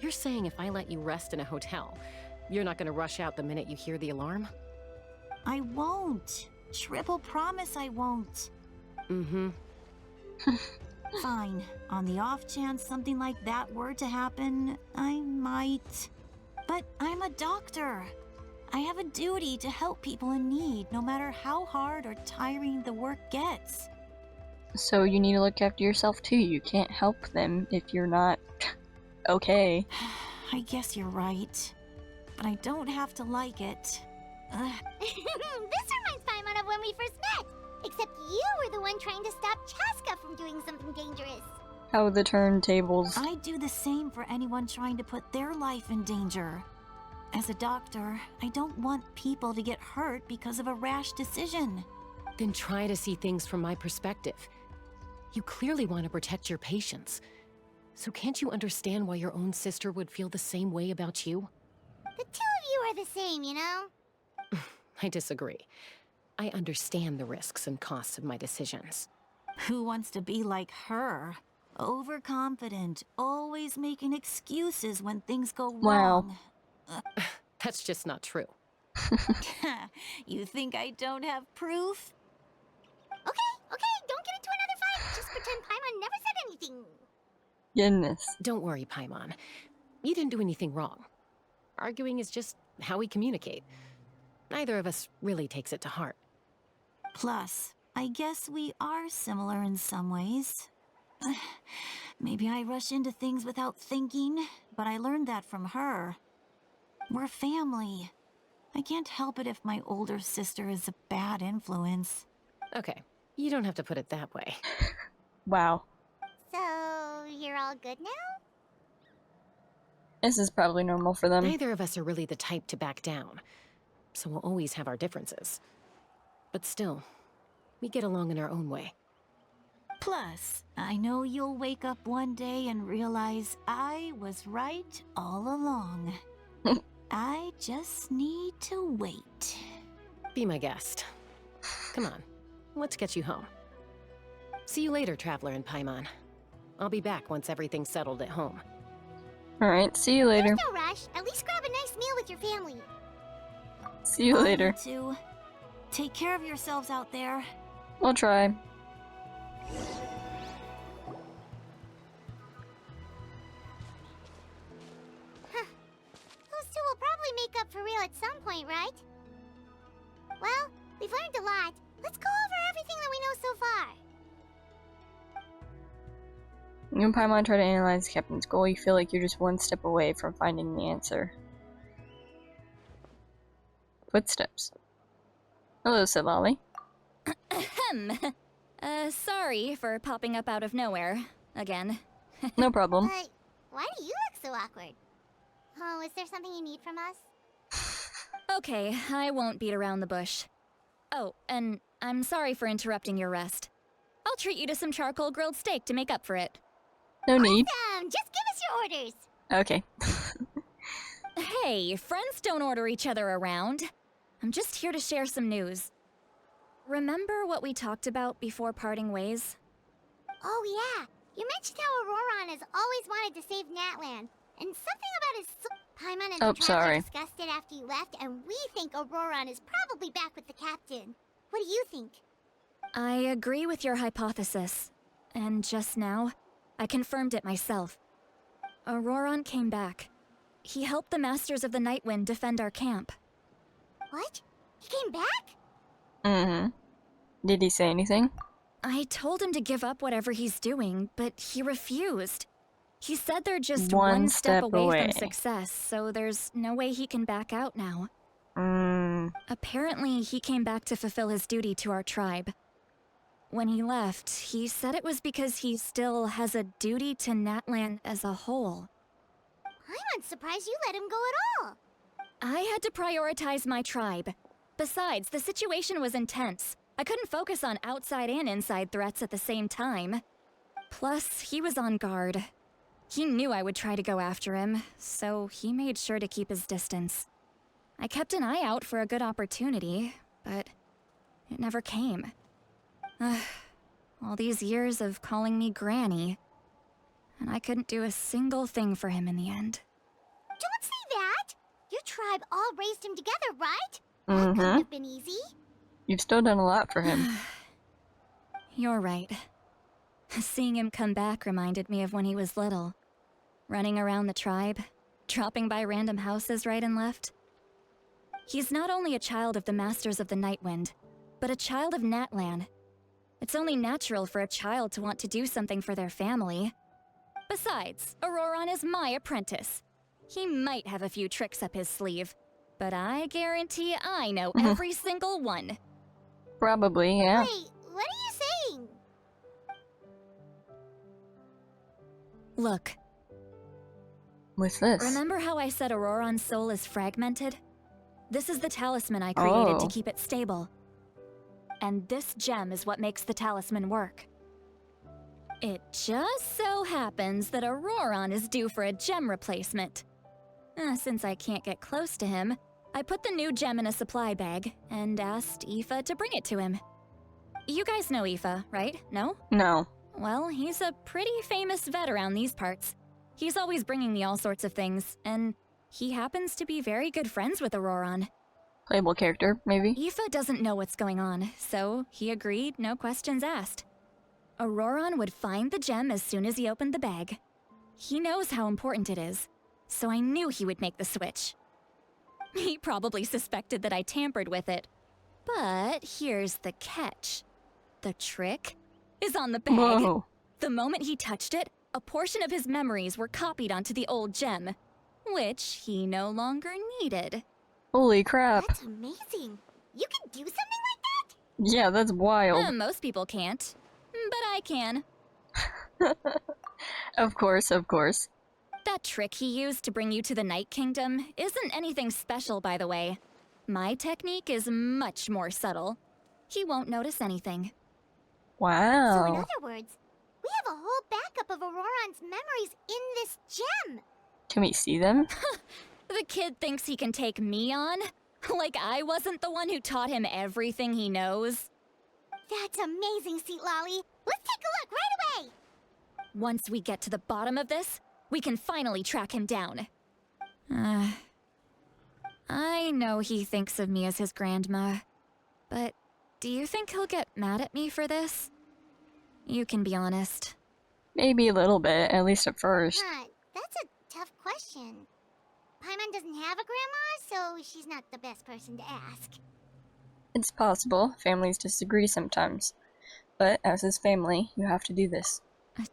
You're saying if I let you rest in a hotel, you're not gonna rush out the minute you hear the alarm? I won't. Triple promise I won't. Mm-hmm. Fine. On the off chance something like that were to happen, I might. But I'm a doctor. I have a duty to help people in need, no matter how hard or tiring the work gets. So you need to look after yourself too. You can't help them if you're not okay. I guess you're right. But I don't have to like it. This reminds Paimon of when we first met. Except you were the one trying to stop Chasca from doing something dangerous. How the turntables. I'd do the same for anyone trying to put their life in danger. As a doctor, I don't want people to get hurt because of a rash decision. Then try to see things from my perspective. You clearly want to protect your patients. So can't you understand why your own sister would feel the same way about you? The two of you are the same, you know? I disagree. I understand the risks and costs of my decisions. Who wants to be like her? Overconfident, always making excuses when things go wrong. That's just not true. You think I don't have proof? Okay, don't get into another fight. Just pretend Paimon never said anything. Goodness. Don't worry, Paimon. You didn't do anything wrong. Arguing is just how we communicate. Neither of us really takes it to heart. Plus, I guess we are similar in some ways. Maybe I rush into things without thinking, but I learned that from her. We're family. I can't help it if my older sister is a bad influence. Okay, you don't have to put it that way. Wow. So, you're all good now? This is probably normal for them. Neither of us are really the type to back down, so we'll always have our differences. But still, we get along in our own way. Plus, I know you'll wake up one day and realize I was right all along. I just need to wait. Be my guest. Come on, let's get you home. See you later, Traveler and Paimon. I'll be back once everything's settled at home. Alright, see you later. There's no rush. At least grab a nice meal with your family. See you later. You two. Take care of yourselves out there. I'll try. Those two will probably make up for real at some point, right? Well, we've learned a lot. Let's go over everything that we know so far. You and Paimon try to analyze the captain's goal. You feel like you're just one step away from finding the answer. Footsteps. Hello, Citlali. Ahem. Sorry for popping up out of nowhere. Again. No problem. Why do you look so awkward? Oh, is there something you need from us? Okay, I won't beat around the bush. Oh, and I'm sorry for interrupting your rest. I'll treat you to some charcoal grilled steak to make up for it. No need. Awesome! Just give us your orders! Okay. Hey, friends don't order each other around. I'm just here to share some news. Remember what we talked about before parting ways? Oh yeah, you mentioned how Ororon has always wanted to save Natlan, and something about his Paimon and the Traveler discussed it after you left, and we think Ororon is probably back with the captain. What do you think? I agree with your hypothesis. And just now, I confirmed it myself. Ororon came back. He helped the Masters of the Nightwind defend our camp. What? He came back? Mm-hmm. Did he say anything? I told him to give up whatever he's doing, but he refused. He said they're just One one step step away away. from success, so there's no way he can back out now. Apparently, he came back to fulfill his duty to our tribe. When he left, he said it was because he still has a duty to Natlan as a whole. I'm surprised you let him go at all. I had to prioritize my tribe. Besides, the situation was intense. I couldn't focus on outside and inside threats at the same time. Plus, he was on guard. He knew I would try to go after him, so he made sure to keep his distance. I kept an eye out for a good opportunity, but it never came. All these years of calling me Granny, and I couldn't do a single thing for him in the end. Don't say that! Your tribe all raised him together, right? That Mm-hmm. couldn't have been easy. You've still done a lot for him. You're right. Seeing him come back reminded me of when he was little. Running around the tribe, dropping by random houses right and left. He's not only a child of the Masters of the Nightwind, but a child of Natlan. It's only natural for a child to want to do something for their family. Besides, Ororon is my apprentice. He might have a few tricks up his sleeve, but I guarantee I know every single one. Probably, yeah. Wait, what are you saying? Look. What's this? Remember how I said Ororon's soul is fragmented? This is the talisman I created to keep it stable. And this gem is what makes the talisman work. It just so happens that Ororon is due for a gem replacement. Since I can't get close to him, I put the new gem in a supply bag and asked Aoife to bring it to him. You guys know Aoife, right? No? No. Well, he's a pretty famous vet around these parts. He's always bringing me all sorts of things, and he happens to be very good friends with Ororon. Playable character, maybe? Aoife doesn't know what's going on, so he agreed, no questions asked. Ororon would find the gem as soon as he opened the bag. He knows how important it is, so I knew he would make the switch. He probably suspected that I tampered with it. But here's the catch. The trick is on the bag. Whoa. The moment he touched it, a portion of his memories were copied onto the old gem, which he no longer needed. Holy crap. That's amazing. You can do something like that? Yeah, that's wild. Most people can't, but I can. Of course, of course. That trick he used to bring you to the Night Kingdom isn't anything special, by the way. My technique is much more subtle. He won't notice anything. Wow. So in other words, we have a whole backup of Ororon's memories in this gem. Can we see them? The kid thinks he can take me on? Like I wasn't the one who taught him everything he knows? That's amazing, Citlali. Let's take a look right away. Once we get to the bottom of this, we can finally track him down. I know he thinks of me as his grandma, but do you think he'll get mad at me for this? You can be honest. Maybe a little bit, at least at first. That's a tough question. Paimon doesn't have a grandma, so she's not the best person to ask. It's possible. Families disagree sometimes. But as his family, you have to do this.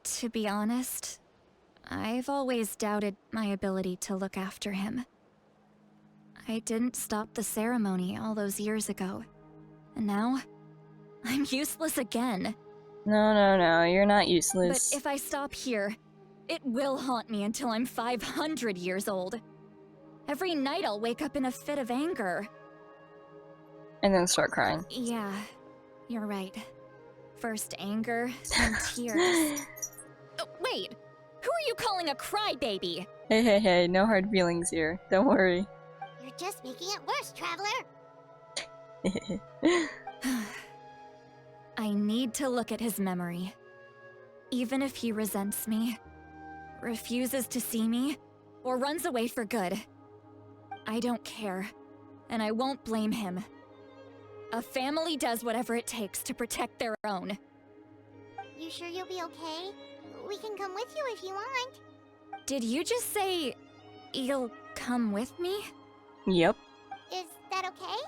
To be honest, I've always doubted my ability to look after him. I didn't stop the ceremony all those years ago. And now, I'm useless again. No, you're not useless. But if I stop here, it will haunt me until I'm 500 years old. Every night I'll wake up in a fit of anger. And then start crying. Yeah, you're right. First anger, then tears. Oh, wait! Who are you calling a crybaby? Hey, no hard feelings here. Don't worry. You're just making it worse, Traveler! I need to look at his memory. Even if he resents me, refuses to see me, or runs away for good. I don't care, and I won't blame him. A family does whatever it takes to protect their own. You sure you'll be okay? We can come with you if you want. Did you just say you'll come with me? Yep. Is that okay?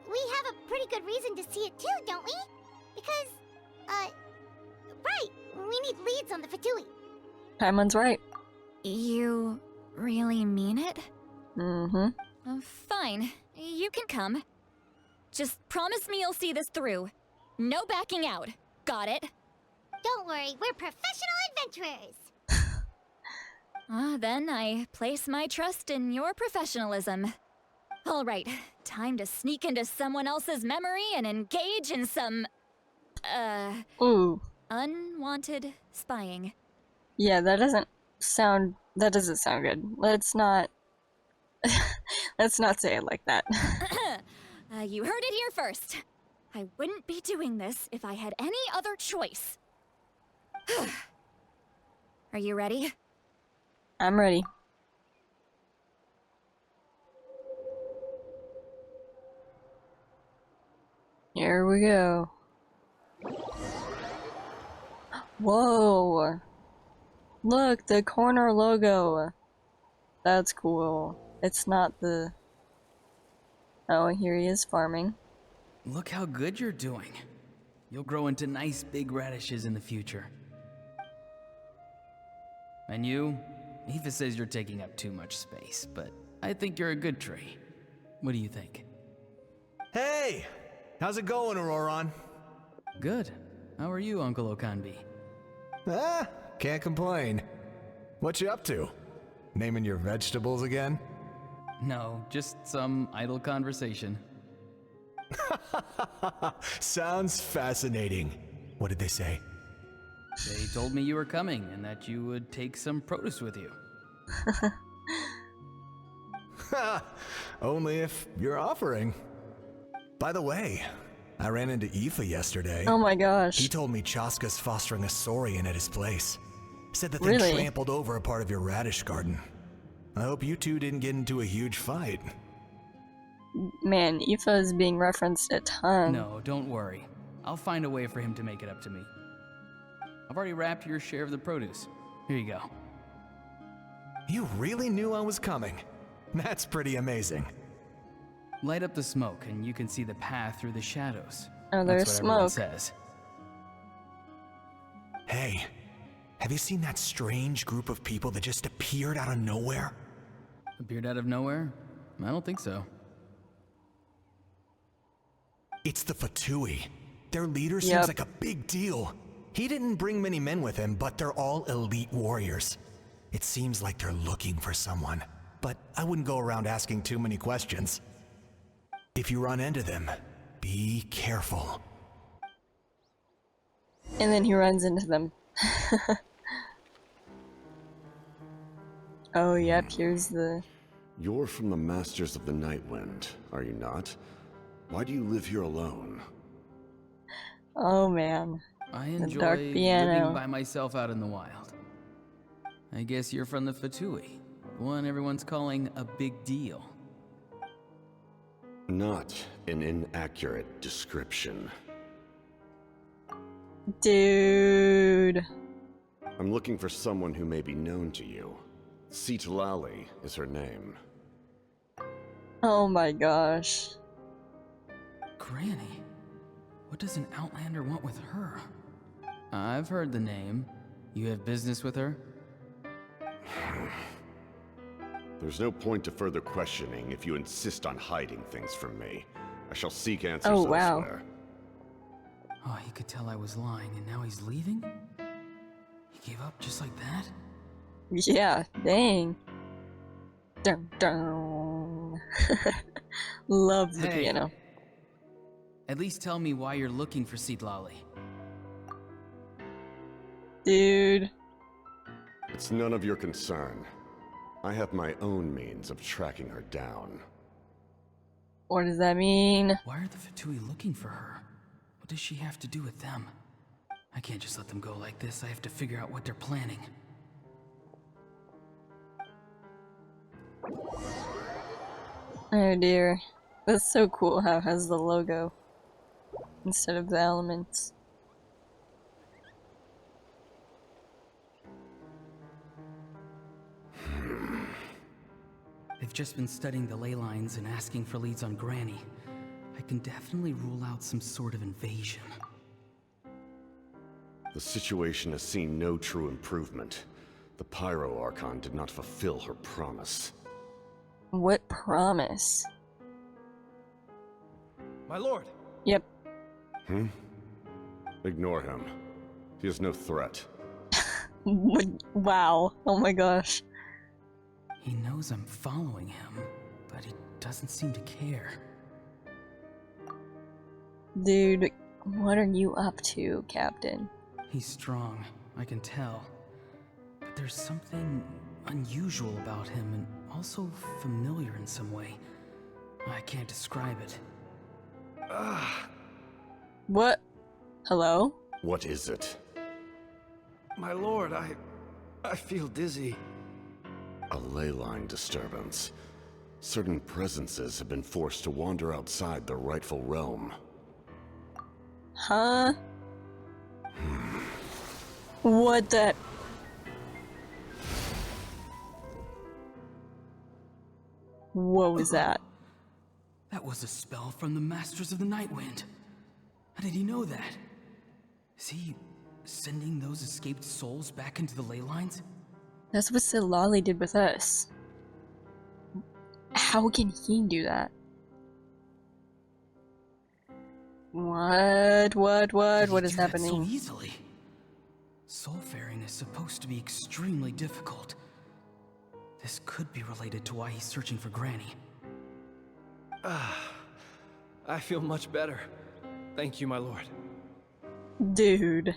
We have a pretty good reason to see it too, don't we? Because, right, we need leads on the Fatui. Paimon's right. You really mean it? Mm-hmm. Fine, you can come. Just promise me you'll see this through. No backing out. Got it? Don't worry, we're professional adventurers. Then I place my trust in your professionalism. All right, time to sneak into someone else's memory and engage in some, unwanted spying. Yeah, that doesn't sound good. Let's not say it like that. You heard it here first. I wouldn't be doing this if I had any other choice. Are you ready? I'm ready. Here we go. Whoa! Look, the corner logo. That's cool. It's not the... Oh, here he is farming. Look how good you're doing. You'll grow into nice big radishes in the future. And you? Aoife says you're taking up too much space, but I think you're a good tree. What do you think? Hey! How's it going, Ororon? Good. How are you, Uncle Okanbi? Can't complain. What you up to? Naming your vegetables again? No, just some idle conversation. Sounds fascinating. What did they say? They told me you were coming and that you would take some produce with you. Only if you're offering. By the way, I ran into Aoife yesterday. Oh my gosh. He told me Chasca's fostering a saurian at his place. Said the thing Really? trampled over a part of your radish garden. I hope you two didn't get into a huge fight. Man, Aoife is being referenced a ton. No, don't worry. I'll find a way for him to make it up to me. I've already wrapped your share of the produce. Here you go. You really knew I was coming. That's pretty amazing. Light up the smoke and you can see the path through the shadows. Oh, there's That's what everyone smoke. says. Hey, have you seen that strange group of people that just appeared out of nowhere? Appeared out of nowhere? I don't think so. It's the Fatui. Their leader Yep. seems like a big deal. He didn't bring many men with him, but they're all elite warriors. It seems like they're looking for someone, but I wouldn't go around asking too many questions. If you run into them, be careful. And then he runs into them. Oh, yep, here's the... You're from the Masters of the Night Wind, are you not? Why do you live here alone? Oh man. I The enjoy dark piano. living by myself out in the wild. I guess you're from the Fatui, the one everyone's calling a big deal. Not an inaccurate description. Dude. I'm looking for someone who may be known to you. Citlali is her name. Oh my gosh. Granny? What does an Outlander want with her? I've heard the name. You have business with her? There's no point to further questioning if you insist on hiding things from me. I shall seek answers elsewhere. Oh, he could tell I was lying, and now he's leaving? He gave up just like that? Yeah, dang. Dun dun. Love the piano. At least tell me why you're looking for Citlali. Dude. It's none of your concern. I have my own means of tracking her down. What does that mean? Why are the Fatui looking for her? What does she have to do with them? I can't just let them go like this. I have to figure out what they're planning. Oh dear. That's so cool how it has the logo instead of the elements. They've just been studying the ley lines and asking for leads on Granny. I can definitely rule out some sort of invasion. The situation has seen no true improvement. The Pyro Archon did not fulfill her promise. What promise? My lord! Yep. Ignore him. He is no threat. Wow. Oh my gosh. He knows I'm following him, but he doesn't seem to care. Dude, what are you up to, Captain? He's strong, I can tell. But there's something unusual about him and also familiar in some way. I can't describe it. What? Hello? What is it? My lord, I feel dizzy. A ley line disturbance. Certain presences have been forced to wander outside their rightful realm. Huh? What the? What was that? That was a spell from the Masters of the Nightwind. How did he know that? Is he sending those escaped souls back into the ley lines? That's what Citlali did with us. How can he do that? What is happening? So easily. Soulfaring is supposed to be extremely difficult. This could be related to why he's searching for Granny. I feel much better. Thank you, my lord. Dude.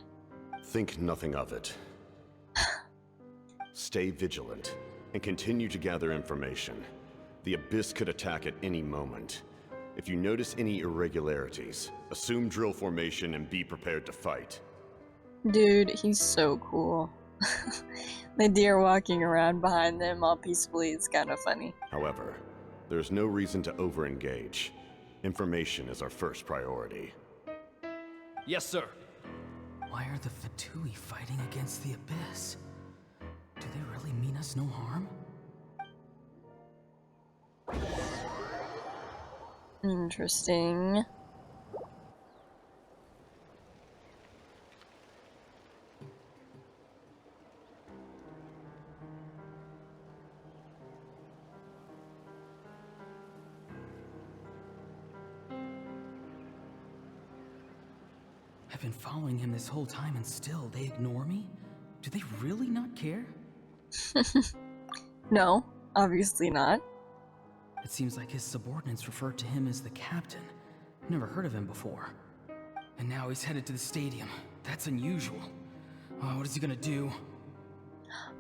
Think nothing of it. Stay vigilant, and continue to gather information. The Abyss could attack at any moment. If you notice any irregularities, assume drill formation and be prepared to fight. Dude, he's so cool. The deer walking around behind them all peacefully is kind of funny. However, there's no reason to over-engage. Information is our first priority. Yes, sir. Why are the Fatui fighting against the Abyss? Do they really mean us no harm? Interesting. I've been following him this whole time and still they ignore me? Do they really not care? No, obviously not. It seems like his subordinates refer to him as the Captain. Never heard of him before. And now he's headed to the stadium. That's unusual. Oh, what is he gonna do?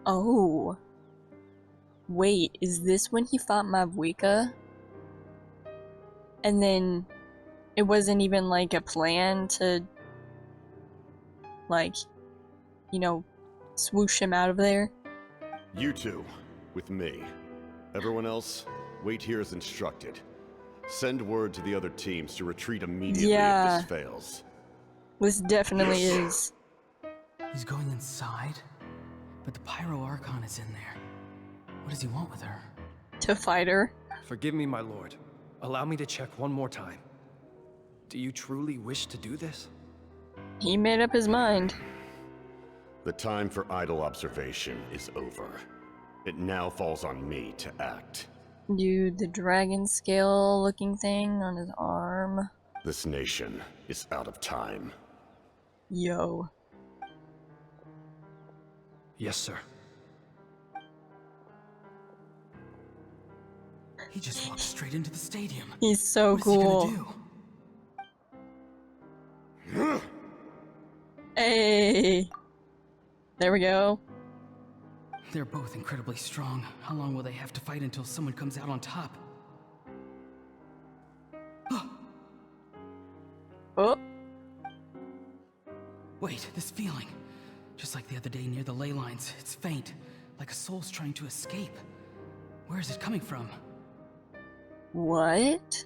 Oh. Wait, is this when he fought Mavuika? And then it wasn't even like a plan to, like, you know, swoosh him out of there? You two, with me. Everyone else, wait here as instructed. Send word to the other teams to retreat immediately if this fails. This definitely is. He's going inside? But the Pyro Archon is in there. What does he want with her? To fight her. Forgive me, my lord. Allow me to check one more time. Do you truly wish to do this? He made up his mind. The time for idle observation is over. It now falls on me to act. Dude, the dragon scale looking thing on his arm. This nation is out of time. Yo. Yes, sir. He just walked straight into the stadium. He's so cool. What is he gonna do? Hey. There we go. They're both incredibly strong. How long will they have to fight until someone comes out on top? Oh. Wait, this feeling. Just like the other day near the ley lines. It's faint, like a soul's trying to escape. Where is it coming from? What?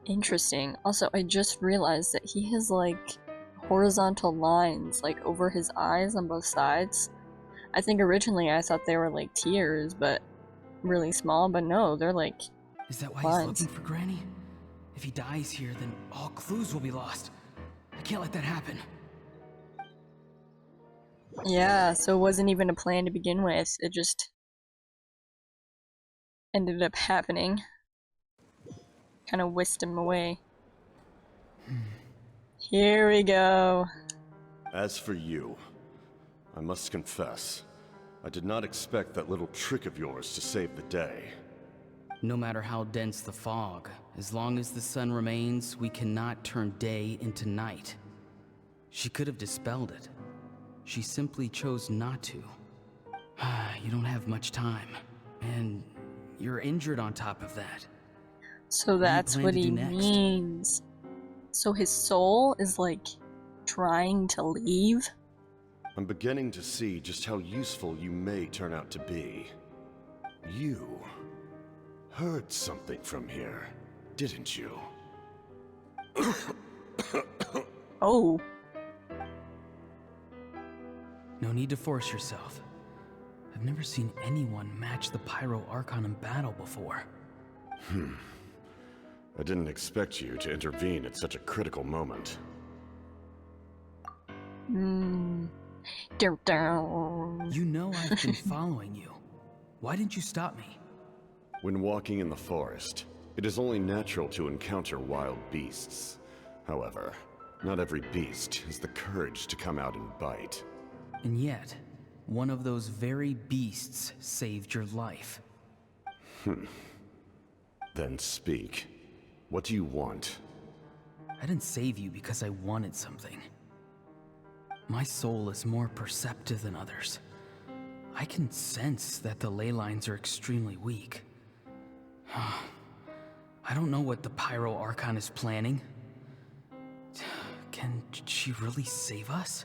Interesting. Also, I just realized that he has like horizontal lines like over his eyes on both sides. I think originally I thought they were like tears, but really small, but no, they're like Is that why lines. he's looking for Granny? If he dies here, then all clues will be lost. I can't let that happen. Yeah, so it wasn't even a plan to begin with. It just ended up happening. Kind of whisked him away. Here we go. As for you, I must confess, I did not expect that little trick of yours to save the day. No matter how dense the fog, as long as the sun remains, we cannot turn day into night. She could have dispelled it. She simply chose not to. You don't have much time, and you're injured on top of that. So that's what he next? means. So his soul is like trying to leave? I'm beginning to see just how useful you may turn out to be. You heard something from here, didn't you? Oh. No need to force yourself. I've never seen anyone match the Pyro Archon in battle before. I didn't expect you to intervene at such a critical moment. You know I've been following you. Why didn't you stop me? When walking in the forest, it is only natural to encounter wild beasts. However, not every beast has the courage to come out and bite. And yet, one of those very beasts saved your life. Then speak. What do you want? I didn't save you because I wanted something. My soul is more perceptive than others. I can sense that the ley lines are extremely weak. I don't know what the Pyro Archon is planning. Can she really save us?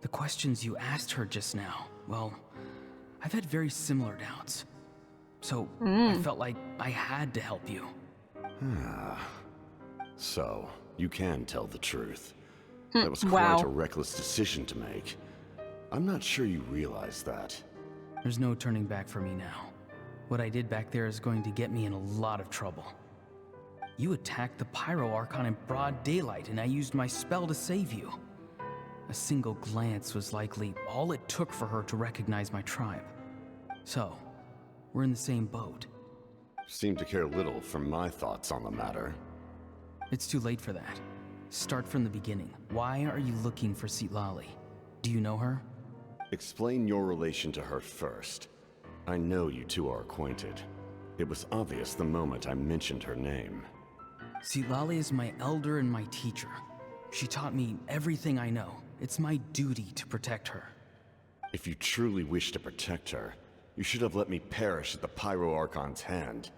The questions you asked her just now, well, I've had very similar doubts. So I felt like I had to help you. So, you can tell the truth. That was quite wow. a reckless decision to make. I'm not sure you realize that. There's no turning back for me now. What I did back there is going to get me in a lot of trouble. You attacked the Pyro Archon in broad daylight, and I used my spell to save you. A single glance was likely all it took for her to recognize my tribe. So, we're in the same boat. Seem to care little for my thoughts on the matter. It's too late for that. Start from the beginning. Why are you looking for Citlali? Do you know her? Explain your relation to her first. I know you two are acquainted. It was obvious the moment I mentioned her name. Citlali is my elder and my teacher. She taught me everything I know. It's my duty to protect her. If you truly wish to protect her, you should have let me perish at the Pyro Archon's hand.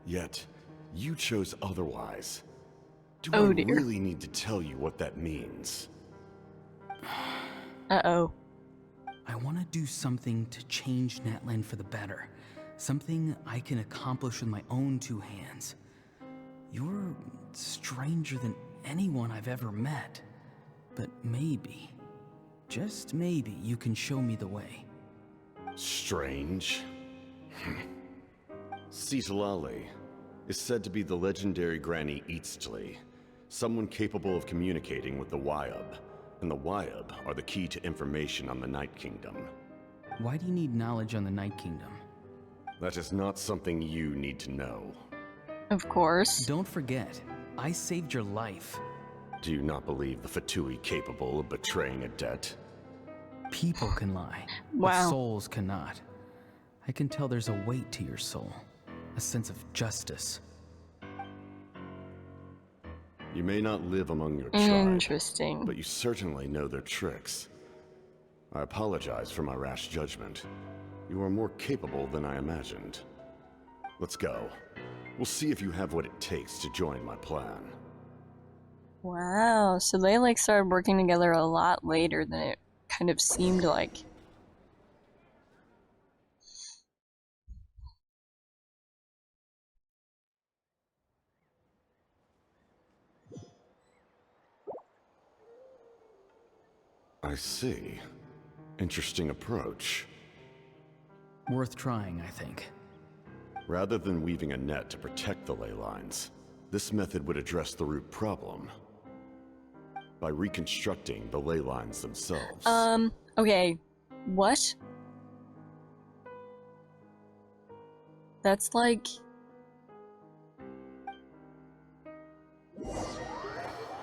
Yet, you chose otherwise. Do I really need to tell you what that means? Uh-oh. I want to do something to change Natlan for the better. Something I can accomplish with my own two hands. You're stranger than anyone I've ever met. But maybe, just maybe, you can show me the way. Strange? Citlali is said to be the legendary Granny Citlali, someone capable of communicating with the Wyub, and the Wyub are the key to information on the Night Kingdom. Why do you need knowledge on the Night Kingdom? That is not something you need to know. Of course. Don't forget, I saved your life. Do you not believe the Fatui capable of betraying a debt? People can lie, wow. but souls cannot. I can tell there's a weight to your soul, a sense of justice. You may not live among your tribe. Interesting. But you certainly know their tricks. I apologize for my rash judgment. You are more capable than I imagined. Let's go. We'll see if you have what it takes to join my plan. Wow, so they like started working together a lot later than it kind of seemed like. I see. Interesting approach. Worth trying, I think. Rather than weaving a net to protect the ley lines, this method would address the root problem by reconstructing the ley lines themselves. Okay. What? That's like...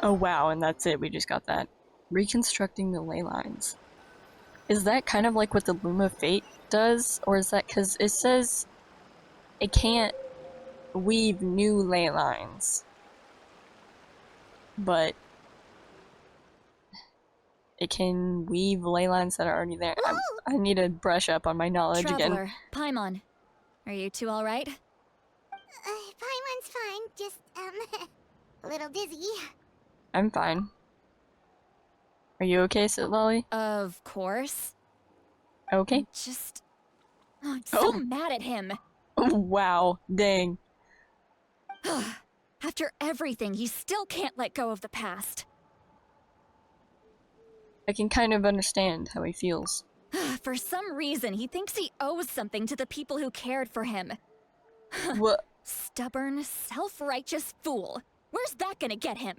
Oh wow, and that's it, we just got that. Reconstructing the ley lines. Is that kind of like what the Loom of Fate does? Or is that because it says it can't weave new ley lines, but it can weave ley lines that are already there? I need to brush up on my knowledge Traveler, again. Paimon, are you two all right? Paimon's fine, just, a little dizzy. I'm fine. Are you okay, Citlali? Of course. Okay. I'm so mad at him. Wow, dang. After everything, he still can't let go of the past. I can kind of understand how he feels. For some reason, he thinks he owes something to the people who cared for him. What? Stubborn, self-righteous fool. Where's that gonna get him?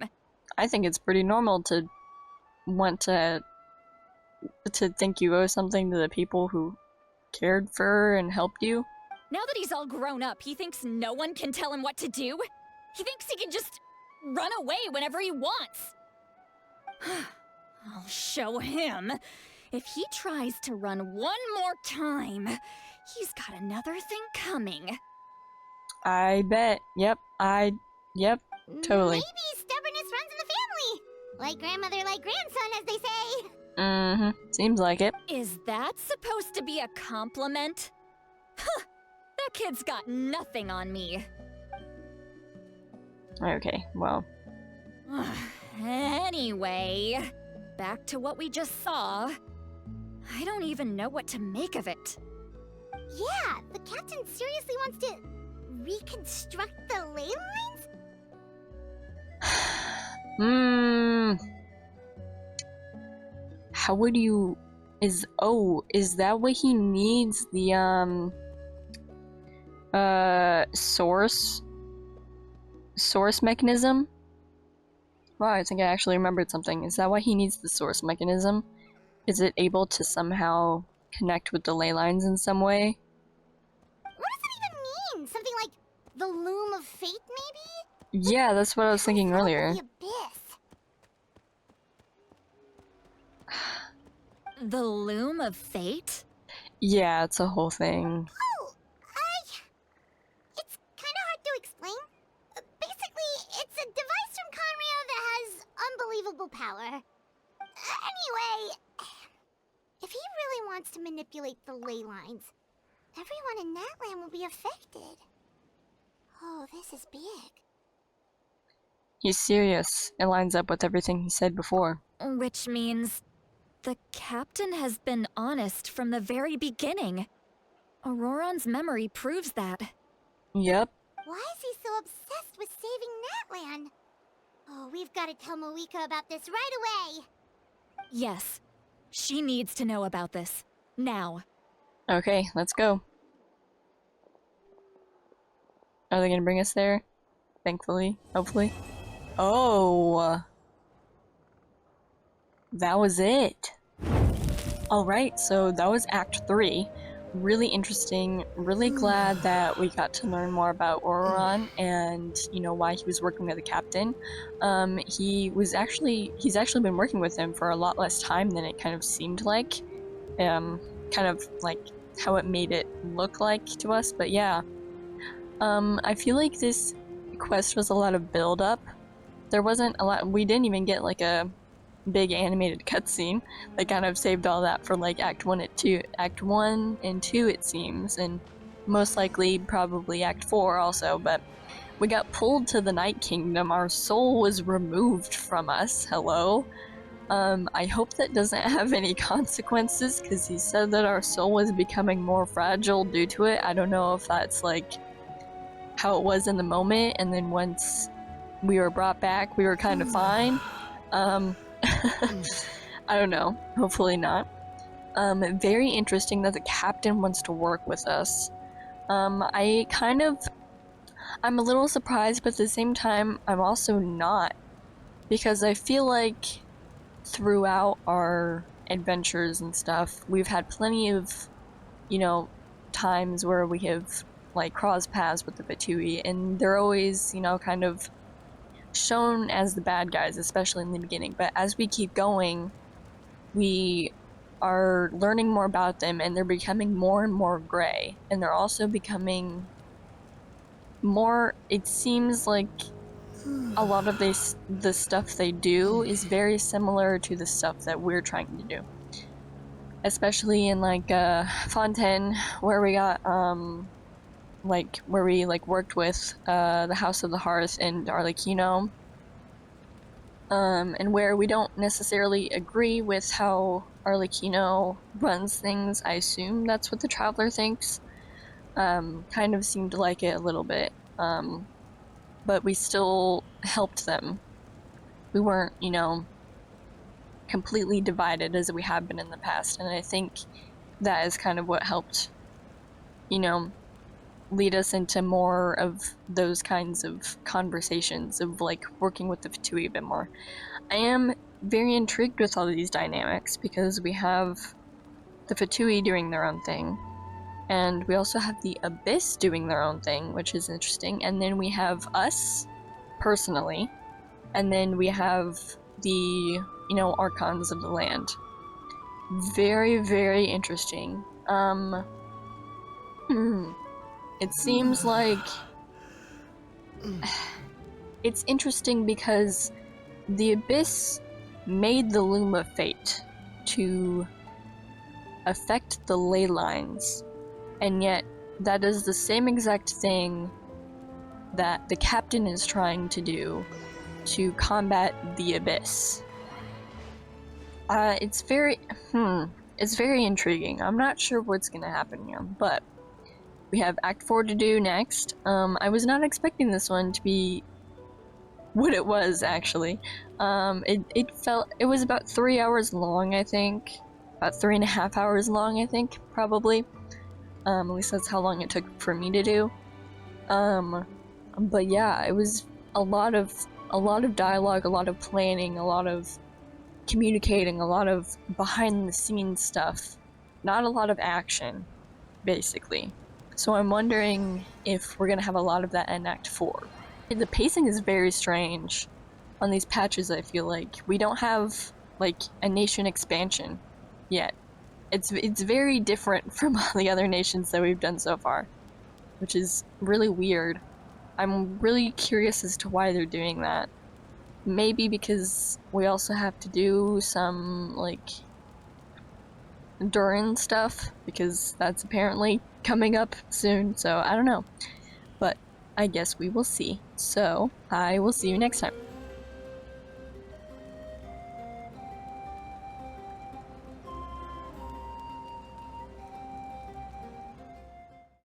I think it's pretty normal to want to think you owe something to the people who cared for and helped you. Now that he's all grown up, he thinks no one can tell him what to do? He thinks he can just run away whenever he wants. I'll show him. If he tries to run one more time, he's got another thing coming. I bet. Yep, totally. Maybe stubbornness runs in the family. Like grandmother, like grandson, as they say. Mm-hmm. Seems like it. Is that supposed to be a compliment? Huh. That kid's got nothing on me. Okay, well. Anyway, back to what we just saw. I don't even know what to make of it. Yeah, the captain seriously wants to reconstruct the ley lines? How would you... Is that what he needs? The, source mechanism? Wow, I think I actually remembered something. Is that why he needs the source mechanism? Is it able to somehow connect with the ley lines in some way? What does it even mean? Something like the Loom of Fate, maybe? Yeah, that's what I was thinking earlier. The abyss. The Loom of Fate? Yeah, it's a whole thing. It's kind of hard to explain. Basically, it's a device from Conrio that has unbelievable power. Anyway, if he really wants to manipulate the ley lines, everyone in Natlan will be affected. Oh, this is big. He's serious. It lines up with everything he said before. Which means... The captain has been honest from the very beginning. Ororon's memory proves that. Yep. Why is he so obsessed with saving Natlan? Oh, we've got to tell Mavuika about this right away. Yes. She needs to know about this. Now. Okay, let's go. Are they gonna bring us there? Thankfully. Hopefully. Oh! That was it! Alright, so that was Act 3. Really interesting, really glad that we got to learn more about Ororon and, you know, why he was working with the captain. He's actually been working with him for a lot less time than it kind of seemed like. Kind of like how it made it look like to us, but yeah. I feel like this quest was a lot of build-up. There wasn't a lot, we didn't even get like a big animated cutscene. They kind of saved all that for like Act 1 and 2 it seems, and most likely probably Act 4 also, but we got pulled to the Night Kingdom. Our soul was removed from us. Hello? I hope that doesn't have any consequences, because he said that our soul was becoming more fragile due to it. I don't know if that's like how it was in the moment, and then once we were brought back we were kind of fine. I don't know. Hopefully not. Very interesting that the captain wants to work with us. I'm a little surprised, but at the same time, I'm also not. Because I feel like throughout our adventures and stuff, we've had plenty of, you know, times where we have, like, crossed paths with the Fatui, and they're always, you know, kind of shown as the bad guys, especially in the beginning. But as we keep going, we are learning more about them, and they're becoming more and more gray, and they're also becoming more, it seems like a lot of the stuff they do is very similar to the stuff that we're trying to do, especially in like Fontaine, where we got where we worked with the House of the Hearth and Arlecchino, and where we don't necessarily agree with how Arlecchino runs things. I assume that's what the Traveler thinks. Kind of seemed like it a little bit, but we still helped them. We weren't, you know, completely divided as we have been in the past, and I think that is kind of what helped, you know, lead us into more of those kinds of conversations of like working with the Fatui a bit more. I am very intrigued with all of these dynamics because we have the Fatui doing their own thing, and we also have the Abyss doing their own thing, which is interesting, and then we have us personally, and then we have the, you know, Archons of the land. Very, very interesting. It seems like it's interesting because the Abyss made the Loom of Fate to affect the ley lines, and yet that is the same exact thing that the captain is trying to do to combat the Abyss. It's very intriguing. I'm not sure what's gonna happen here, but we have Act 4 to do next. I was not expecting this one to be what it was, actually. It was about 3 hours long, I think. About 3.5 hours long, I think, probably. At least that's how long it took for me to do. But yeah, it was a lot of dialogue, a lot of planning, a lot of communicating, a lot of behind the scenes stuff. Not a lot of action, basically. So I'm wondering if we're gonna have a lot of that in Act 4. The pacing is very strange on these patches, I feel like. We don't have, like, a nation expansion yet. It's very different from all the other nations that we've done so far, which is really weird. I'm really curious as to why they're doing that. Maybe because we also have to do some, like, Durin stuff, because that's apparently coming up soon, so I don't know. But I guess we will see. So, I will see you next time.